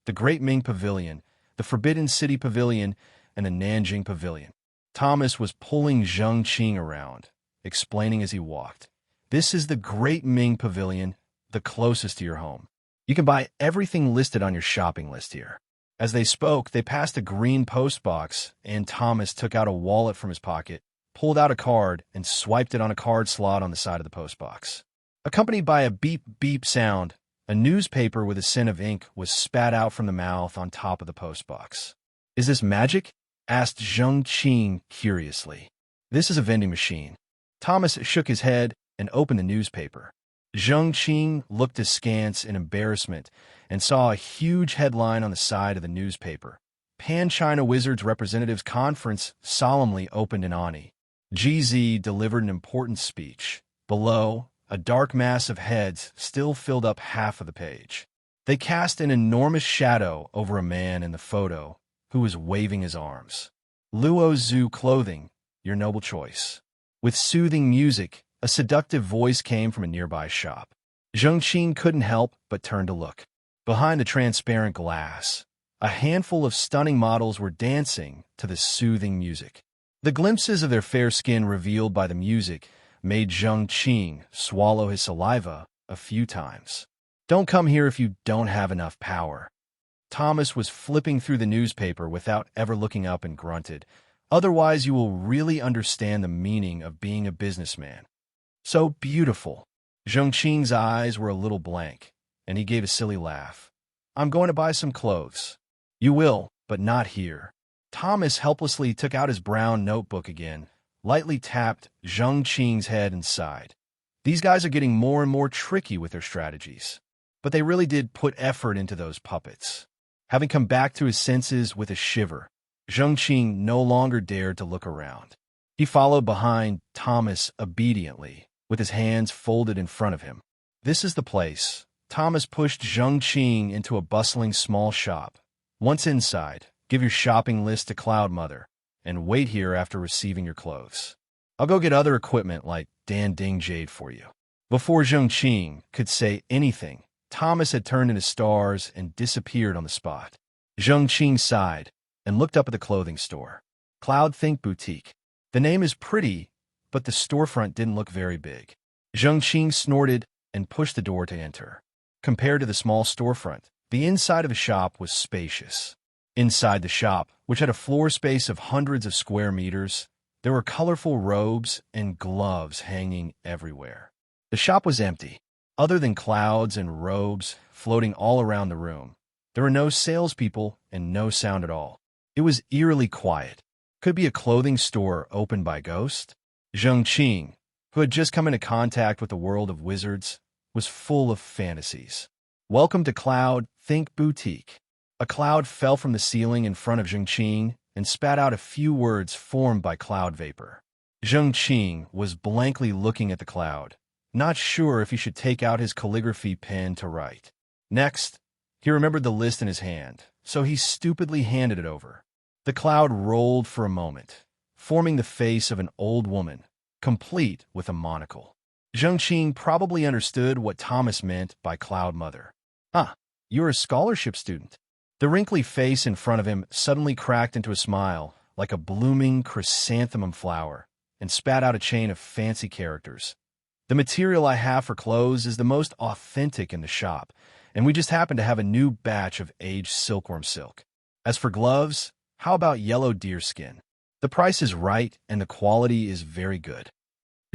The Great Ming Pavilion, the Forbidden City Pavilion, and the Nanjing Pavilion. Thomas was pulling Zheng Qing around, explaining as he walked. This is the Great Ming Pavilion, the closest to your home. You can buy everything listed on your shopping list here. As they spoke, they passed a green post box, and Thomas took out a wallet from his pocket, pulled out a card, and swiped it on a card slot on the side of the post box. Accompanied by a beep-beep sound, a newspaper with a scent of ink was spat out from the mouth on top of the post box. Is this magic? Asked Zheng Qing curiously. This is a vending machine. Thomas shook his head and opened the newspaper. Zheng Qing looked askance in embarrassment and saw a huge headline on the side of the newspaper. Pan-China Wizards Representatives Conference solemnly opened in Ani. GZ delivered an important speech. Below, a dark mass of heads still filled up half of the page. They cast an enormous shadow over a man in the photo who was waving his arms. Luo Zhu clothing, your noble choice. With soothing music, a seductive voice came from a nearby shop. Zheng Qing couldn't help but turn to look. Behind the transparent glass, a handful of stunning models were dancing to the soothing music. The glimpses of their fair skin revealed by the music made Zheng Qing swallow his saliva a few times. Don't come here if you don't have enough power. Thomas was flipping through the newspaper without ever looking up and grunted. Otherwise, you will really understand the meaning of being a businessman. So beautiful. Zheng Qing's eyes were a little blank, and he gave a silly laugh. I'm going to buy some clothes. You will, but not here. Thomas helplessly took out his brown notebook again, lightly tapped Zheng Qing's head and sighed. These guys are getting more and more tricky with their strategies. But they really did put effort into those puppets. Having come back to his senses with a shiver, Zheng Qing no longer dared to look around. He followed behind Thomas obediently, with his hands folded in front of him. This is the place. Thomas pushed Zheng Qing into a bustling small shop. Once inside, give your shopping list to Cloud Mother, and wait here after receiving your clothes. I'll go get other equipment like Dan Ding Jade for you. Before Zheng Qing could say anything, Thomas had turned into stars and disappeared on the spot. Zheng Qing sighed and looked up at the clothing store. Cloud Think Boutique. The name is pretty, but the storefront didn't look very big. Zheng Qing snorted and pushed the door to enter. Compared to the small storefront, the inside of the shop was spacious. Inside the shop, which had a floor space of hundreds of square meters, there were colorful robes and gloves hanging everywhere. The shop was empty. Other than clouds and robes floating all around the room, there were no salespeople and no sound at all. It was eerily quiet. Could be a clothing store opened by ghost? Zheng Qing, who had just come into contact with the world of wizards, was full of fantasies. Welcome to Cloud Think Boutique. A cloud fell from the ceiling in front of Zheng Qing and spat out a few words formed by cloud vapor. Zheng Qing was blankly looking at the cloud, not sure if he should take out his calligraphy pen to write. Next, he remembered the list in his hand, so he stupidly handed it over. The cloud rolled for a moment, forming the face of an old woman, complete with a monocle. Zheng Qing probably understood what Thomas meant by Cloud Mother. Ah, you're a scholarship student. The wrinkly face in front of him suddenly cracked into a smile, like a blooming chrysanthemum flower, and spat out a chain of fancy characters. The material I have for clothes is the most authentic in the shop, and we just happen to have a new batch of aged silkworm silk. As for gloves, how about yellow deerskin? The price is right, and the quality is very good.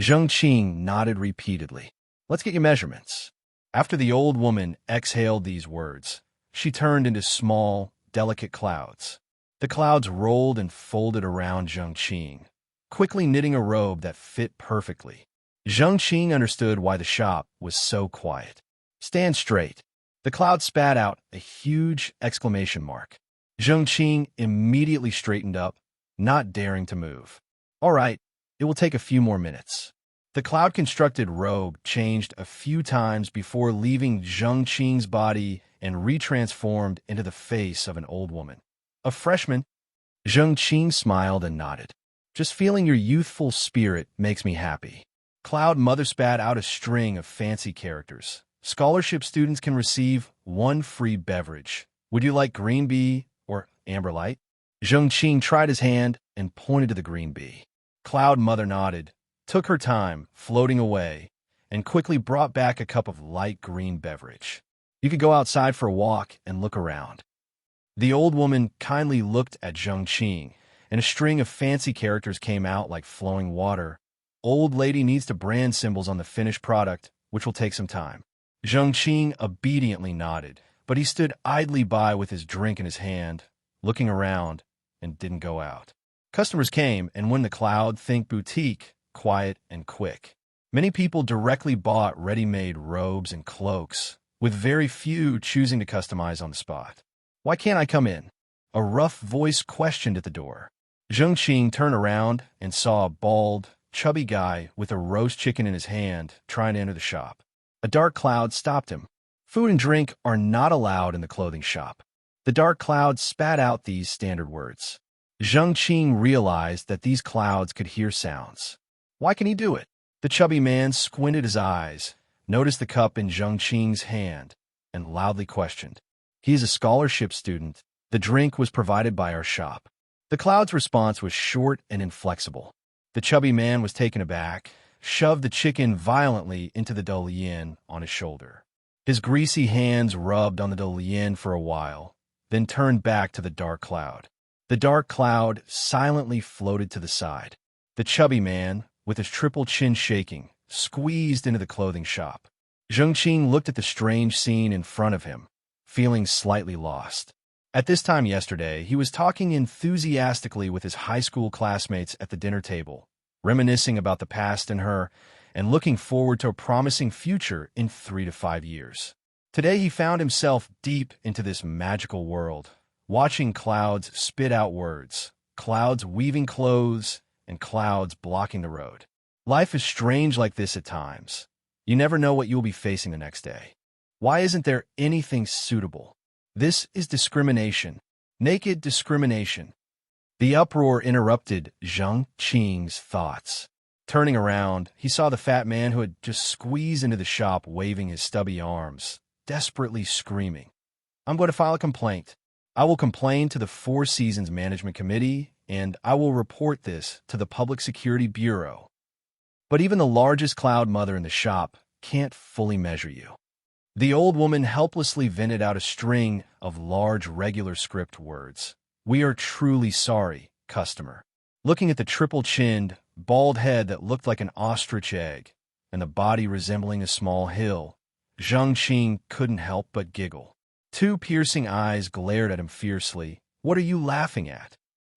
Zheng Qing nodded repeatedly. Let's get your measurements. After the old woman exhaled these words, she turned into small, delicate clouds. The clouds rolled and folded around Zheng Qing, quickly knitting a robe that fit perfectly. Zheng Qing understood why the shop was so quiet. Stand straight. The cloud spat out a huge exclamation mark. Zheng Qing immediately straightened up, not daring to move. All right, it will take a few more minutes. The cloud-constructed robe changed a few times before leaving Zheng Qing's body and retransformed into the face of an old woman. A freshman? Zheng Qing smiled and nodded. Just feeling your youthful spirit makes me happy. Cloud Mother spat out a string of fancy characters. Scholarship students can receive one free beverage. Would you like green bee or amber light? Zheng Qing tried his hand and pointed to the green bee. Cloud Mother nodded, took her time, floating away, and quickly brought back a cup of light green beverage. You could go outside for a walk and look around. The old woman kindly looked at Zheng Qing, and a string of fancy characters came out like flowing water. Old lady needs to brand symbols on the finished product, which will take some time. Zheng Qing obediently nodded, but he stood idly by with his drink in his hand, looking around, and didn't go out. Customers came, and when the Cloud Think Boutique, quiet and quick. Many people directly bought ready-made robes and cloaks, with very few choosing to customize on the spot. "Why can't I come in?" a rough voice questioned at the door. Zheng Qing turned around and saw a bald, chubby guy with a roast chicken in his hand trying to enter the shop. A dark cloud stopped him. "Food and drink are not allowed in the clothing shop." The dark cloud spat out these standard words. Zheng Qing realized that these clouds could hear sounds. Why can he do it? The chubby man squinted his eyes, noticed the cup in Zheng Qing's hand, and loudly questioned. "He is a scholarship student. The drink was provided by our shop." The cloud's response was short and inflexible. The chubby man was taken aback, shoved the chicken violently into the doulian on his shoulder. His greasy hands rubbed on the doulian for a while, then turned back to the dark cloud. The dark cloud silently floated to the side. The chubby man, with his triple chin shaking, squeezed into the clothing shop. Zheng Qing looked at the strange scene in front of him, feeling slightly lost. At this time yesterday, he was talking enthusiastically with his high school classmates at the dinner table, reminiscing about the past and her, and looking forward to a promising future in 3 to 5 years. Today he found himself deep into this magical world, watching clouds spit out words, clouds weaving clothes, and clouds blocking the road. Life is strange like this at times. You never know what you will be facing the next day. Why isn't there anything suitable? This is discrimination. Naked discrimination. The uproar interrupted Zheng Qing's thoughts. Turning around, he saw the fat man who had just squeezed into the shop waving his stubby arms, desperately screaming. "I'm going to file a complaint. I will complain to the Four Seasons Management Committee, and I will report this to the Public Security Bureau." But even the largest cloud mother in the shop can't fully measure you. The old woman helplessly vented out a string of large regular script words. "We are truly sorry, customer." Looking at the triple-chinned, bald head that looked like an ostrich egg, and the body resembling a small hill, Zheng Qing couldn't help but giggle. Two piercing eyes glared at him fiercely. "What are you laughing at?"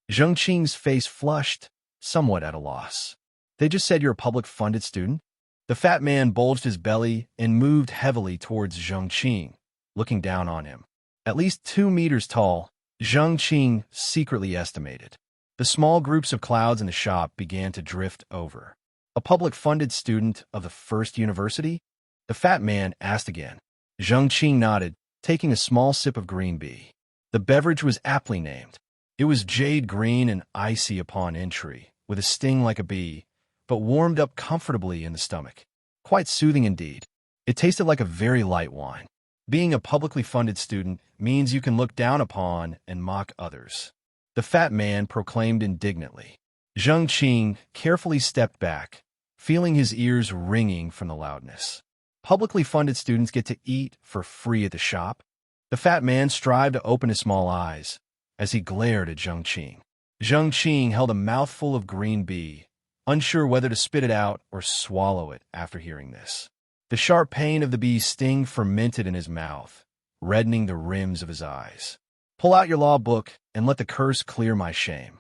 Zheng Qing's face flushed, somewhat at a loss. "They just said you're a public-funded student?" The fat man bulged his belly and moved heavily towards Zheng Qing, looking down on him. At least 2 meters tall, Zheng Qing secretly estimated. The small groups of clouds in the shop began to drift over. "A public-funded student of the First University?" the fat man asked again. Zheng Qing nodded, taking a small sip of green bee. The beverage was aptly named. It was jade green and icy upon entry, with a sting like a bee, but warmed up comfortably in the stomach. Quite soothing indeed. It tasted like a very light wine. Being a publicly funded student means you can look down upon and mock others, the fat man proclaimed indignantly. Zheng Qing carefully stepped back, feeling his ears ringing from the loudness. Publicly funded students get to eat for free at the shop? The fat man strived to open his small eyes as he glared at Zheng Qing. Zheng Qing held a mouthful of green bee, unsure whether to spit it out or swallow it after hearing this. The sharp pain of the bee's sting fermented in his mouth, reddening the rims of his eyes. "Pull out your law book and let the curse clear my shame."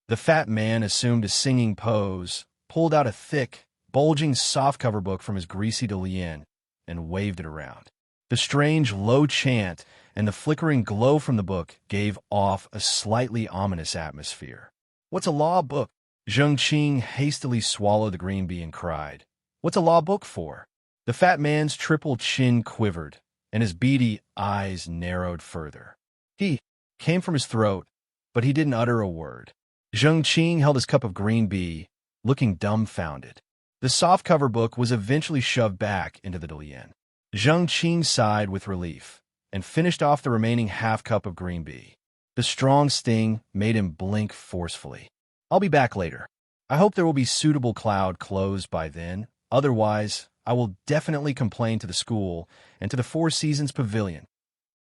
The fat man assumed a singing pose, pulled out a thick, bulging softcover book from his greasy doulian, and waved it around. The strange low chant and the flickering glow from the book gave off a slightly ominous atmosphere. "What's a law book?" Zheng Qing hastily swallowed the green bee and cried. "What's a law book for?" The fat man's triple chin quivered, and his beady eyes narrowed further. He came from his throat, but he didn't utter a word. Zheng Qing held his cup of green bee, looking dumbfounded. The softcover book was eventually shoved back into the doulian. Zheng Qing sighed with relief and finished off the remaining half cup of green bee. The strong sting made him blink forcefully. "I'll be back later. I hope there will be suitable cloud closed by then. Otherwise, I will definitely complain to the school and to the Four Seasons Pavilion."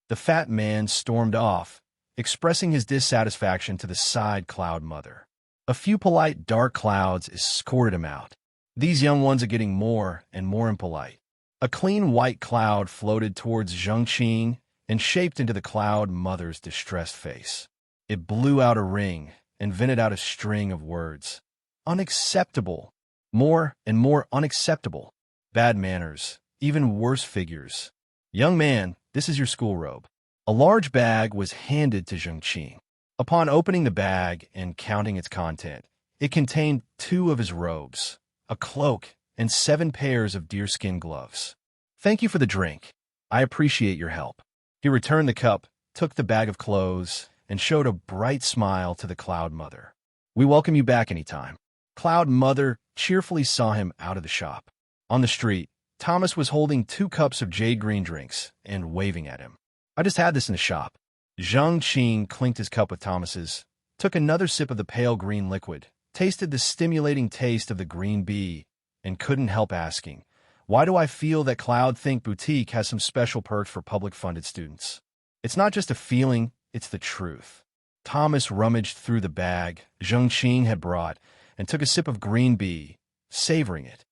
The fat man stormed off, expressing his dissatisfaction to the side cloud mother. A few polite dark clouds escorted him out. These young ones are getting more and more impolite. A clean white cloud floated towards Zheng Qing and shaped into the cloud mother's distressed face. It blew out a ring and vented out a string of words. "Unacceptable. More and more unacceptable. Bad manners, even worse figures. Young man, this is your school robe. A large bag was handed to Zheng Qing. Upon opening the bag and counting its content, it contained 2 of his robes, a cloak, and 7 pairs of deerskin gloves. Thank you for the drink. I appreciate your help. He returned the cup, took the bag of clothes, and showed a bright smile to the Cloud Mother. We welcome you back anytime. Cloud Mother cheerfully saw him out of the shop. On the street, Thomas was holding 2 cups of jade green drinks and waving at him. I just had this in the shop. Zheng Qing clinked his cup with Thomas's, took another sip of the pale green liquid, tasted the stimulating taste of the green bee, and couldn't help asking, why do I feel that Cloud Think Boutique has some special perks for public-funded students? It's not just a feeling, it's the truth. Thomas rummaged through the bag Zheng Qing had brought and took a sip of green bee, savoring it.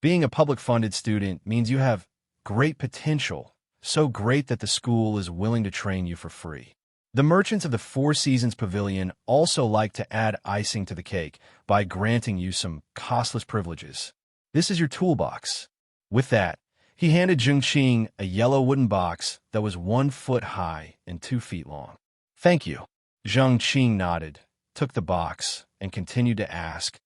Being a public-funded student means you have great potential, so great that the school is willing to train you for free. The merchants of the Four Seasons Pavilion also like to add icing to the cake by granting you some costless privileges. This is your toolbox. With that, he handed Zheng Qing a yellow wooden box that was 1 foot high and 2 feet long. Thank you. Zheng Qing nodded, took the box, and continued to ask,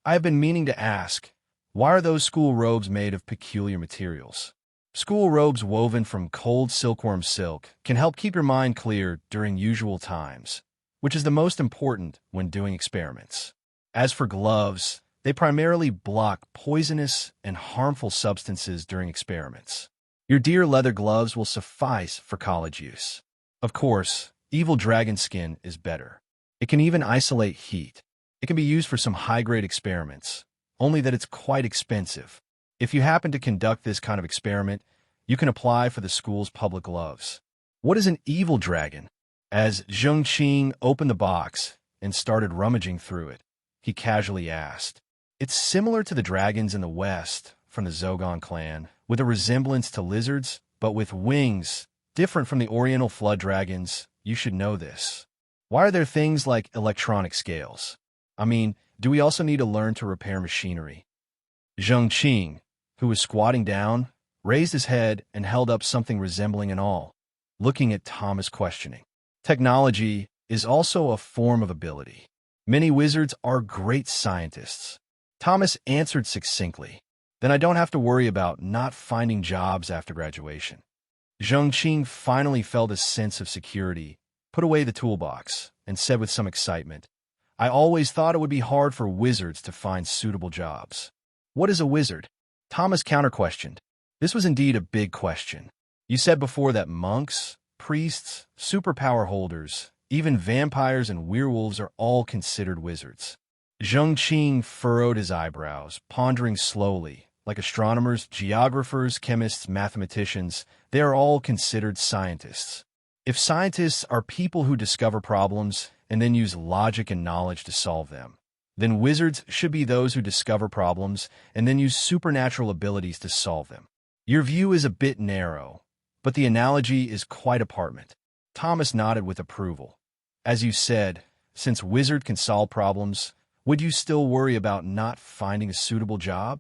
I have been meaning to ask, why are those school robes made of peculiar materials? School robes woven from cold silkworm silk can help keep your mind clear during usual times, which is the most important when doing experiments. As for gloves, they primarily block poisonous and harmful substances during experiments. Your deer leather gloves will suffice for college use. Of course, evil dragon skin is better. It can even isolate heat. It can be used for some high-grade experiments, only that it's quite expensive. If you happen to conduct this kind of experiment, you can apply for the school's public gloves. What is an evil dragon? As Zheng Qing opened the box and started rummaging through it, he casually asked, It's similar to the dragons in the West from the Zogan clan, with a resemblance to lizards, but with wings, different from the Oriental flood dragons. You should know this. Why are there things like electronic scales? I mean, do we also need to learn to repair machinery? Zheng Qing, who was squatting down, raised his head and held up something resembling an awl, looking at Thomas questioning. Technology is also a form of ability. Many wizards are great scientists. Thomas answered succinctly. Then I don't have to worry about not finding jobs after graduation. Zheng Qing finally felt a sense of security, put away the toolbox, and said with some excitement, I always thought it would be hard for wizards to find suitable jobs. What is a wizard? Thomas counter-questioned. This was indeed a big question. You said before that monks, priests, superpower holders, even vampires and werewolves are all considered wizards. Zheng Qing furrowed his eyebrows, pondering slowly. Like astronomers, geographers, chemists, mathematicians, they are all considered scientists. If scientists are people who discover problems and then use logic and knowledge to solve them, then wizards should be those who discover problems and then use supernatural abilities to solve them. Your view is a bit narrow, but the analogy is quite apartment. Thomas nodded with approval. As you said, since wizard can solve problems, would you still worry about not finding a suitable job?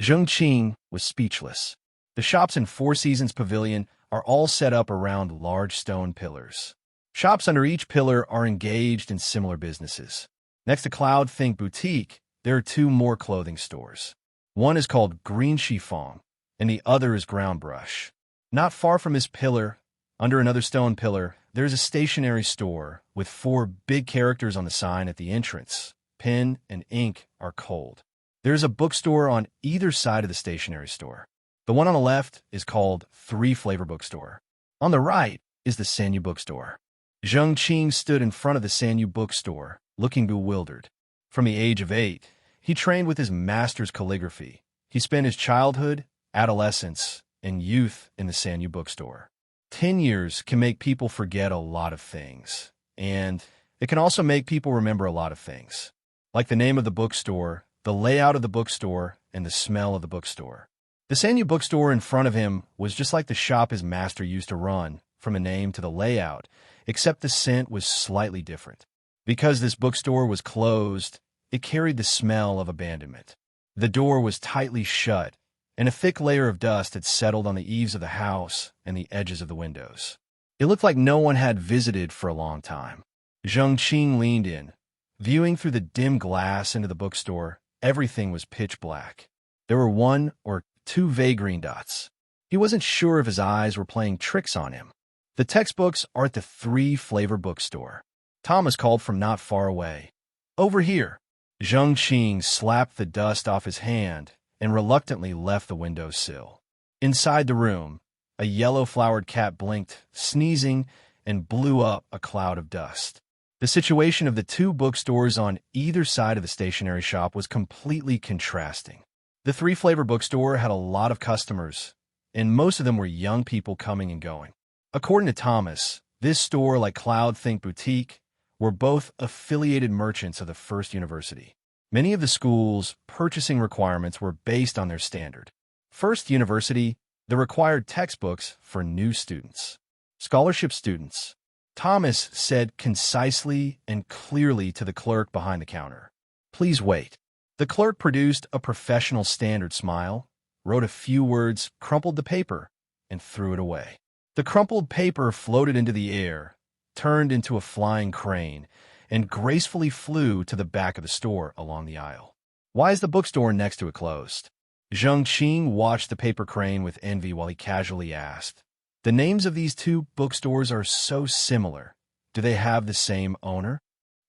Zheng Qing was speechless. The shops in Four Seasons Pavilion are all set up around large stone pillars. Shops under each pillar are engaged in similar businesses. Next to Cloud Think Boutique, there are 2 more clothing stores. One is called Green Chiffon, and the other is Ground Brush. Not far from this pillar, under another stone pillar, there is a stationery store with 4 big characters on the sign at the entrance. Pen and ink are cold. There is a bookstore on either side of the stationery store. The one on the left is called 3 Flavor Bookstore. On the right is the Sanyu Bookstore. Zheng Qing stood in front of the Sanyu Bookstore, looking bewildered. From the age of 8, he trained with his master's calligraphy. He spent his childhood, adolescence, and youth in the Sanyu Bookstore. 10 years can make people forget a lot of things, and it can also make people remember a lot of things, like the name of the bookstore, the layout of the bookstore, and the smell of the bookstore. The Sanyu Bookstore in front of him was just like the shop his master used to run, from the name to the layout, except the scent was slightly different. Because this bookstore was closed, it carried the smell of abandonment. The door was tightly shut, and a thick layer of dust had settled on the eaves of the house and the edges of the windows. It looked like no one had visited for a long time. Zheng Qing leaned in. Viewing through the dim glass into the bookstore, everything was pitch black. There were one or two vague green dots. He wasn't sure if his eyes were playing tricks on him. The textbooks are at the 3-flavor bookstore. Thomas called from not far away. Over here. Zheng Qing slapped the dust off his hand and reluctantly left the windowsill. Inside the room, a yellow-flowered cat blinked, sneezing, and blew up a cloud of dust. The situation of the two bookstores on either side of the stationery shop was completely contrasting. The 3-flavor bookstore had a lot of customers, and most of them were young people coming and going. According to Thomas, this store, like Cloud Think Boutique, were both affiliated merchants of the First University. Many of the school's purchasing requirements were based on their standard. First University, the required textbooks for new students. Scholarship students. Thomas said concisely and clearly to the clerk behind the counter. Please wait. The clerk produced a professional standard smile, wrote a few words, crumpled the paper, and threw it away. The crumpled paper floated into the air, turned into a flying crane, and gracefully flew to the back of the store along the aisle. Why is the bookstore next to it closed? Zheng Qing watched the paper crane with envy while he casually asked, the names of these two bookstores are so similar. Do they have the same owner?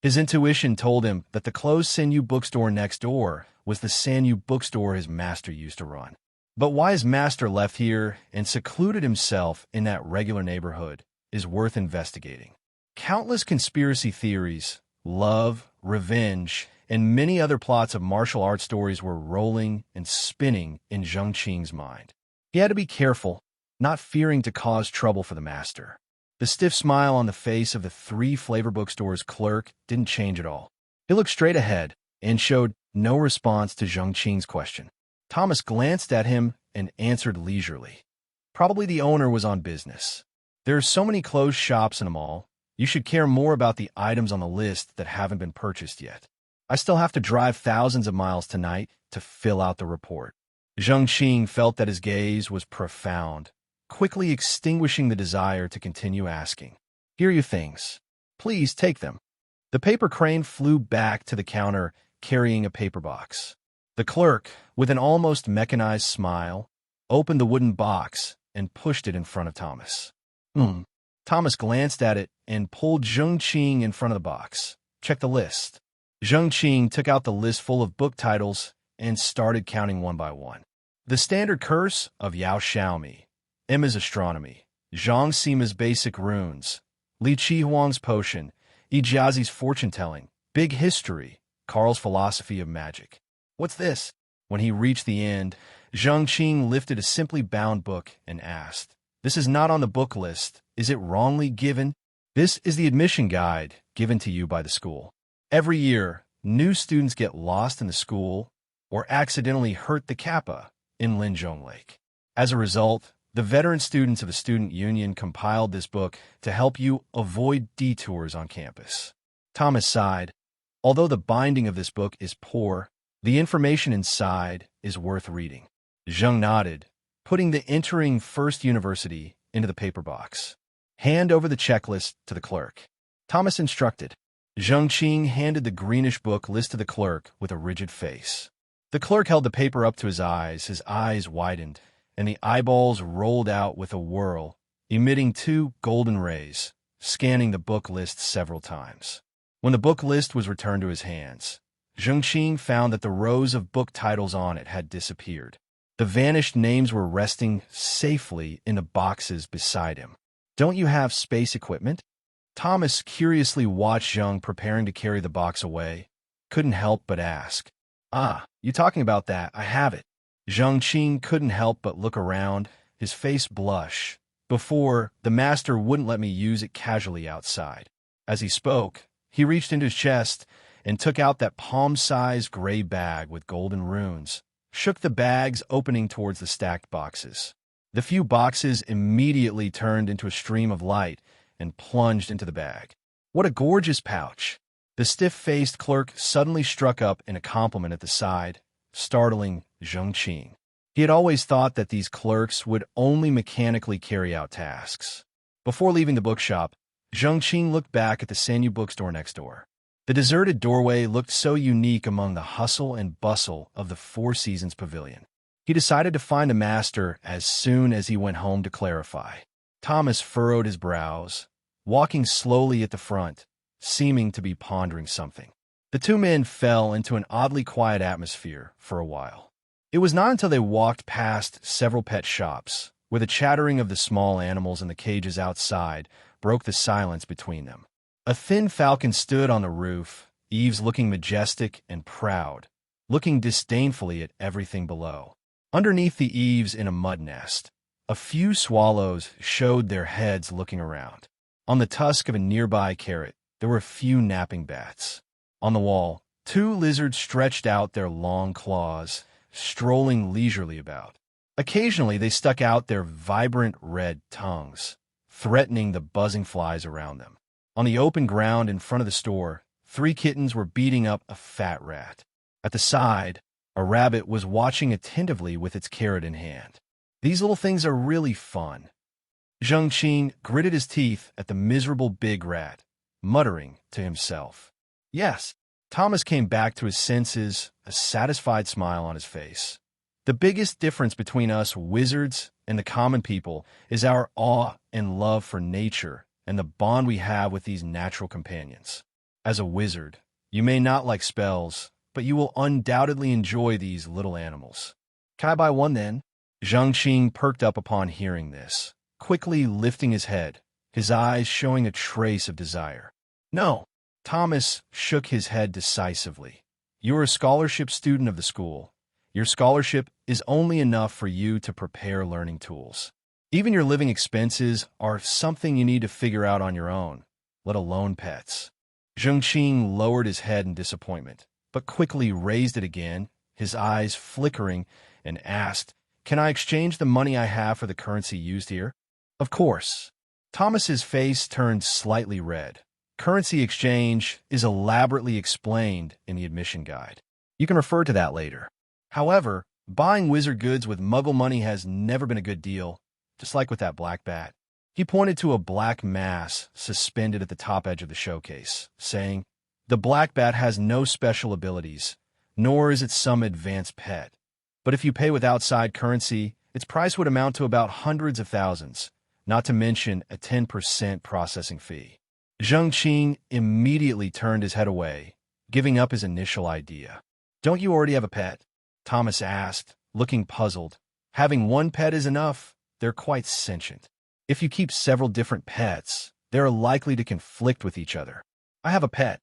His intuition told him that the closed Sanyu bookstore next door was the Sanyu bookstore his master used to run. But why his master left here and secluded himself in that regular neighborhood is worth investigating. Countless conspiracy theories, love, revenge, and many other plots of martial arts stories were rolling and spinning in Zheng Qing's mind. He had to be careful, not fearing to cause trouble for the master. The stiff smile on the face of the 3-flavor bookstore's clerk didn't change at all. He looked straight ahead and showed no response to Zheng Qing's question. Thomas glanced at him and answered leisurely. Probably the owner was on business. There are so many closed shops in a mall. You should care more about the items on the list that haven't been purchased yet. I still have to drive thousands of miles tonight to fill out the report. Zheng Qing felt that his gaze was profound, quickly extinguishing the desire to continue asking. Here are your things. Please take them. The paper crane flew back to the counter, carrying a paper box. The clerk, with an almost mechanized smile, opened the wooden box and pushed it in front of Thomas. Thomas glanced at it and pulled Zheng Qing in front of the box. Check the list. Zheng Qing took out the list full of book titles and started counting one by one. The Standard Curse of Yao Xiaomi, Emma's Astronomy, Zhang Sima's Basic Runes, Li Qihuang's Potion, Ijiazi's Fortune-Telling, Big History, Carl's Philosophy of Magic. What's this? When he reached the end, Zheng Qing lifted a simply bound book and asked, This is not on the book list. Is it wrongly given? This is the admission guide given to you by the school. Every year, new students get lost in the school or accidentally hurt the kappa in Linzhong Lake. As a result, the veteran students of the Student Union compiled this book to help you avoid detours on campus. Thomas sighed. Although the binding of this book is poor, the information inside is worth reading. Zheng nodded, putting the entering First University into the paper box. Hand over the checklist to the clerk. Thomas instructed. Zheng Qing handed the greenish book list to the clerk with a rigid face. The clerk held the paper up to his eyes widened, and the eyeballs rolled out with a whirl, emitting 2 golden rays, scanning the book list several times. When the book list was returned to his hands, Zheng Qing found that the rows of book titles on it had disappeared. The vanished names were resting safely in the boxes beside him. Don't you have space equipment? Thomas curiously watched Zheng preparing to carry the box away. Couldn't help but ask. You talking about that? I have it. Zheng Qing couldn't help but look around, his face blush. Before, the master wouldn't let me use it casually outside. As he spoke, he reached into his chest and took out that palm-sized gray bag with golden runes, shook the bags opening towards the stacked boxes. The few boxes immediately turned into a stream of light and plunged into the bag. What a gorgeous pouch! The stiff-faced clerk suddenly struck up in a compliment at the side, startling Zheng Qing. He had always thought that these clerks would only mechanically carry out tasks. Before leaving the bookshop, Zheng Qing looked back at the Sanyu bookstore next door. The deserted doorway looked so unique among the hustle and bustle of the Four Seasons Pavilion. He decided to find a master as soon as he went home to clarify. Thomas furrowed his brows, walking slowly at the front, seeming to be pondering something. The two men fell into an oddly quiet atmosphere for a while. It was not until they walked past several pet shops, where the chattering of the small animals in the cages outside broke the silence between them. A thin falcon stood on the roof, eaves looking majestic and proud, looking disdainfully at everything below. Underneath the eaves in a mud nest, a few swallows showed their heads looking around. On the tusk of a nearby carrot, there were a few napping bats. On the wall, two lizards stretched out their long claws, strolling leisurely about. Occasionally, they stuck out their vibrant red tongues, threatening the buzzing flies around them. On the open ground in front of the store, three kittens were beating up a fat rat. At the side, a rabbit was watching attentively with its carrot in hand. These little things are really fun. Zheng Qing gritted his teeth at the miserable big rat, muttering to himself. Yes, Thomas came back to his senses, a satisfied smile on his face. The biggest difference between us wizards and the common people is our awe and love for nature and the bond we have with these natural companions. As a wizard, you may not like spells, but you will undoubtedly enjoy these little animals. Can I buy one then? Zheng Qing perked up upon hearing this, quickly lifting his head, his eyes showing a trace of desire. No, Thomas shook his head decisively. You are a scholarship student of the school. Your scholarship is only enough for you to prepare learning tools. Even your living expenses are something you need to figure out on your own, let alone pets. Zheng Qing lowered his head in disappointment, but quickly raised it again, his eyes flickering, and asked, Can I exchange the money I have for the currency used here? Of course. Thomas's face turned slightly red. Currency exchange is elaborately explained in the admission guide. You can refer to that later. However, buying wizard goods with muggle money has never been a good deal, just like with that black bat. He pointed to a black mass suspended at the top edge of the showcase, saying, The black bat has no special abilities, nor is it some advanced pet. But if you pay with outside currency, its price would amount to about hundreds of thousands, not to mention a 10% processing fee. Zheng Qing immediately turned his head away, giving up his initial idea. Don't you already have a pet? Thomas asked, looking puzzled. Having one pet is enough. They're quite sentient. If you keep several different pets, they are likely to conflict with each other. I have a pet.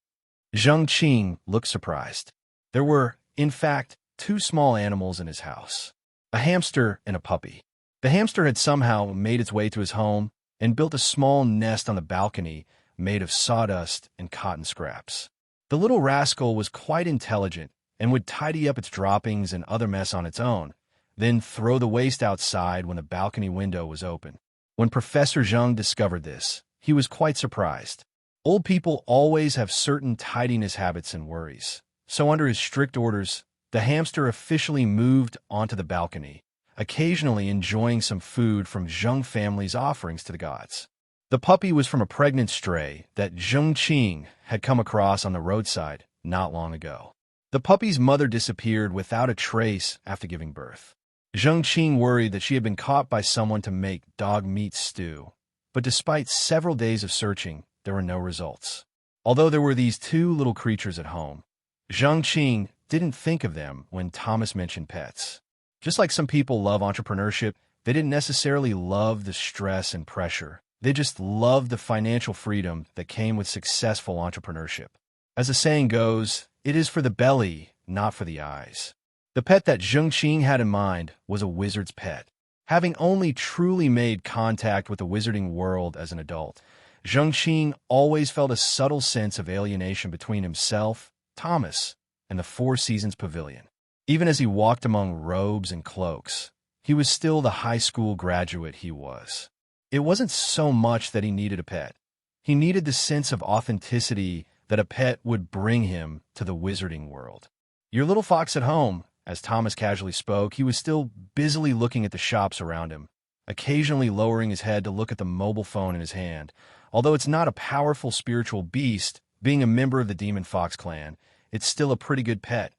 Zheng Qing looked surprised. There were, in fact, two small animals in his house, a hamster and a puppy. The hamster had somehow made its way to his home and built a small nest on the balcony made of sawdust and cotton scraps. The little rascal was quite intelligent and would tidy up its droppings and other mess on its own, then throw the waste outside when the balcony window was open. When Professor Zheng discovered this, he was quite surprised. Old people always have certain tidiness habits and worries. So under his strict orders, the hamster officially moved onto the balcony, occasionally enjoying some food from Zheng family's offerings to the gods. The puppy was from a pregnant stray that Zheng Qing had come across on the roadside not long ago. The puppy's mother disappeared without a trace after giving birth. Zheng Qing worried that she had been caught by someone to make dog meat stew, but despite several days of searching, there were no results. Although there were these two little creatures at home, Zheng Qing didn't think of them when Thomas mentioned pets. Just like some people love entrepreneurship, they didn't necessarily love the stress and pressure. They just loved the financial freedom that came with successful entrepreneurship. As the saying goes, it is for the belly, not for the eyes. The pet that Zheng Qing had in mind was a wizard's pet. Having only truly made contact with the wizarding world as an adult, Zheng Qing always felt a subtle sense of alienation between himself, Thomas, and the Four Seasons Pavilion. Even as he walked among robes and cloaks, he was still the high school graduate he was. It wasn't so much that he needed a pet. He needed the sense of authenticity that a pet would bring him to the wizarding world. Your little fox at home, As Thomas casually spoke, he was still busily looking at the shops around him, occasionally lowering his head to look at the mobile phone in his hand. Although it's not a powerful spiritual beast, being a member of the Demon Fox clan, it's still a pretty good pet.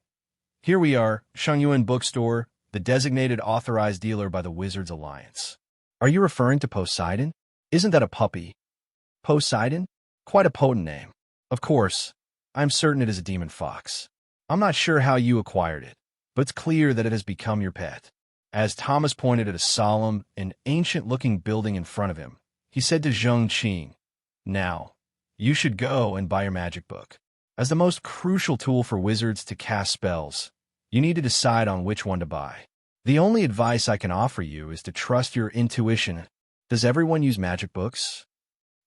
Here we are, Shangyuan Bookstore, the designated authorized dealer by the Wizards Alliance. Are you referring to Poseidon? Isn't that a puppy? Poseidon? Quite a potent name. Of course, I'm certain it is a demon fox. I'm not sure how you acquired it, but it's clear that it has become your pet. As Thomas pointed at a solemn and ancient-looking building in front of him, he said to Zheng Qing, "Now, you should go and buy your magic book. As the most crucial tool for wizards to cast spells, you need to decide on which one to buy. The only advice I can offer you is to trust your intuition. Does everyone use magic books?"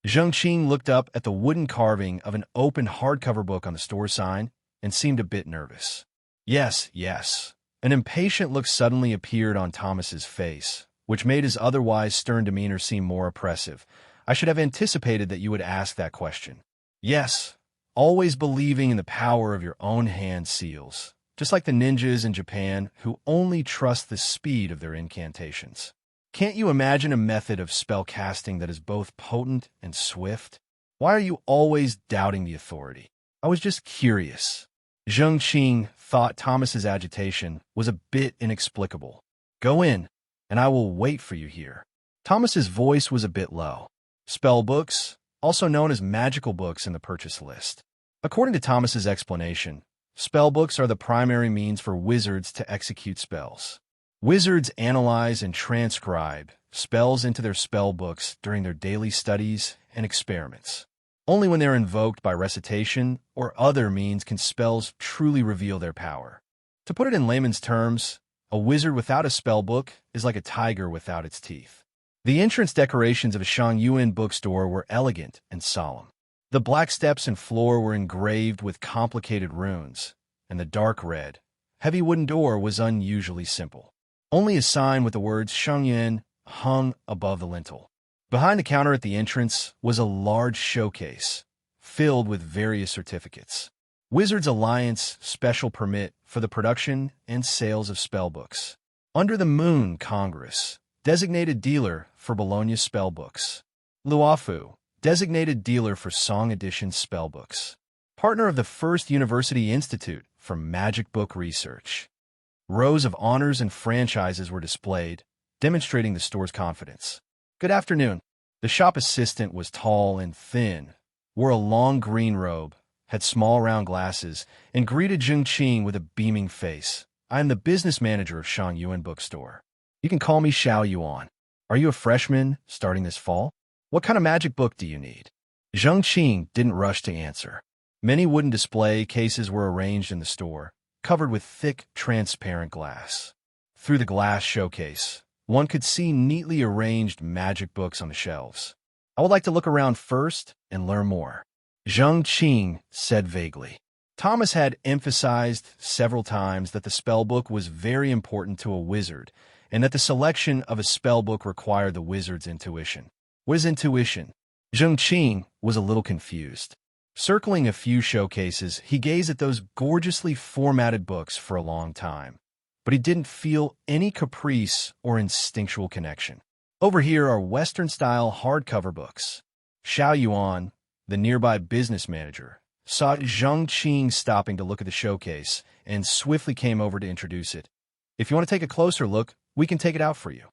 Zheng Qing looked up at the wooden carving of an open hardcover book on the store sign and seemed a bit nervous. Yes, yes. An impatient look suddenly appeared on Thomas's face, which made his otherwise stern demeanor seem more oppressive. I should have anticipated that you would ask that question. Yes, always believing in the power of your own hand seals, just like the ninjas in Japan who only trust the speed of their incantations. Can't you imagine a method of spell casting that is both potent and swift? Why are you always doubting the authority? I was just curious. Zheng Qing thought Thomas's agitation was a bit inexplicable. Go in, and I will wait for you here. Thomas's voice was a bit low. Spell books, also known as magical books in the purchase list. According to Thomas's explanation, spell books are the primary means for wizards to execute spells. Wizards analyze and transcribe spells into their spell books during their daily studies and experiments. Only when they're invoked by recitation or other means can spells truly reveal their power. To put it in layman's terms, a wizard without a spell book is like a tiger without its teeth. The entrance decorations of a Shangyuan bookstore were elegant and solemn. The black steps and floor were engraved with complicated runes, and the dark red, heavy wooden door was unusually simple. Only a sign with the words Shangyuan hung above the lintel. Behind the counter at the entrance was a large showcase, filled with various certificates. Wizards Alliance special permit for the production and sales of spellbooks. Under the Moon Congress, designated dealer for Bologna spellbooks. Luofu, designated dealer for Song Edition spellbooks. Partner of the First University Institute for Magic Book Research. Rows of honors and franchises were displayed, demonstrating the store's confidence. Good afternoon. The shop assistant was tall and thin, wore a long green robe, had small round glasses, and greeted Zheng Qing with a beaming face. I am the business manager of Shangyuan Bookstore. You can call me Xiao Yuan. Are you a freshman starting this fall? What kind of magic book do you need? Zheng Qing didn't rush to answer. Many wooden display cases were arranged in the store, covered with thick, transparent glass. Through the glass showcase, one could see neatly arranged magic books on the shelves. I would like to look around first and learn more, Zheng Qing said vaguely. Thomas had emphasized several times that the spellbook was very important to a wizard, and that the selection of a spellbook required the wizard's intuition. What is intuition? Zheng Qing was a little confused. Circling a few showcases, he gazed at those gorgeously formatted books for a long time, but he didn't feel any caprice or instinctual connection. Over here are Western-style hardcover books. Xiao Yuan, the nearby business manager, saw Zheng Qing stopping to look at the showcase and swiftly came over to introduce it. If you want to take a closer look, we can take it out for you.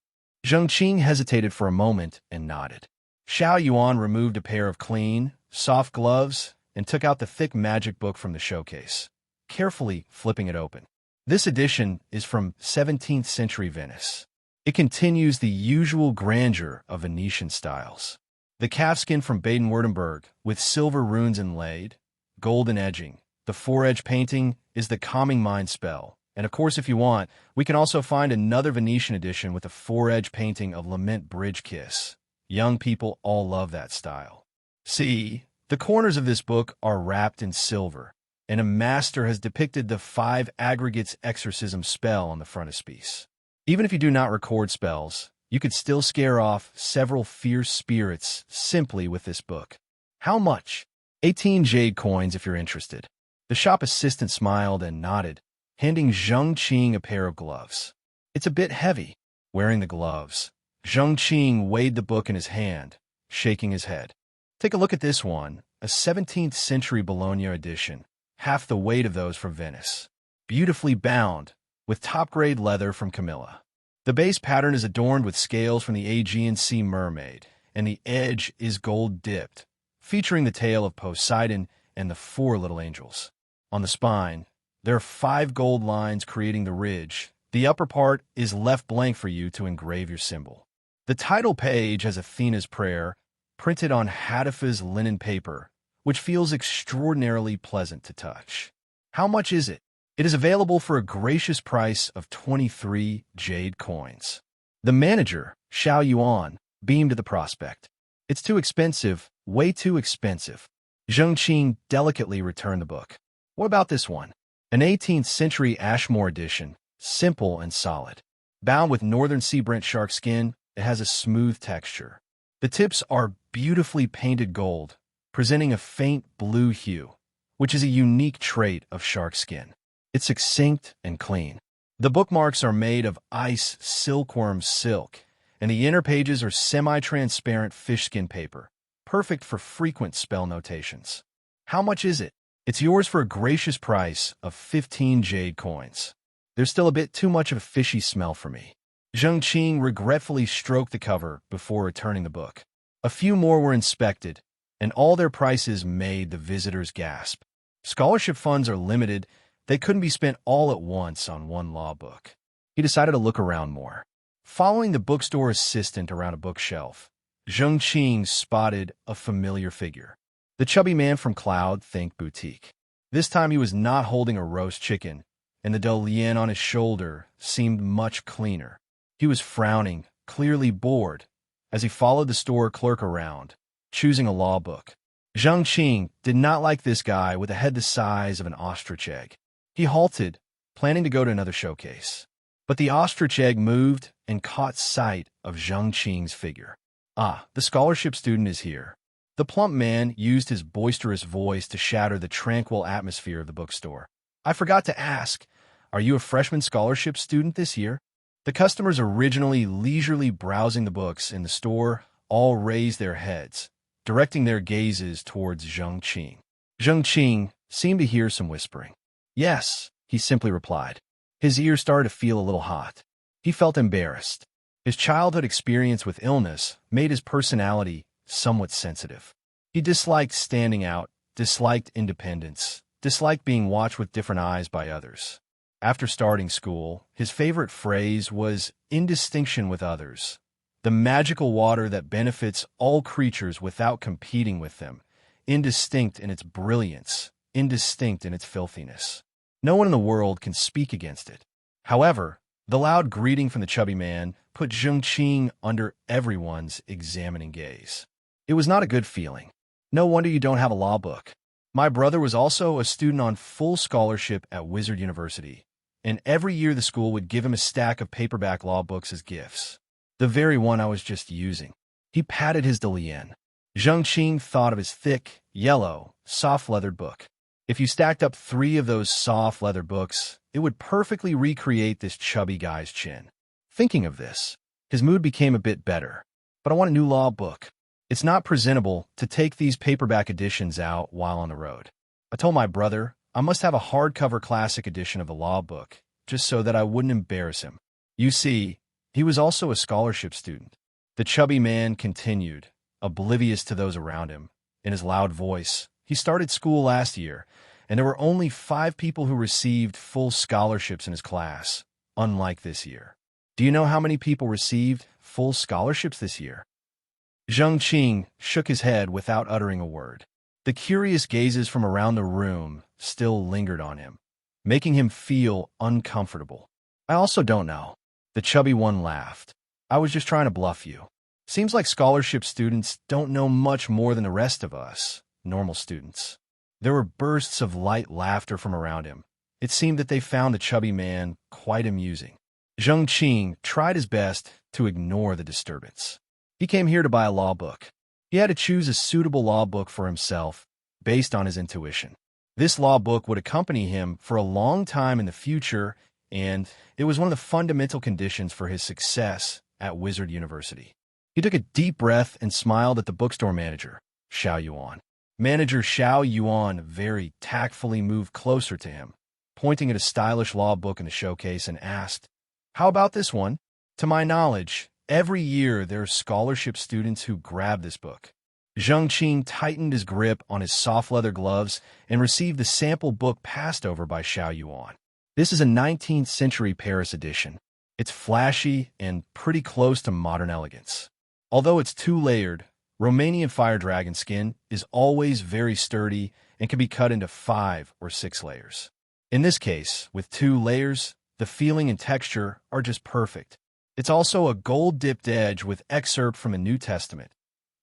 Zheng Qing hesitated for a moment and nodded. Xiao Yuan removed a pair of clean, soft gloves and took out the thick magic book from the showcase, carefully flipping it open. This edition is from 17th century Venice. It continues the usual grandeur of Venetian styles. The calfskin from Baden-Württemberg, with silver runes inlaid, golden edging. The four-edge painting is the Calming Mind spell. And of course, if you want, we can also find another Venetian edition with a four-edge painting of Lament Bridge Kiss. Young people all love that style. See, the corners of this book are wrapped in silver, and a master has depicted the 5 aggregates exorcism spell on the frontispiece. Even if you do not record spells, you could still scare off several fierce spirits simply with this book. How much? 18 jade coins if you're interested. The shop assistant smiled and nodded, handing Zheng Qing a pair of gloves. "It's a bit heavy." Wearing the gloves, Zheng Qing weighed the book in his hand, shaking his head. "Take a look at this one, a 17th century Bologna edition, half the weight of those from Venice. Beautifully bound, with top-grade leather from Camilla. The base pattern is adorned with scales from the Aegean Sea mermaid, and the edge is gold-dipped, featuring the tail of Poseidon and the 4 little angels. On the spine, there are 5 gold lines creating the ridge. The upper part is left blank for you to engrave your symbol. The title page has Athena's prayer, printed on Hatipha's linen paper, which feels extraordinarily pleasant to touch. How much is it? It is available for a gracious price of 23 jade coins." The manager, Xiao Yuan, beamed at the prospect. "It's too expensive, way too expensive." Zheng Qing delicately returned the book. "What about this one? An 18th century Ashmore edition, simple and solid. Bound with northern sea Brent shark skin, it has a smooth texture. The tips are beautifully painted gold, presenting a faint blue hue, which is a unique trait of shark skin. It's succinct and clean. The bookmarks are made of ice silkworm silk, and the inner pages are semi-transparent fishskin paper, perfect for frequent spell notations. How much is it? It's yours for a gracious price of 15 jade coins. There's still a bit too much of a fishy smell for me." Zheng Qing regretfully stroked the cover before returning the book. A few more were inspected, and all their prices made the visitors gasp. Scholarship funds are limited. They couldn't be spent all at once on one law book. He decided to look around more. Following the bookstore assistant around a bookshelf, Zheng Qing spotted a familiar figure. The chubby man from Cloud Think Boutique. This time he was not holding a roast chicken, and the dolian on his shoulder seemed much cleaner. He was frowning, clearly bored, as he followed the store clerk around, choosing a law book. Zheng Qing did not like this guy with a head the size of an ostrich egg. He halted, planning to go to another showcase. But the ostrich egg moved and caught sight of Zheng Qing's figure. "Ah, the scholarship student is here." The plump man used his boisterous voice to shatter the tranquil atmosphere of the bookstore. "I forgot to ask, are you a freshman scholarship student this year?" The customers, originally leisurely browsing the books in the store, all raised their heads, directing their gazes towards Zheng Qing. Zheng Qing seemed to hear some whispering. "Yes," he simply replied. His ears started to feel a little hot. He felt embarrassed. His childhood experience with illness made his personality somewhat sensitive. He disliked standing out, disliked independence, disliked being watched with different eyes by others. After starting school, his favorite phrase was indistinction with others, the magical water that benefits all creatures without competing with them, indistinct in its brilliance, indistinct in its filthiness. No one in the world can speak against it. However, the loud greeting from the chubby man put Zheng Qing under everyone's examining gaze. It was not a good feeling. "No wonder you don't have a law book. My brother was also a student on full scholarship at Wizard University, and every year the school would give him a stack of paperback law books as gifts. The very one I was just using." He patted his dolian. Zheng Qing thought of his thick, yellow, soft-leathered book. If you stacked up 3 of those soft leather books, it would perfectly recreate this chubby guy's chin. Thinking of this, his mood became a bit better. "But I want a new law book. It's not presentable to take these paperback editions out while on the road. I told my brother I must have a hardcover classic edition of the law book, just so that I wouldn't embarrass him." You see, he was also a scholarship student. The chubby man continued, oblivious to those around him. In his loud voice, "He started school last year, and there were only 5 people who received full scholarships in his class, unlike this year. Do you know how many people received full scholarships this year?" Zheng Qing shook his head without uttering a word. The curious gazes from around the room still lingered on him, making him feel uncomfortable. "I also don't know." The chubby one laughed. "I was just trying to bluff you. Seems like scholarship students don't know much more than the rest of us, normal students." There were bursts of light laughter from around him. It seemed that they found the chubby man quite amusing. Zheng Qing tried his best to ignore the disturbance. He came here to buy a law book. He had to choose a suitable law book for himself based on his intuition. This law book would accompany him for a long time in the future, and it was one of the fundamental conditions for his success at Wizard University. He took a deep breath and smiled at the bookstore manager, Xiao Yuan. Manager Xiao Yuan very tactfully moved closer to him, pointing at a stylish law book in the showcase, and asked, "How about this one? To my knowledge, every year there are scholarship students who grab this book." Zheng Qing tightened his grip on his soft leather gloves and received the sample book passed over by Xiao Yuan. This is a 19th century Paris edition. It's flashy and pretty close to modern elegance. Although it's two-layered, Romanian fire dragon skin is always very sturdy and can be cut into 5 or 6 layers. In this case, with 2 layers, the feeling and texture are just perfect. It's also a gold-dipped edge with excerpt from the New Testament.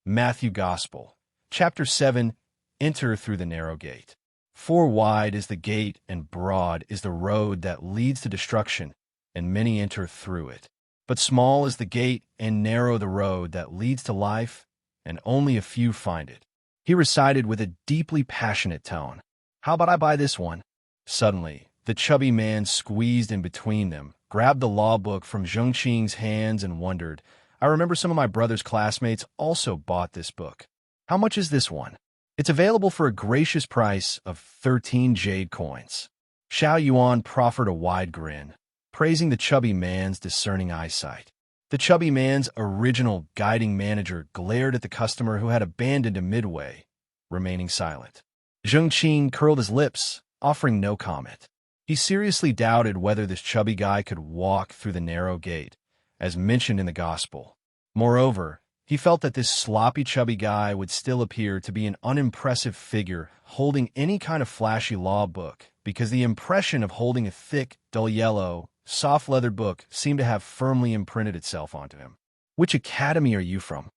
Matthew Gospel, Chapter 7, Enter through the narrow gate. For wide is the gate and broad is the road that leads to destruction, and many enter through it. But small is the gate and narrow the road that leads to life, and only a few find it. He recited with a deeply passionate tone. How about I buy this one? Suddenly, the chubby man squeezed in between them, grabbed the law book from Zheng Qing's hands, and wondered, I remember some of my brother's classmates also bought this book. How much is this one? It's available for a gracious price of 13 jade coins. Xiao Yuan proffered a wide grin, praising the chubby man's discerning eyesight. The chubby man's original guiding manager glared at the customer who had abandoned him midway, remaining silent. Zheng Qing curled his lips, offering no comment. He seriously doubted whether this chubby guy could walk through the narrow gate, as mentioned in the Gospel. Moreover, he felt that this sloppy chubby guy would still appear to be an unimpressive figure holding any kind of flashy law book, because the impression of holding a thick, dull yellow, soft leather book seemed to have firmly imprinted itself onto him. Which academy are you from?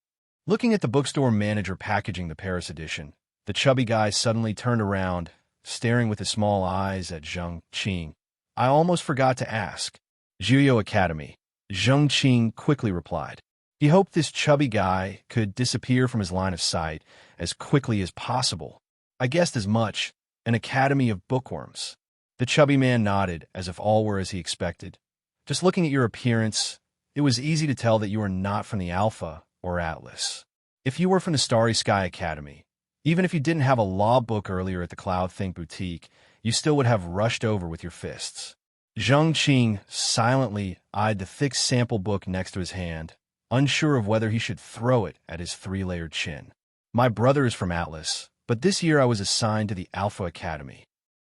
Looking at the bookstore manager packaging the Paris edition, the chubby guy suddenly turned around, staring with his small eyes at Zheng Qing. I almost forgot to ask. Jiuyou Academy. Zheng Qing quickly replied. He hoped this chubby guy could disappear from his line of sight as quickly as possible. I guessed as much. An academy of bookworms. The chubby man nodded, as if all were as he expected. Just looking at your appearance, it was easy to tell that you were not from the Alpha or Atlas. If you were from the Starry Sky Academy, even if you didn't have a law book earlier at the Cloud Think Boutique, you still would have rushed over with your fists. Zheng Qing silently eyed the thick sample book next to his hand, unsure of whether he should throw it at his 3-layered chin. My brother is from Atlas, but this year I was assigned to the Alpha Academy.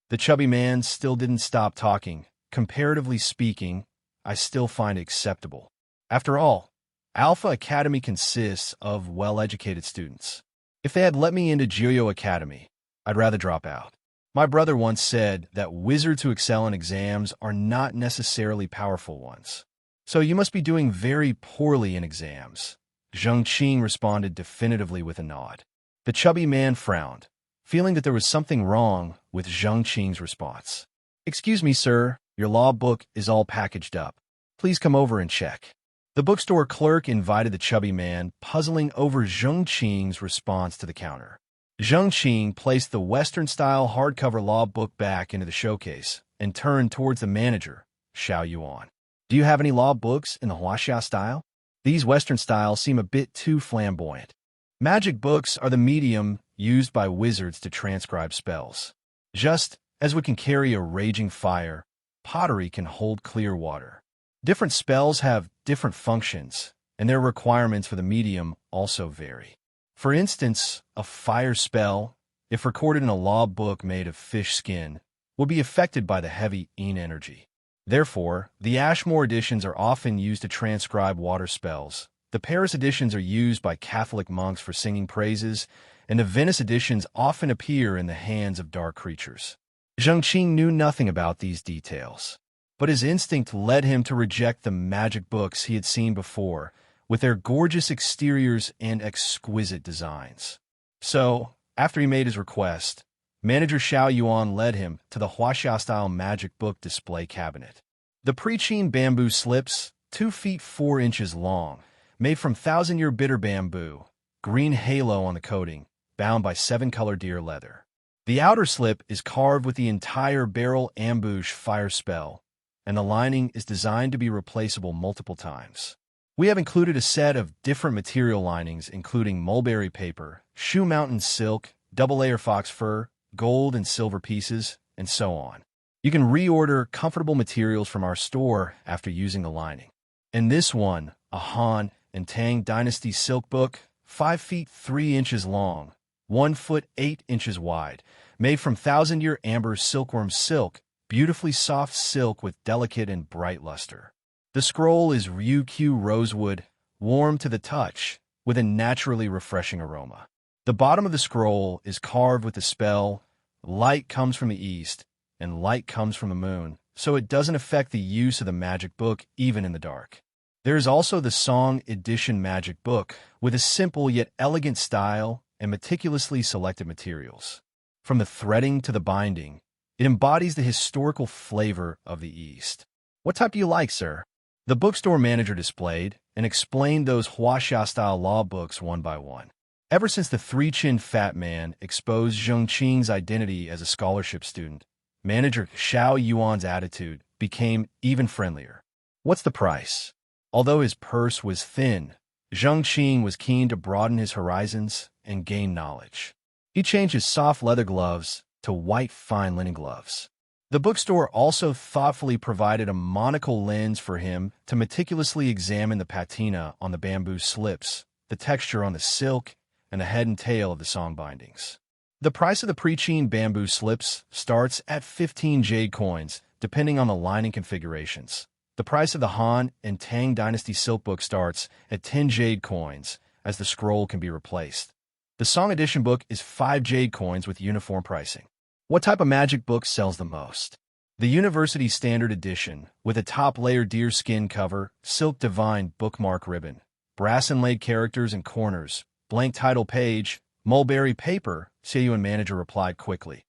The chubby man still didn't stop talking. Comparatively speaking, I still find it acceptable. After all, Alpha Academy consists of well-educated students. If they had let me into Jiuyou Academy, I'd rather drop out. My brother once said that wizards who excel in exams are not necessarily powerful ones. So you must be doing very poorly in exams. Zheng Qing responded definitively with a nod. The chubby man frowned, feeling that there was something wrong with Zheng Qing's response. Excuse me, sir, your law book is all packaged up. Please come over and check. The bookstore clerk invited the chubby man, puzzling over Zheng Qing's response to the counter. Zheng Qing placed the Western-style hardcover law book back into the showcase and turned towards the manager, Xiao Yuan. Do you have any law books in the Huaxia style? These Western styles seem a bit too flamboyant. Magic books are the medium used by wizards to transcribe spells. Just as we can carry a raging fire, pottery can hold clear water. Different spells have different functions, and their requirements for the medium also vary. For instance, a fire spell, if recorded in a law book made of fish skin, will be affected by the heavy Yin energy. Therefore, the Ashmore editions are often used to transcribe water spells. The Paris editions are used by Catholic monks for singing praises, and the Venice editions often appear in the hands of dark creatures. Zheng Qing knew nothing about these details, but his instinct led him to reject the magic books he had seen before, with their gorgeous exteriors and exquisite designs. So, after he made his request, Manager Xiao Yuan led him to the Huaxia-style magic book display cabinet. The preaching bamboo slips, 2 feet 4 inches long, made from 1,000-year bitter bamboo, green halo on the coating, bound by 7-color deer leather. The outer slip is carved with the entire barrel ambush fire spell, and the lining is designed to be replaceable multiple times. We have included a set of different material linings, including mulberry paper, shoe mountain silk, double-layer fox fur, gold and silver pieces, and so on. You can reorder comfortable materials from our store after using the lining. In this one, a Han and Tang Dynasty silk book, 5 feet 3 inches long, 1 foot 8 inches wide, made from 1,000-year amber silkworm silk, beautifully soft silk with delicate and bright luster. The scroll is Ryukyu rosewood, warm to the touch, with a naturally refreshing aroma. The bottom of the scroll is carved with the spell, light comes from the east, and light comes from the moon, so it doesn't affect the use of the magic book even in the dark. There is also the Song Edition magic book, with a simple yet elegant style and meticulously selected materials. From the threading to the binding, it embodies the historical flavor of the East. What type do you like, sir? The bookstore manager displayed and explained those Huaxia-style law books one by one. Ever since the three-chinned fat man exposed Zheng Qing's identity as a scholarship student, manager Xiao Yuan's attitude became even friendlier. What's the price? Although his purse was thin, Zheng Qing was keen to broaden his horizons and gain knowledge. He changed his soft leather gloves to white fine linen gloves. The bookstore also thoughtfully provided a monocle lens for him to meticulously examine the patina on the bamboo slips, the texture on the silk, and the head and tail of the song bindings. The price of the pre-chined bamboo slips starts at 15 jade coins, depending on the lining configurations. The price of the Han and Tang Dynasty silk book starts at 10 jade coins, as the scroll can be replaced. The Song Edition book is 5 jade coins with uniform pricing. What type of magic book sells the most? The University Standard Edition, with a top-layer deerskin cover, silk divine bookmark ribbon, brass inlaid characters and corners, blank title page, mulberry paper, Seiyuan manager replied quickly.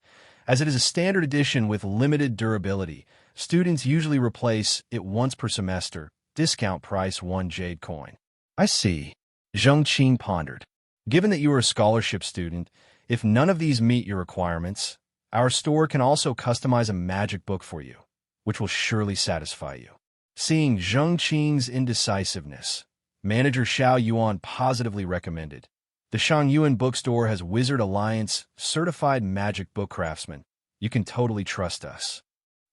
As it is a standard edition with limited durability, students usually replace it once per semester, discount price 1 jade coin. I see. Zheng Qing pondered. Given that you are a scholarship student, if none of these meet your requirements, our store can also customize a magic book for you, which will surely satisfy you. Seeing Zheng Qing's indecisiveness, manager Xiao Yuan positively recommended. The Shangyuan bookstore has Wizard Alliance certified magic book craftsmen. You can totally trust us.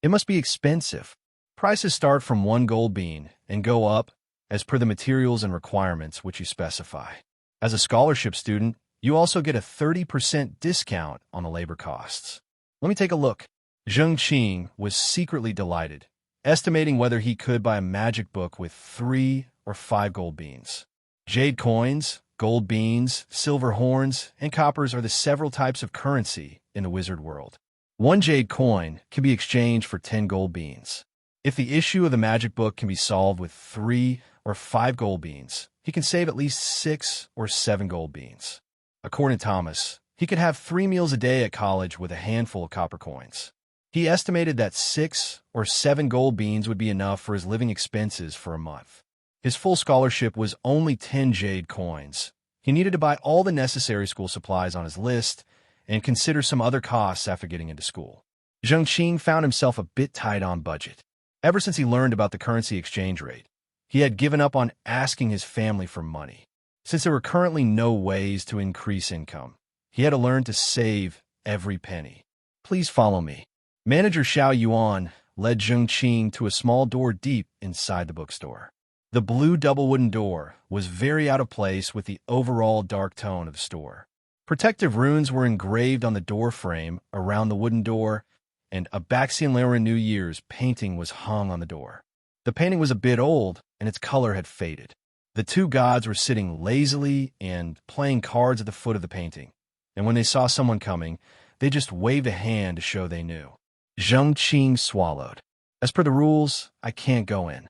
It must be expensive. Prices start from 1 gold bean and go up as per the materials and requirements which you specify. As a scholarship student, you also get a 30% discount on the labor costs. Let me take a look. Zheng Qing was secretly delighted, estimating whether he could buy a magic book with 3 or 5 gold beans. Jade coins, gold beans, silver horns, and coppers are the several types of currency in the wizard world. 1 jade coin can be exchanged for 10 gold beans. If the issue of the magic book can be solved with 3 or 5 gold beans, he can save at least 6 or 7 gold beans. According to Thomas, he could have 3 meals a day at college with a handful of copper coins. He estimated that 6 or 7 gold beans would be enough for his living expenses for a month. His full scholarship was only 10 jade coins. He needed to buy all the necessary school supplies on his list and consider some other costs after getting into school. Zheng Qing found himself a bit tight on budget. Ever since he learned about the currency exchange rate, he had given up on asking his family for money. Since there were currently no ways to increase income, he had to learn to save every penny. Please follow me. Manager Xiao Yuan led Zheng Qing to a small door deep inside the bookstore. The blue double wooden door was very out of place with the overall dark tone of the store. Protective runes were engraved on the door frame around the wooden door, and a Baxian Lera New Year's painting was hung on the door. The painting was a bit old, and its color had faded. The 2 gods were sitting lazily and playing cards at the foot of the painting, and when they saw someone coming, they just waved a hand to show they knew. Zheng Qing swallowed. As per the rules, I can't go in.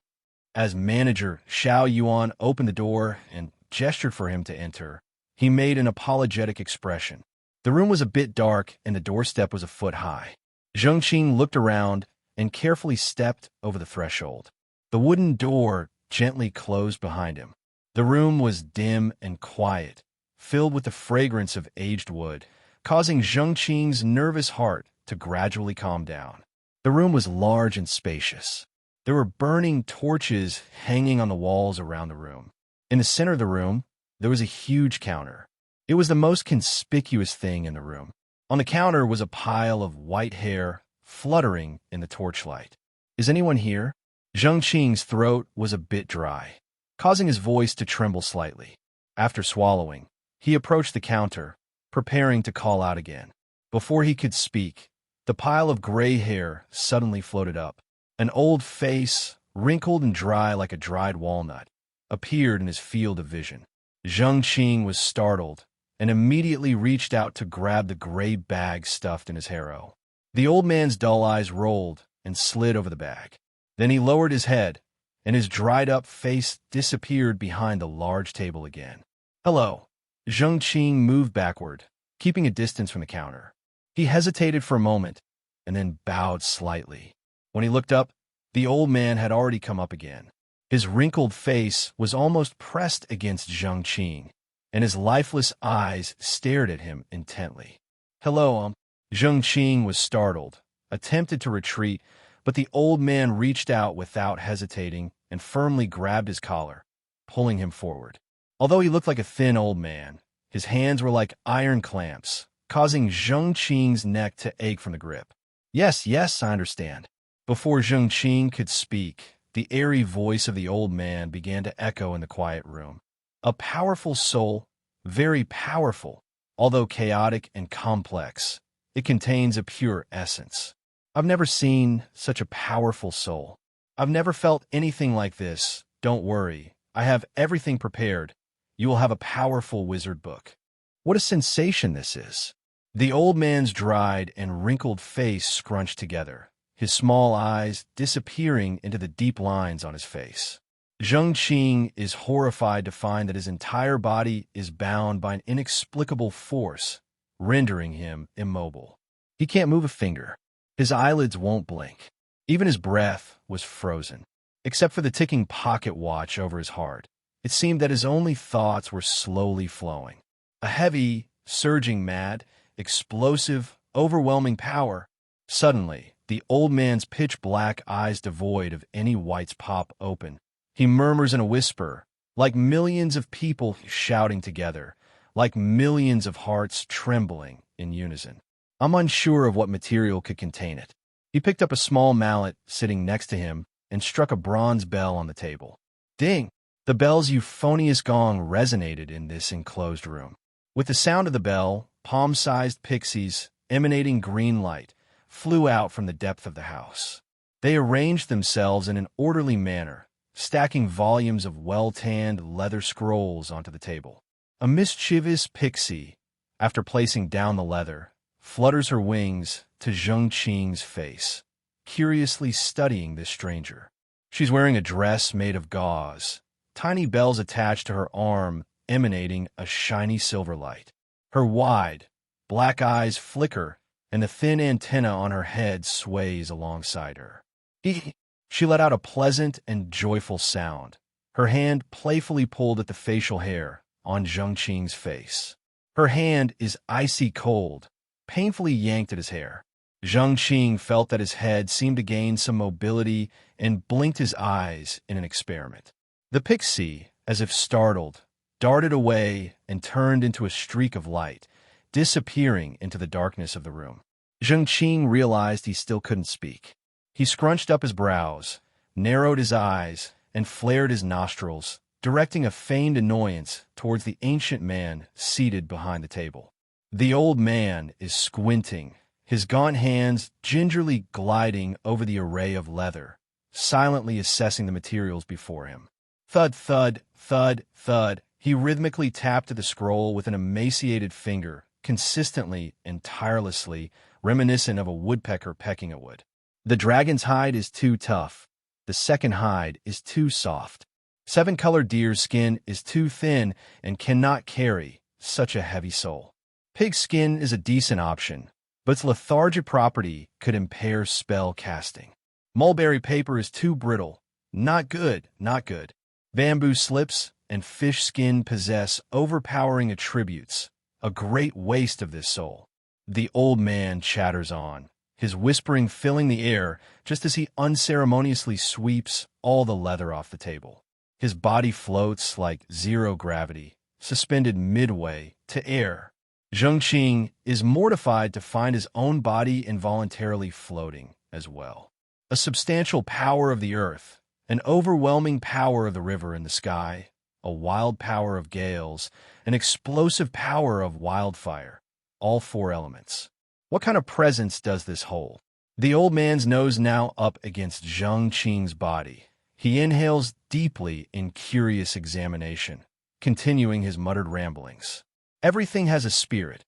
As manager, Xiao Yuan opened the door and gestured for him to enter. He made an apologetic expression. The room was a bit dark and the doorstep was a foot high. Zheng Qing looked around and carefully stepped over the threshold. The wooden door gently closed behind him. The room was dim and quiet, filled with the fragrance of aged wood, causing Zheng Qing's nervous heart to gradually calm down. The room was large and spacious. There were burning torches hanging on the walls around the room. In the center of the room, there was a huge counter. It was the most conspicuous thing in the room. On the counter was a pile of white hair fluttering in the torchlight. "Is anyone here?" Zheng Qing's throat was a bit dry, causing his voice to tremble slightly. After swallowing, he approached the counter, preparing to call out again. Before he could speak, the pile of gray hair suddenly floated up. An old face, wrinkled and dry like a dried walnut, appeared in his field of vision. Zheng Qing was startled and immediately reached out to grab the gray bag stuffed in his harrow. The old man's dull eyes rolled and slid over the bag. Then he lowered his head, and his dried-up face disappeared behind the large table again. "Hello." Zheng Qing moved backward, keeping a distance from the counter. He hesitated for a moment, and then bowed slightly. When he looked up, the old man had already come up again. His wrinkled face was almost pressed against Zheng Qing, and his lifeless eyes stared at him intently. "Hello, Zheng Qing was startled, attempted to retreat, but the old man reached out without hesitating and firmly grabbed his collar, pulling him forward. Although he looked like a thin old man, his hands were like iron clamps, causing Zheng Qing's neck to ache from the grip. Yes, I understand." Before Zheng Qing could speak, the airy voice of the old man began to echo in the quiet room. "A powerful soul, very powerful, although chaotic and complex. It contains a pure essence. I've never seen such a powerful soul. I've never felt anything like this. Don't worry, I have everything prepared. You will have a powerful wizard book." What a sensation this is. The old man's dried and wrinkled face scrunched together, his small eyes disappearing into the deep lines on his face. Zheng Qing is horrified to find that his entire body is bound by an inexplicable force, rendering him immobile. He can't move a finger. His eyelids won't blink. Even his breath was frozen. Except for the ticking pocket watch over his heart, it seemed that his only thoughts were slowly flowing. A heavy, surging, mad, explosive, overwhelming power. Suddenly, the old man's pitch-black eyes devoid of any whites pop open. He murmurs in a whisper, like millions of people shouting together, like millions of hearts trembling in unison. I'm unsure of what material could contain it. He picked up a small mallet sitting next to him and struck a bronze bell on the table. Ding! The bell's euphonious gong resonated in this enclosed room. With the sound of the bell, palm-sized pixies, emanating green light, flew out from the depth of the house. They arranged themselves in an orderly manner, stacking volumes of well-tanned leather scrolls onto the table. A mischievous pixie, after placing down the leather, flutters her wings to Zheng Qing's face, curiously studying this stranger. She's wearing a dress made of gauze, tiny bells attached to her arm emanating a shiny silver light. Her wide, black eyes flicker, and the thin antenna on her head sways alongside her. She let out a pleasant and joyful sound. Her hand playfully pulled at the facial hair on Zheng Qing's face. Her hand is icy cold, painfully yanked at his hair. Zheng Qing felt that his head seemed to gain some mobility and blinked his eyes in an experiment. The pixie, as if startled, darted away and turned into a streak of light, disappearing into the darkness of the room. Zheng Qing realized he still couldn't speak. He scrunched up his brows, narrowed his eyes, and flared his nostrils, directing a feigned annoyance towards the ancient man seated behind the table. The old man is squinting, his gaunt hands gingerly gliding over the array of leather, silently assessing the materials before him. Thud, thud, thud, thud. He rhythmically tapped at the scroll with an emaciated finger, consistently and tirelessly, reminiscent of a woodpecker pecking at wood. The dragon's hide is too tough. The second hide is too soft. Seven-colored deer's skin is too thin and cannot carry such a heavy soul. Pig skin is a decent option, but its lethargic property could impair spell casting. Mulberry paper is too brittle. Not good, not good. Bamboo slips and fish skin possess overpowering attributes, a great waste of this soul. The old man chatters on, his whispering filling the air just as he unceremoniously sweeps all the leather off the table. His body floats like zero gravity, suspended midway to air. Zheng Qing is mortified to find his own body involuntarily floating as well. A substantial power of the earth, an overwhelming power of the river and the sky, a wild power of gales, an explosive power of wildfire, all four elements. What kind of presence does this hold? The old man's nose now up against Zheng Qing's body. He inhales deeply in curious examination, continuing his muttered ramblings. Everything has a spirit.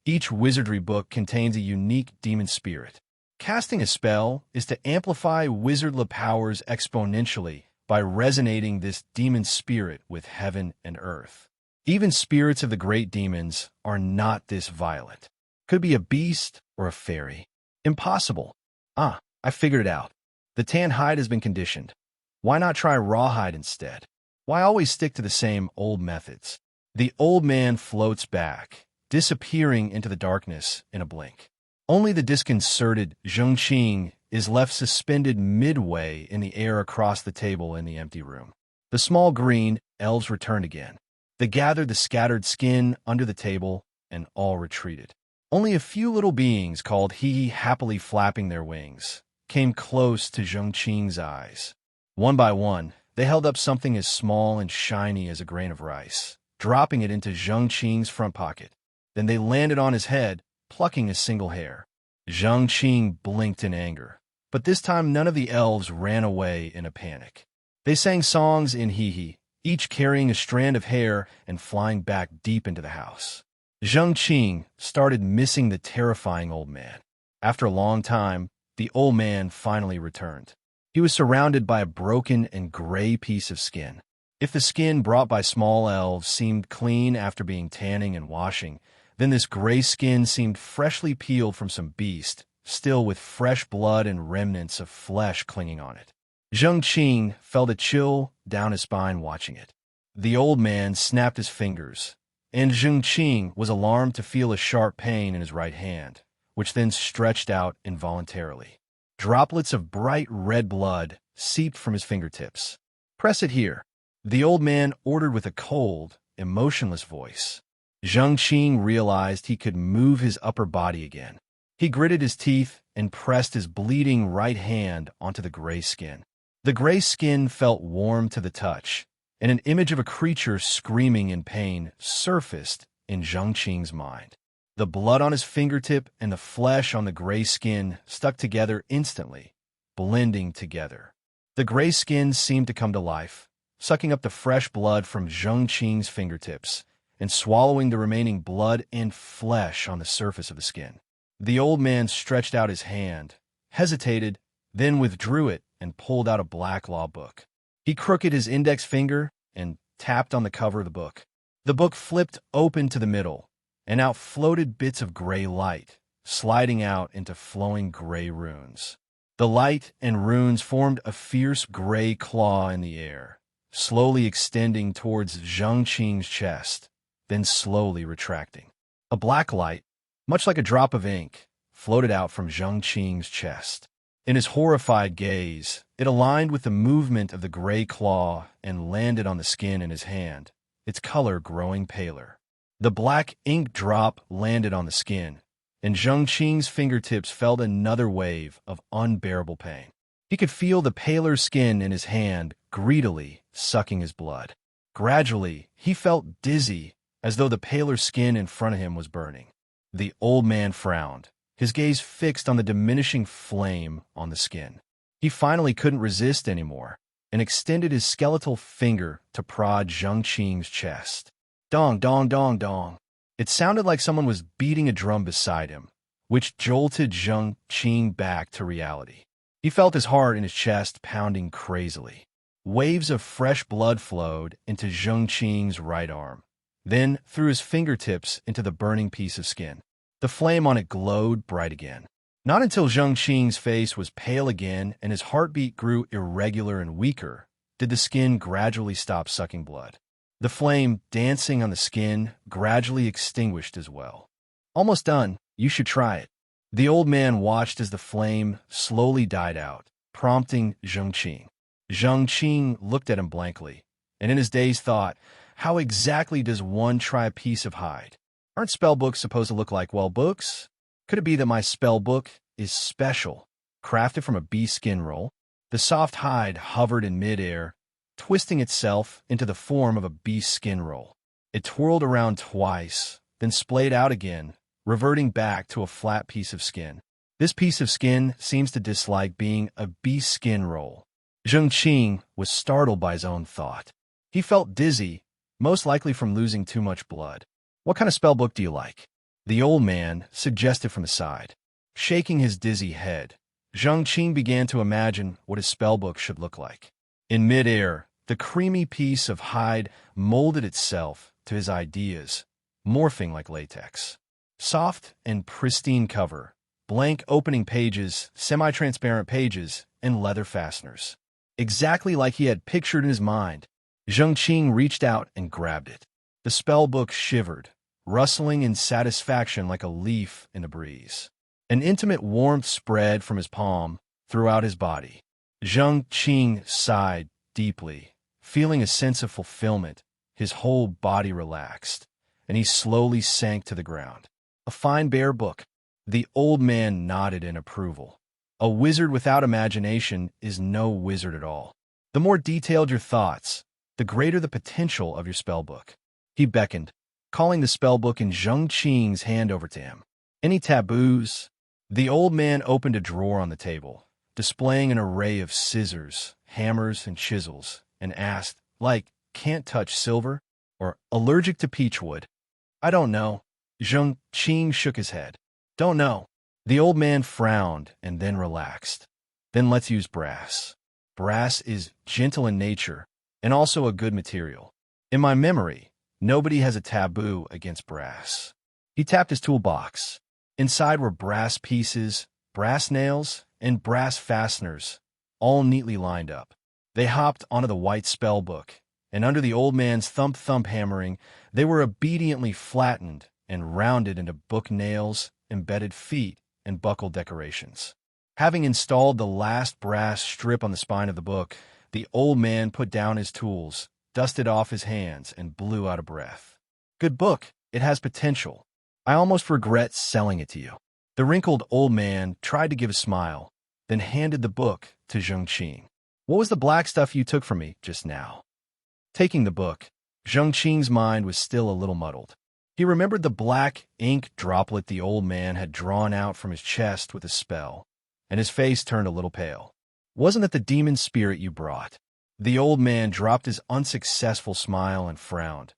Each wizardry book contains a unique demon spirit. Casting a spell is to amplify wizardly powers exponentially by resonating this demon spirit with heaven and earth. Even spirits of the great demons are not this violent. Could be a beast or a fairy. Impossible. I figured it out. The tan hide has been conditioned. Why not try rawhide instead? Why always stick to the same old methods? The old man floats back, disappearing into the darkness in a blink. Only the disconcerted Zheng Qing is left suspended midway in the air across the table in the empty room. The small green elves returned again. They gathered the scattered skin under the table and all retreated. Only a few little beings called Hee happily flapping their wings came close to Zheng Qing's eyes. One by one, they held up something as small and shiny as a grain of rice, dropping it into Zheng Qing's front pocket. Then they landed on his head, plucking a single hair. Zheng Qing blinked in anger, but this time none of the elves ran away in a panic. They sang songs in Hee, each carrying a strand of hair and flying back deep into the house. Zheng Qing started missing the terrifying old man. After a long time, the old man finally returned. He was surrounded by a broken and gray piece of skin. If the skin brought by small elves seemed clean after being tanning and washing, then this gray skin seemed freshly peeled from some beast, still with fresh blood and remnants of flesh clinging on it. Zheng Qing felt a chill down his spine watching it. The old man snapped his fingers, and Zheng Qing was alarmed to feel a sharp pain in his right hand, which then stretched out involuntarily. Droplets of bright red blood seeped from his fingertips. "Press it here," the old man ordered with a cold, emotionless voice. Zheng Qing realized he could move his upper body again. He gritted his teeth and pressed his bleeding right hand onto the gray skin. The gray skin felt warm to the touch, and an image of a creature screaming in pain surfaced in Zheng Qing's mind. The blood on his fingertip and the flesh on the gray skin stuck together instantly, blending together. The gray skin seemed to come to life, sucking up the fresh blood from Zheng Qing's fingertips and swallowing the remaining blood and flesh on the surface of the skin. The old man stretched out his hand, hesitated, then withdrew it and pulled out a black law book. He crooked his index finger and tapped on the cover of the book. The book flipped open to the middle, and out floated bits of gray light, sliding out into flowing gray runes. The light and runes formed a fierce gray claw in the air, slowly extending towards Zheng Qing's chest, then slowly retracting. A black light, much like a drop of ink, floated out from Zheng Qing's chest. In his horrified gaze, it aligned with the movement of the gray claw and landed on the skin in his hand, its color growing paler. The black ink drop landed on the skin, and Zheng Qing's fingertips felt another wave of unbearable pain. He could feel the paler skin in his hand greedily sucking his blood. Gradually, he felt dizzy, as though the paler skin in front of him was burning. The old man frowned, his gaze fixed on the diminishing flame on the skin. He finally couldn't resist anymore, and extended his skeletal finger to prod Zheng Qing's chest. Dong, dong, dong, dong. It sounded like someone was beating a drum beside him, which jolted Zheng Qing back to reality. He felt his heart in his chest pounding crazily. Waves of fresh blood flowed into Zheng Qing's right arm, then through his fingertips into the burning piece of skin. The flame on it glowed bright again. Not until Zheng Qing's face was pale again and his heartbeat grew irregular and weaker did the skin gradually stop sucking blood. The flame dancing on the skin gradually extinguished as well. "Almost done," You should try it. The old man watched as the flame slowly died out, prompting Zheng Qing. Zheng Qing looked at him blankly, and in his dazed thought, how exactly does one try a piece of hide? Aren't spell books supposed to look like, well, books? Could it be that my spell book is special, crafted from a bee skin roll? The soft hide hovered in midair, twisting itself into the form of a bee skin roll. It twirled around twice, then splayed out again, reverting back to a flat piece of skin. This piece of skin seems to dislike being a bee skin roll. Zheng Qing was startled by his own thought. He felt dizzy, most likely from losing too much blood. What kind of spellbook do you like? The old man suggested from the side. Shaking his dizzy head, Zheng Qing began to imagine what his spellbook should look like. In midair, the creamy piece of hide molded itself to his ideas, morphing like latex. Soft and pristine cover, blank opening pages, semi-transparent pages, and leather fasteners. Exactly like he had pictured in his mind. Zheng Qing reached out and grabbed it. The spellbook shivered, rustling in satisfaction like a leaf in a breeze. An intimate warmth spread from his palm throughout his body. Zheng Qing sighed deeply, feeling a sense of fulfillment. His whole body relaxed, and he slowly sank to the ground. A fine bare book. The old man nodded in approval. A wizard without imagination is no wizard at all. The more detailed your thoughts, the greater the potential of your spellbook. He beckoned, calling the spellbook in Zheng Qing's hand over to him. Any taboos? The old man opened a drawer on the table, displaying an array of scissors, hammers, and chisels, and asked, like, can't touch silver? Or allergic to peachwood? I don't know. Zheng Qing shook his head. Don't know. The old man frowned and then relaxed. Then let's use brass. Brass is gentle in nature and also a good material. In my memory, nobody has a taboo against brass. He tapped his toolbox. Inside were brass pieces, brass nails, and brass fasteners, all neatly lined up. They hopped onto the white spell book, and under the old man's thump-thump hammering, they were obediently flattened and rounded into book nails, embedded feet, and buckle decorations. Having installed the last brass strip on the spine of the book, the old man put down his tools, dusted off his hands, and blew out a breath. Good book. It has potential. I almost regret selling it to you. The wrinkled old man tried to give a smile, then handed the book to Zheng Qing. What was the black stuff you took from me just now? Taking the book, Zheng Qing's mind was still a little muddled. He remembered the black ink droplet the old man had drawn out from his chest with a spell, and his face turned a little pale. Wasn't it the demon spirit you brought? The old man dropped his unsuccessful smile and frowned.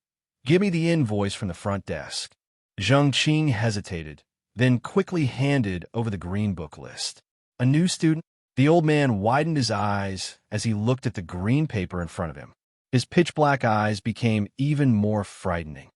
Give me the invoice from the front desk. Zheng Qing hesitated, then quickly handed over the green book list. A new student? The old man widened his eyes as he looked at the green paper in front of him. His pitch-black eyes became even more frightening.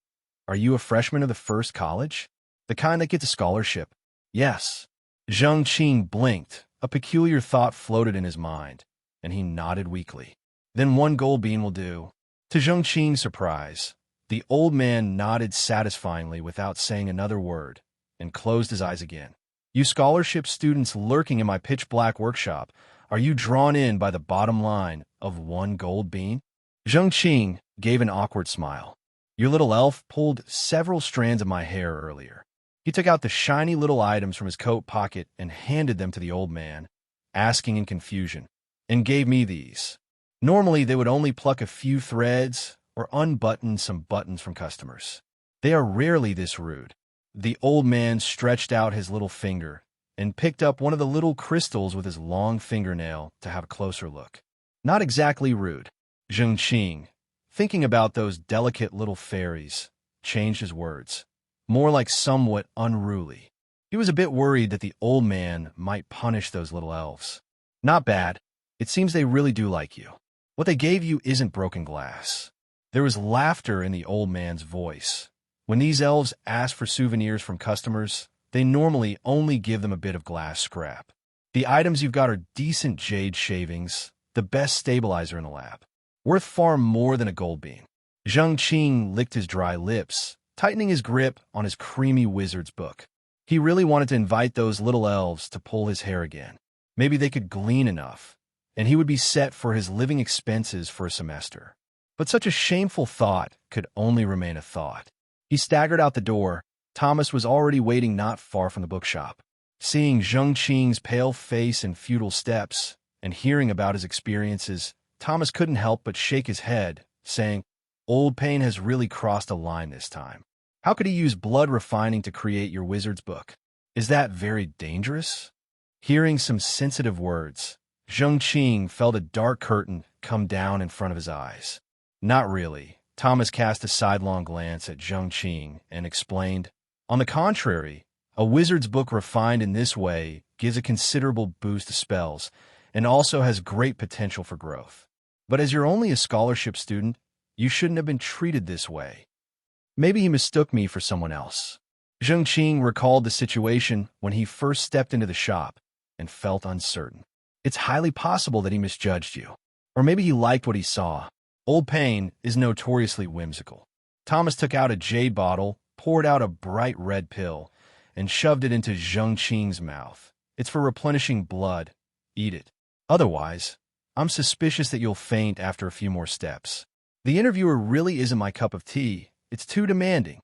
Are you a freshman of the first college? The kind that gets a scholarship? Yes. Zheng Qing blinked. A peculiar thought floated in his mind, and he nodded weakly. Then one gold bean will do. To Zheng Qing's surprise, the old man nodded satisfyingly without saying another word, and closed his eyes again. You scholarship students lurking in my pitch-black workshop, are you drawn in by the bottom line of one gold bean? Zheng Qing gave an awkward smile. Your little elf pulled several strands of my hair earlier. He took out the shiny little items from his coat pocket and handed them to the old man, asking in confusion, and gave me these. Normally, they would only pluck a few threads or unbutton some buttons from customers. They are rarely this rude. The old man stretched out his little finger and picked up one of the little crystals with his long fingernail to have a closer look. Not exactly rude. Zheng Qing, thinking about those delicate little fairies, changed his words. More like somewhat unruly. He was a bit worried that the old man might punish those little elves. Not bad. It seems they really do like you. What they gave you isn't broken glass. There was laughter in the old man's voice. When these elves ask for souvenirs from customers, they normally only give them a bit of glass scrap. The items you've got are decent jade shavings, the best stabilizer in the lab. Worth far more than a gold bean. Zheng Qing licked his dry lips, tightening his grip on his creamy wizard's book. He really wanted to invite those little elves to pull his hair again. Maybe they could glean enough, and he would be set for his living expenses for a semester. But such a shameful thought could only remain a thought. He staggered out the door. Thomas was already waiting not far from the bookshop. Seeing Zheng Qing's pale face and futile steps, and hearing about his experiences, Thomas couldn't help but shake his head, saying, "Old Pain has really crossed a line this time. How could he use blood refining to create your wizard's book? Is that very dangerous?" Hearing some sensitive words, Zheng Qing felt a dark curtain come down in front of his eyes. "Not really." Thomas cast a sidelong glance at Zheng Qing and explained, "On the contrary, a wizard's book refined in this way gives a considerable boost to spells and also has great potential for growth. But as you're only a scholarship student, you shouldn't have been treated this way." Maybe he mistook me for someone else. Zheng Qing recalled the situation when he first stepped into the shop and felt uncertain. It's highly possible that he misjudged you. Or maybe he liked what he saw. Old Pain is notoriously whimsical. Thomas took out a jade bottle, poured out a bright red pill, and shoved it into Zheng Qing's mouth. "It's for replenishing blood. Eat it. Otherwise, I'm suspicious that you'll faint after a few more steps. The interviewer really isn't my cup of tea. It's too demanding."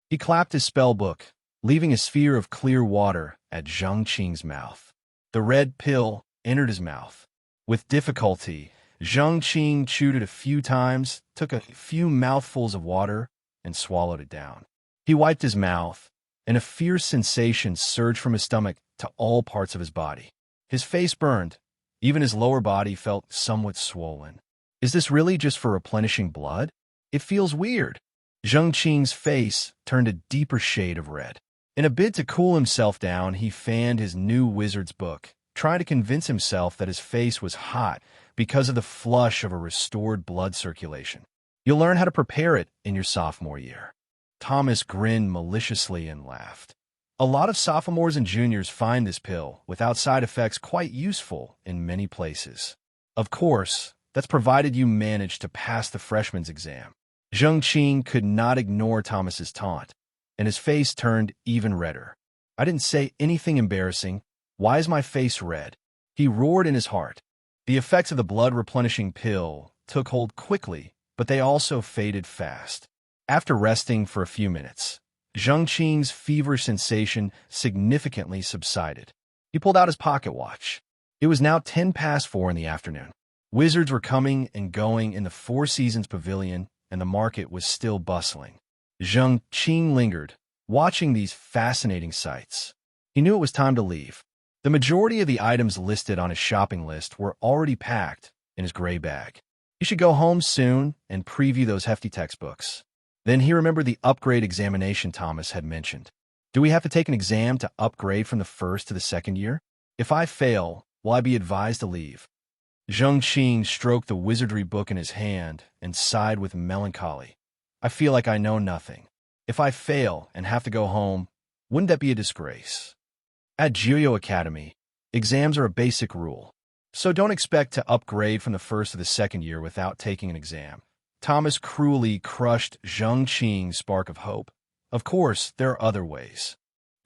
He clapped his spell book, leaving a sphere of clear water at Zheng Qing's mouth. The red pill entered his mouth. With difficulty, Zheng Qing chewed it a few times, took a few mouthfuls of water, and swallowed it down. He wiped his mouth, and a fierce sensation surged from his stomach to all parts of his body. His face burned. Even his lower body felt somewhat swollen. Is this really just for replenishing blood? It feels weird. Zheng Qing's face turned a deeper shade of red. In a bid to cool himself down, he fanned his new wizard's book, trying to convince himself that his face was hot because of the flush of a restored blood circulation. "You'll learn how to prepare it in your sophomore year." Thomas grinned maliciously and laughed. A lot of sophomores and juniors find this pill, without side effects, quite useful in many places. Of course, that's provided you manage to pass the freshman's exam. Zheng Qing could not ignore Thomas's taunt, and his face turned even redder. "I didn't say anything embarrassing. Why is my face red?" He roared in his heart. The effects of the blood-replenishing pill took hold quickly, but they also faded fast. After resting for a few minutes, Zheng Qing's feverish sensation significantly subsided. He pulled out his pocket watch. It was now 4:10 in the afternoon. Wizards were coming and going in the Four Seasons Pavilion, and the market was still bustling. Zheng Qing lingered, watching these fascinating sights. He knew it was time to leave. The majority of the items listed on his shopping list were already packed in his gray bag. He should go home soon and preview those hefty textbooks. Then he remembered the upgrade examination Thomas had mentioned. Do we have to take an exam to upgrade from the first to the second year? If I fail, will I be advised to leave? Zheng Qing stroked the wizardry book in his hand and sighed with melancholy. I feel like I know nothing. If I fail and have to go home, wouldn't that be a disgrace? At Jiuyo Academy, exams are a basic rule, so don't expect to upgrade from the first to the second year without taking an exam. Thomas cruelly crushed Zheng Qing's spark of hope. Of course, there are other ways.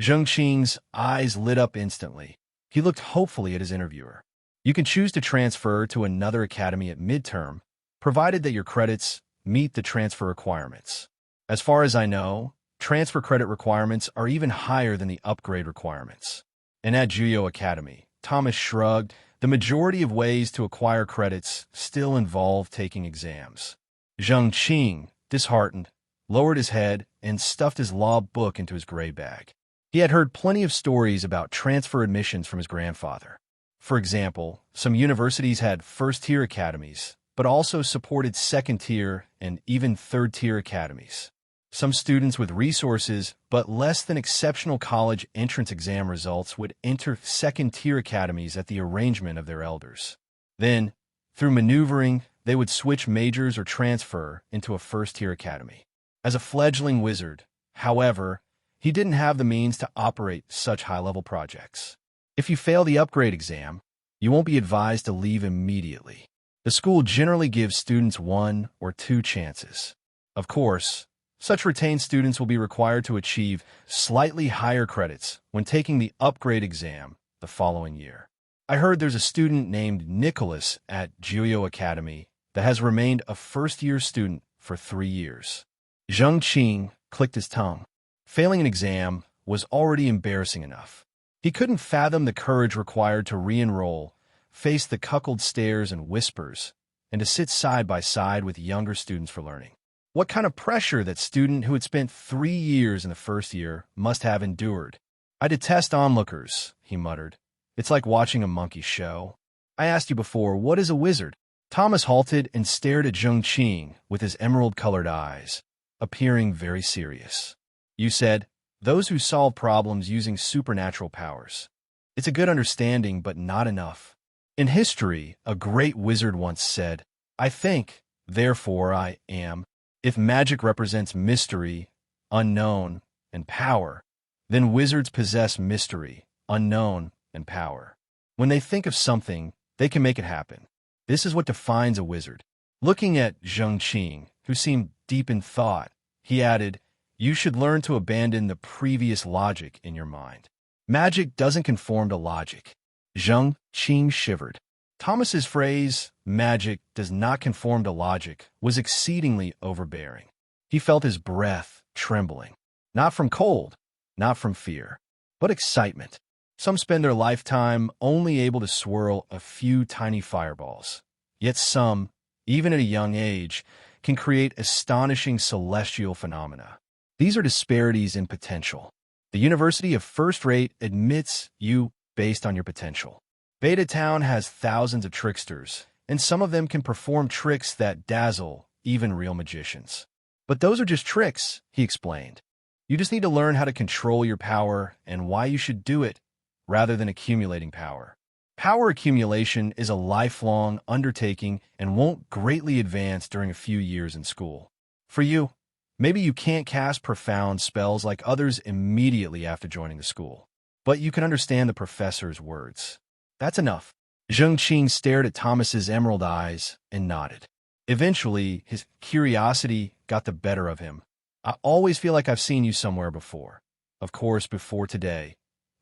Zheng Qing's eyes lit up instantly. He looked hopefully at his interviewer. You can choose to transfer to another academy at midterm, provided that your credits meet the transfer requirements. As far as I know, transfer credit requirements are even higher than the upgrade requirements. And at Jiuyo Academy, Thomas shrugged, the majority of ways to acquire credits still involve taking exams. Zheng Qing, disheartened, lowered his head and stuffed his law book into his gray bag. He had heard plenty of stories about transfer admissions from his grandfather. For example, some universities had first-tier academies, but also supported second-tier and even third-tier academies. Some students with resources but less than exceptional college entrance exam results would enter second-tier academies at the arrangement of their elders. Then, through maneuvering, they would switch majors or transfer into a first-tier academy. As a fledgling wizard, however, he didn't have the means to operate such high-level projects. If you fail the upgrade exam, you won't be advised to leave immediately. The school generally gives students 1 or 2 chances. Of course, Such retained students will be required to achieve slightly higher credits when taking the upgrade exam the following year. I heard there's a student named Nicholas at Juyo Academy that has remained a first-year student for 3 years. Zheng Qing clicked his tongue. Failing an exam was already embarrassing enough. He couldn't fathom the courage required to re-enroll, face the cuckold stares and whispers, and to sit side by side with younger students for learning. What kind of pressure that student who had spent 3 years in the first year must have endured. "I detest onlookers," he muttered. "It's like watching a monkey show." "I asked you before, what is a wizard?" Thomas halted and stared at Zheng Qing with his emerald-colored eyes, appearing very serious. "You said, those who solve problems using supernatural powers. It's a good understanding, but not enough. In history, a great wizard once said, 'I think, therefore I am.' If magic represents mystery, unknown, and power, then wizards possess mystery, unknown, and power. When they think of something, they can make it happen. This is what defines a wizard." Looking at Zheng Qing, who seemed deep in thought, he added, "You should learn to abandon the previous logic in your mind. Magic doesn't conform to logic." Zheng Qing shivered. Thomas's phrase, "magic does not conform to logic," was exceedingly overbearing. He felt his breath trembling, not from cold, not from fear, but excitement. Some spend their lifetime only able to swirl a few tiny fireballs. Yet some, even at a young age, can create astonishing celestial phenomena. These are disparities in potential. The University of First Rate admits you based on your potential. Beta Town has thousands of tricksters, and some of them can perform tricks that dazzle even real magicians. But those are just tricks, he explained. You just need to learn how to control your power and why you should do it rather than accumulating power. Power accumulation is a lifelong undertaking and won't greatly advance during a few years in school. For you, maybe you can't cast profound spells like others immediately after joining the school, but you can understand the professor's words. That's enough. Zheng Qing stared at Thomas's emerald eyes and nodded. Eventually, his curiosity got the better of him. "I always feel like I've seen you somewhere before. Of course, before today.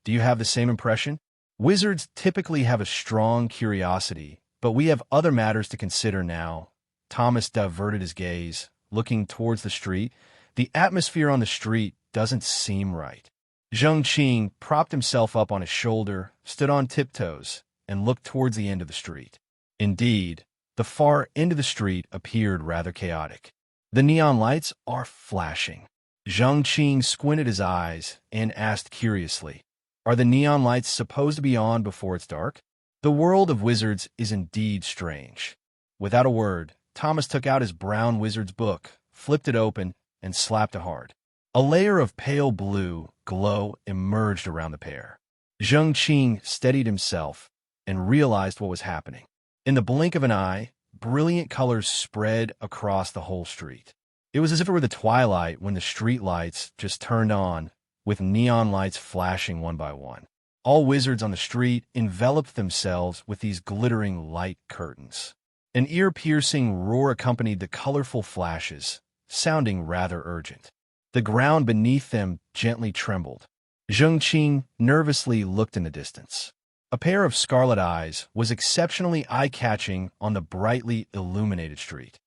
Do you have the same impression?" Wizards typically have a strong curiosity, but we have other matters to consider now. Thomas diverted his gaze, looking towards the street. The atmosphere on the street doesn't seem right. Zheng Qing propped himself up on his shoulder, stood on tiptoes, and looked towards the end of the street. Indeed, the far end of the street appeared rather chaotic. The neon lights are flashing. Zheng Qing squinted his eyes and asked curiously, "Are the neon lights supposed to be on before it's dark?" The world of wizards is indeed strange. Without a word, Thomas took out his brown wizard's book, flipped it open, and slapped it hard. A layer of pale blue glow emerged around the pair. Zheng Qing steadied himself and realized what was happening. In the blink of an eye, brilliant colors spread across the whole street. It was as if it were the twilight when the street lights just turned on, with neon lights flashing one by one. All wizards on the street enveloped themselves with these glittering light curtains. An ear-piercing roar accompanied the colorful flashes, sounding rather urgent. The ground beneath them gently trembled. Zheng Qing nervously looked in the distance. A pair of scarlet eyes was exceptionally eye-catching on the brightly illuminated street.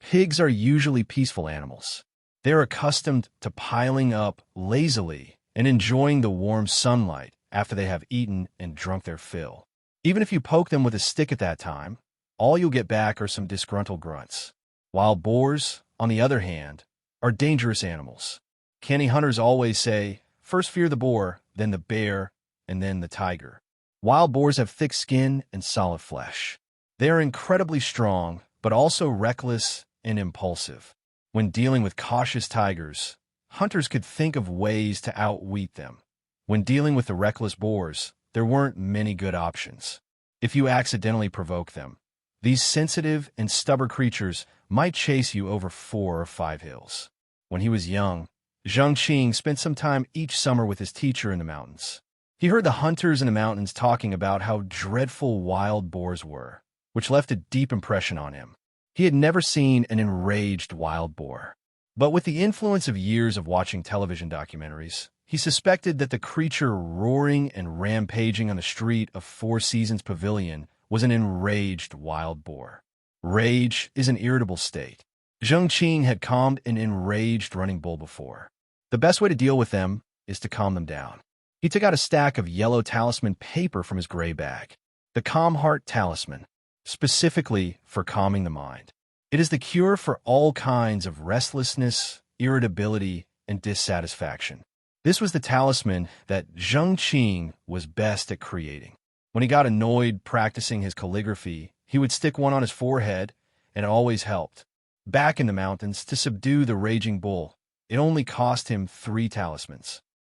Pigs are usually peaceful animals. They're accustomed to piling up lazily and enjoying the warm sunlight after they have eaten and drunk their fill. Even if you poke them with a stick at that time, all you'll get back are some disgruntled grunts. Wild boars, on the other hand, are dangerous animals. Canny hunters always say, first fear the boar, then the bear, and then the tiger. Wild boars have thick skin and solid flesh. They are incredibly strong, but also reckless and impulsive. When dealing with cautious tigers, hunters could think of ways to outwit them. When dealing with the reckless boars, there weren't many good options. If you accidentally provoke them, these sensitive and stubborn creatures might chase you over 4 or 5 hills. When he was young, Zheng Qing spent some time each summer with his teacher in the mountains. He heard the hunters in the mountains talking about how dreadful wild boars were, which left a deep impression on him. He had never seen an enraged wild boar. But with the influence of years of watching television documentaries, he suspected that the creature roaring and rampaging on the street of Four Seasons Pavilion was an enraged wild boar. Rage is an irritable state. Zheng Qing had calmed an enraged running bull before. The best way to deal with them is to calm them down. He took out a stack of yellow talisman paper from his gray bag. The Calm Heart Talisman, specifically for calming the mind. It is the cure for all kinds of restlessness, irritability, and dissatisfaction. This was the talisman that Zheng Qing was best at creating. When he got annoyed practicing his calligraphy, he would stick one on his forehead, and it always helped. Back in the mountains, to subdue the raging bull, it only cost him 3 talismans.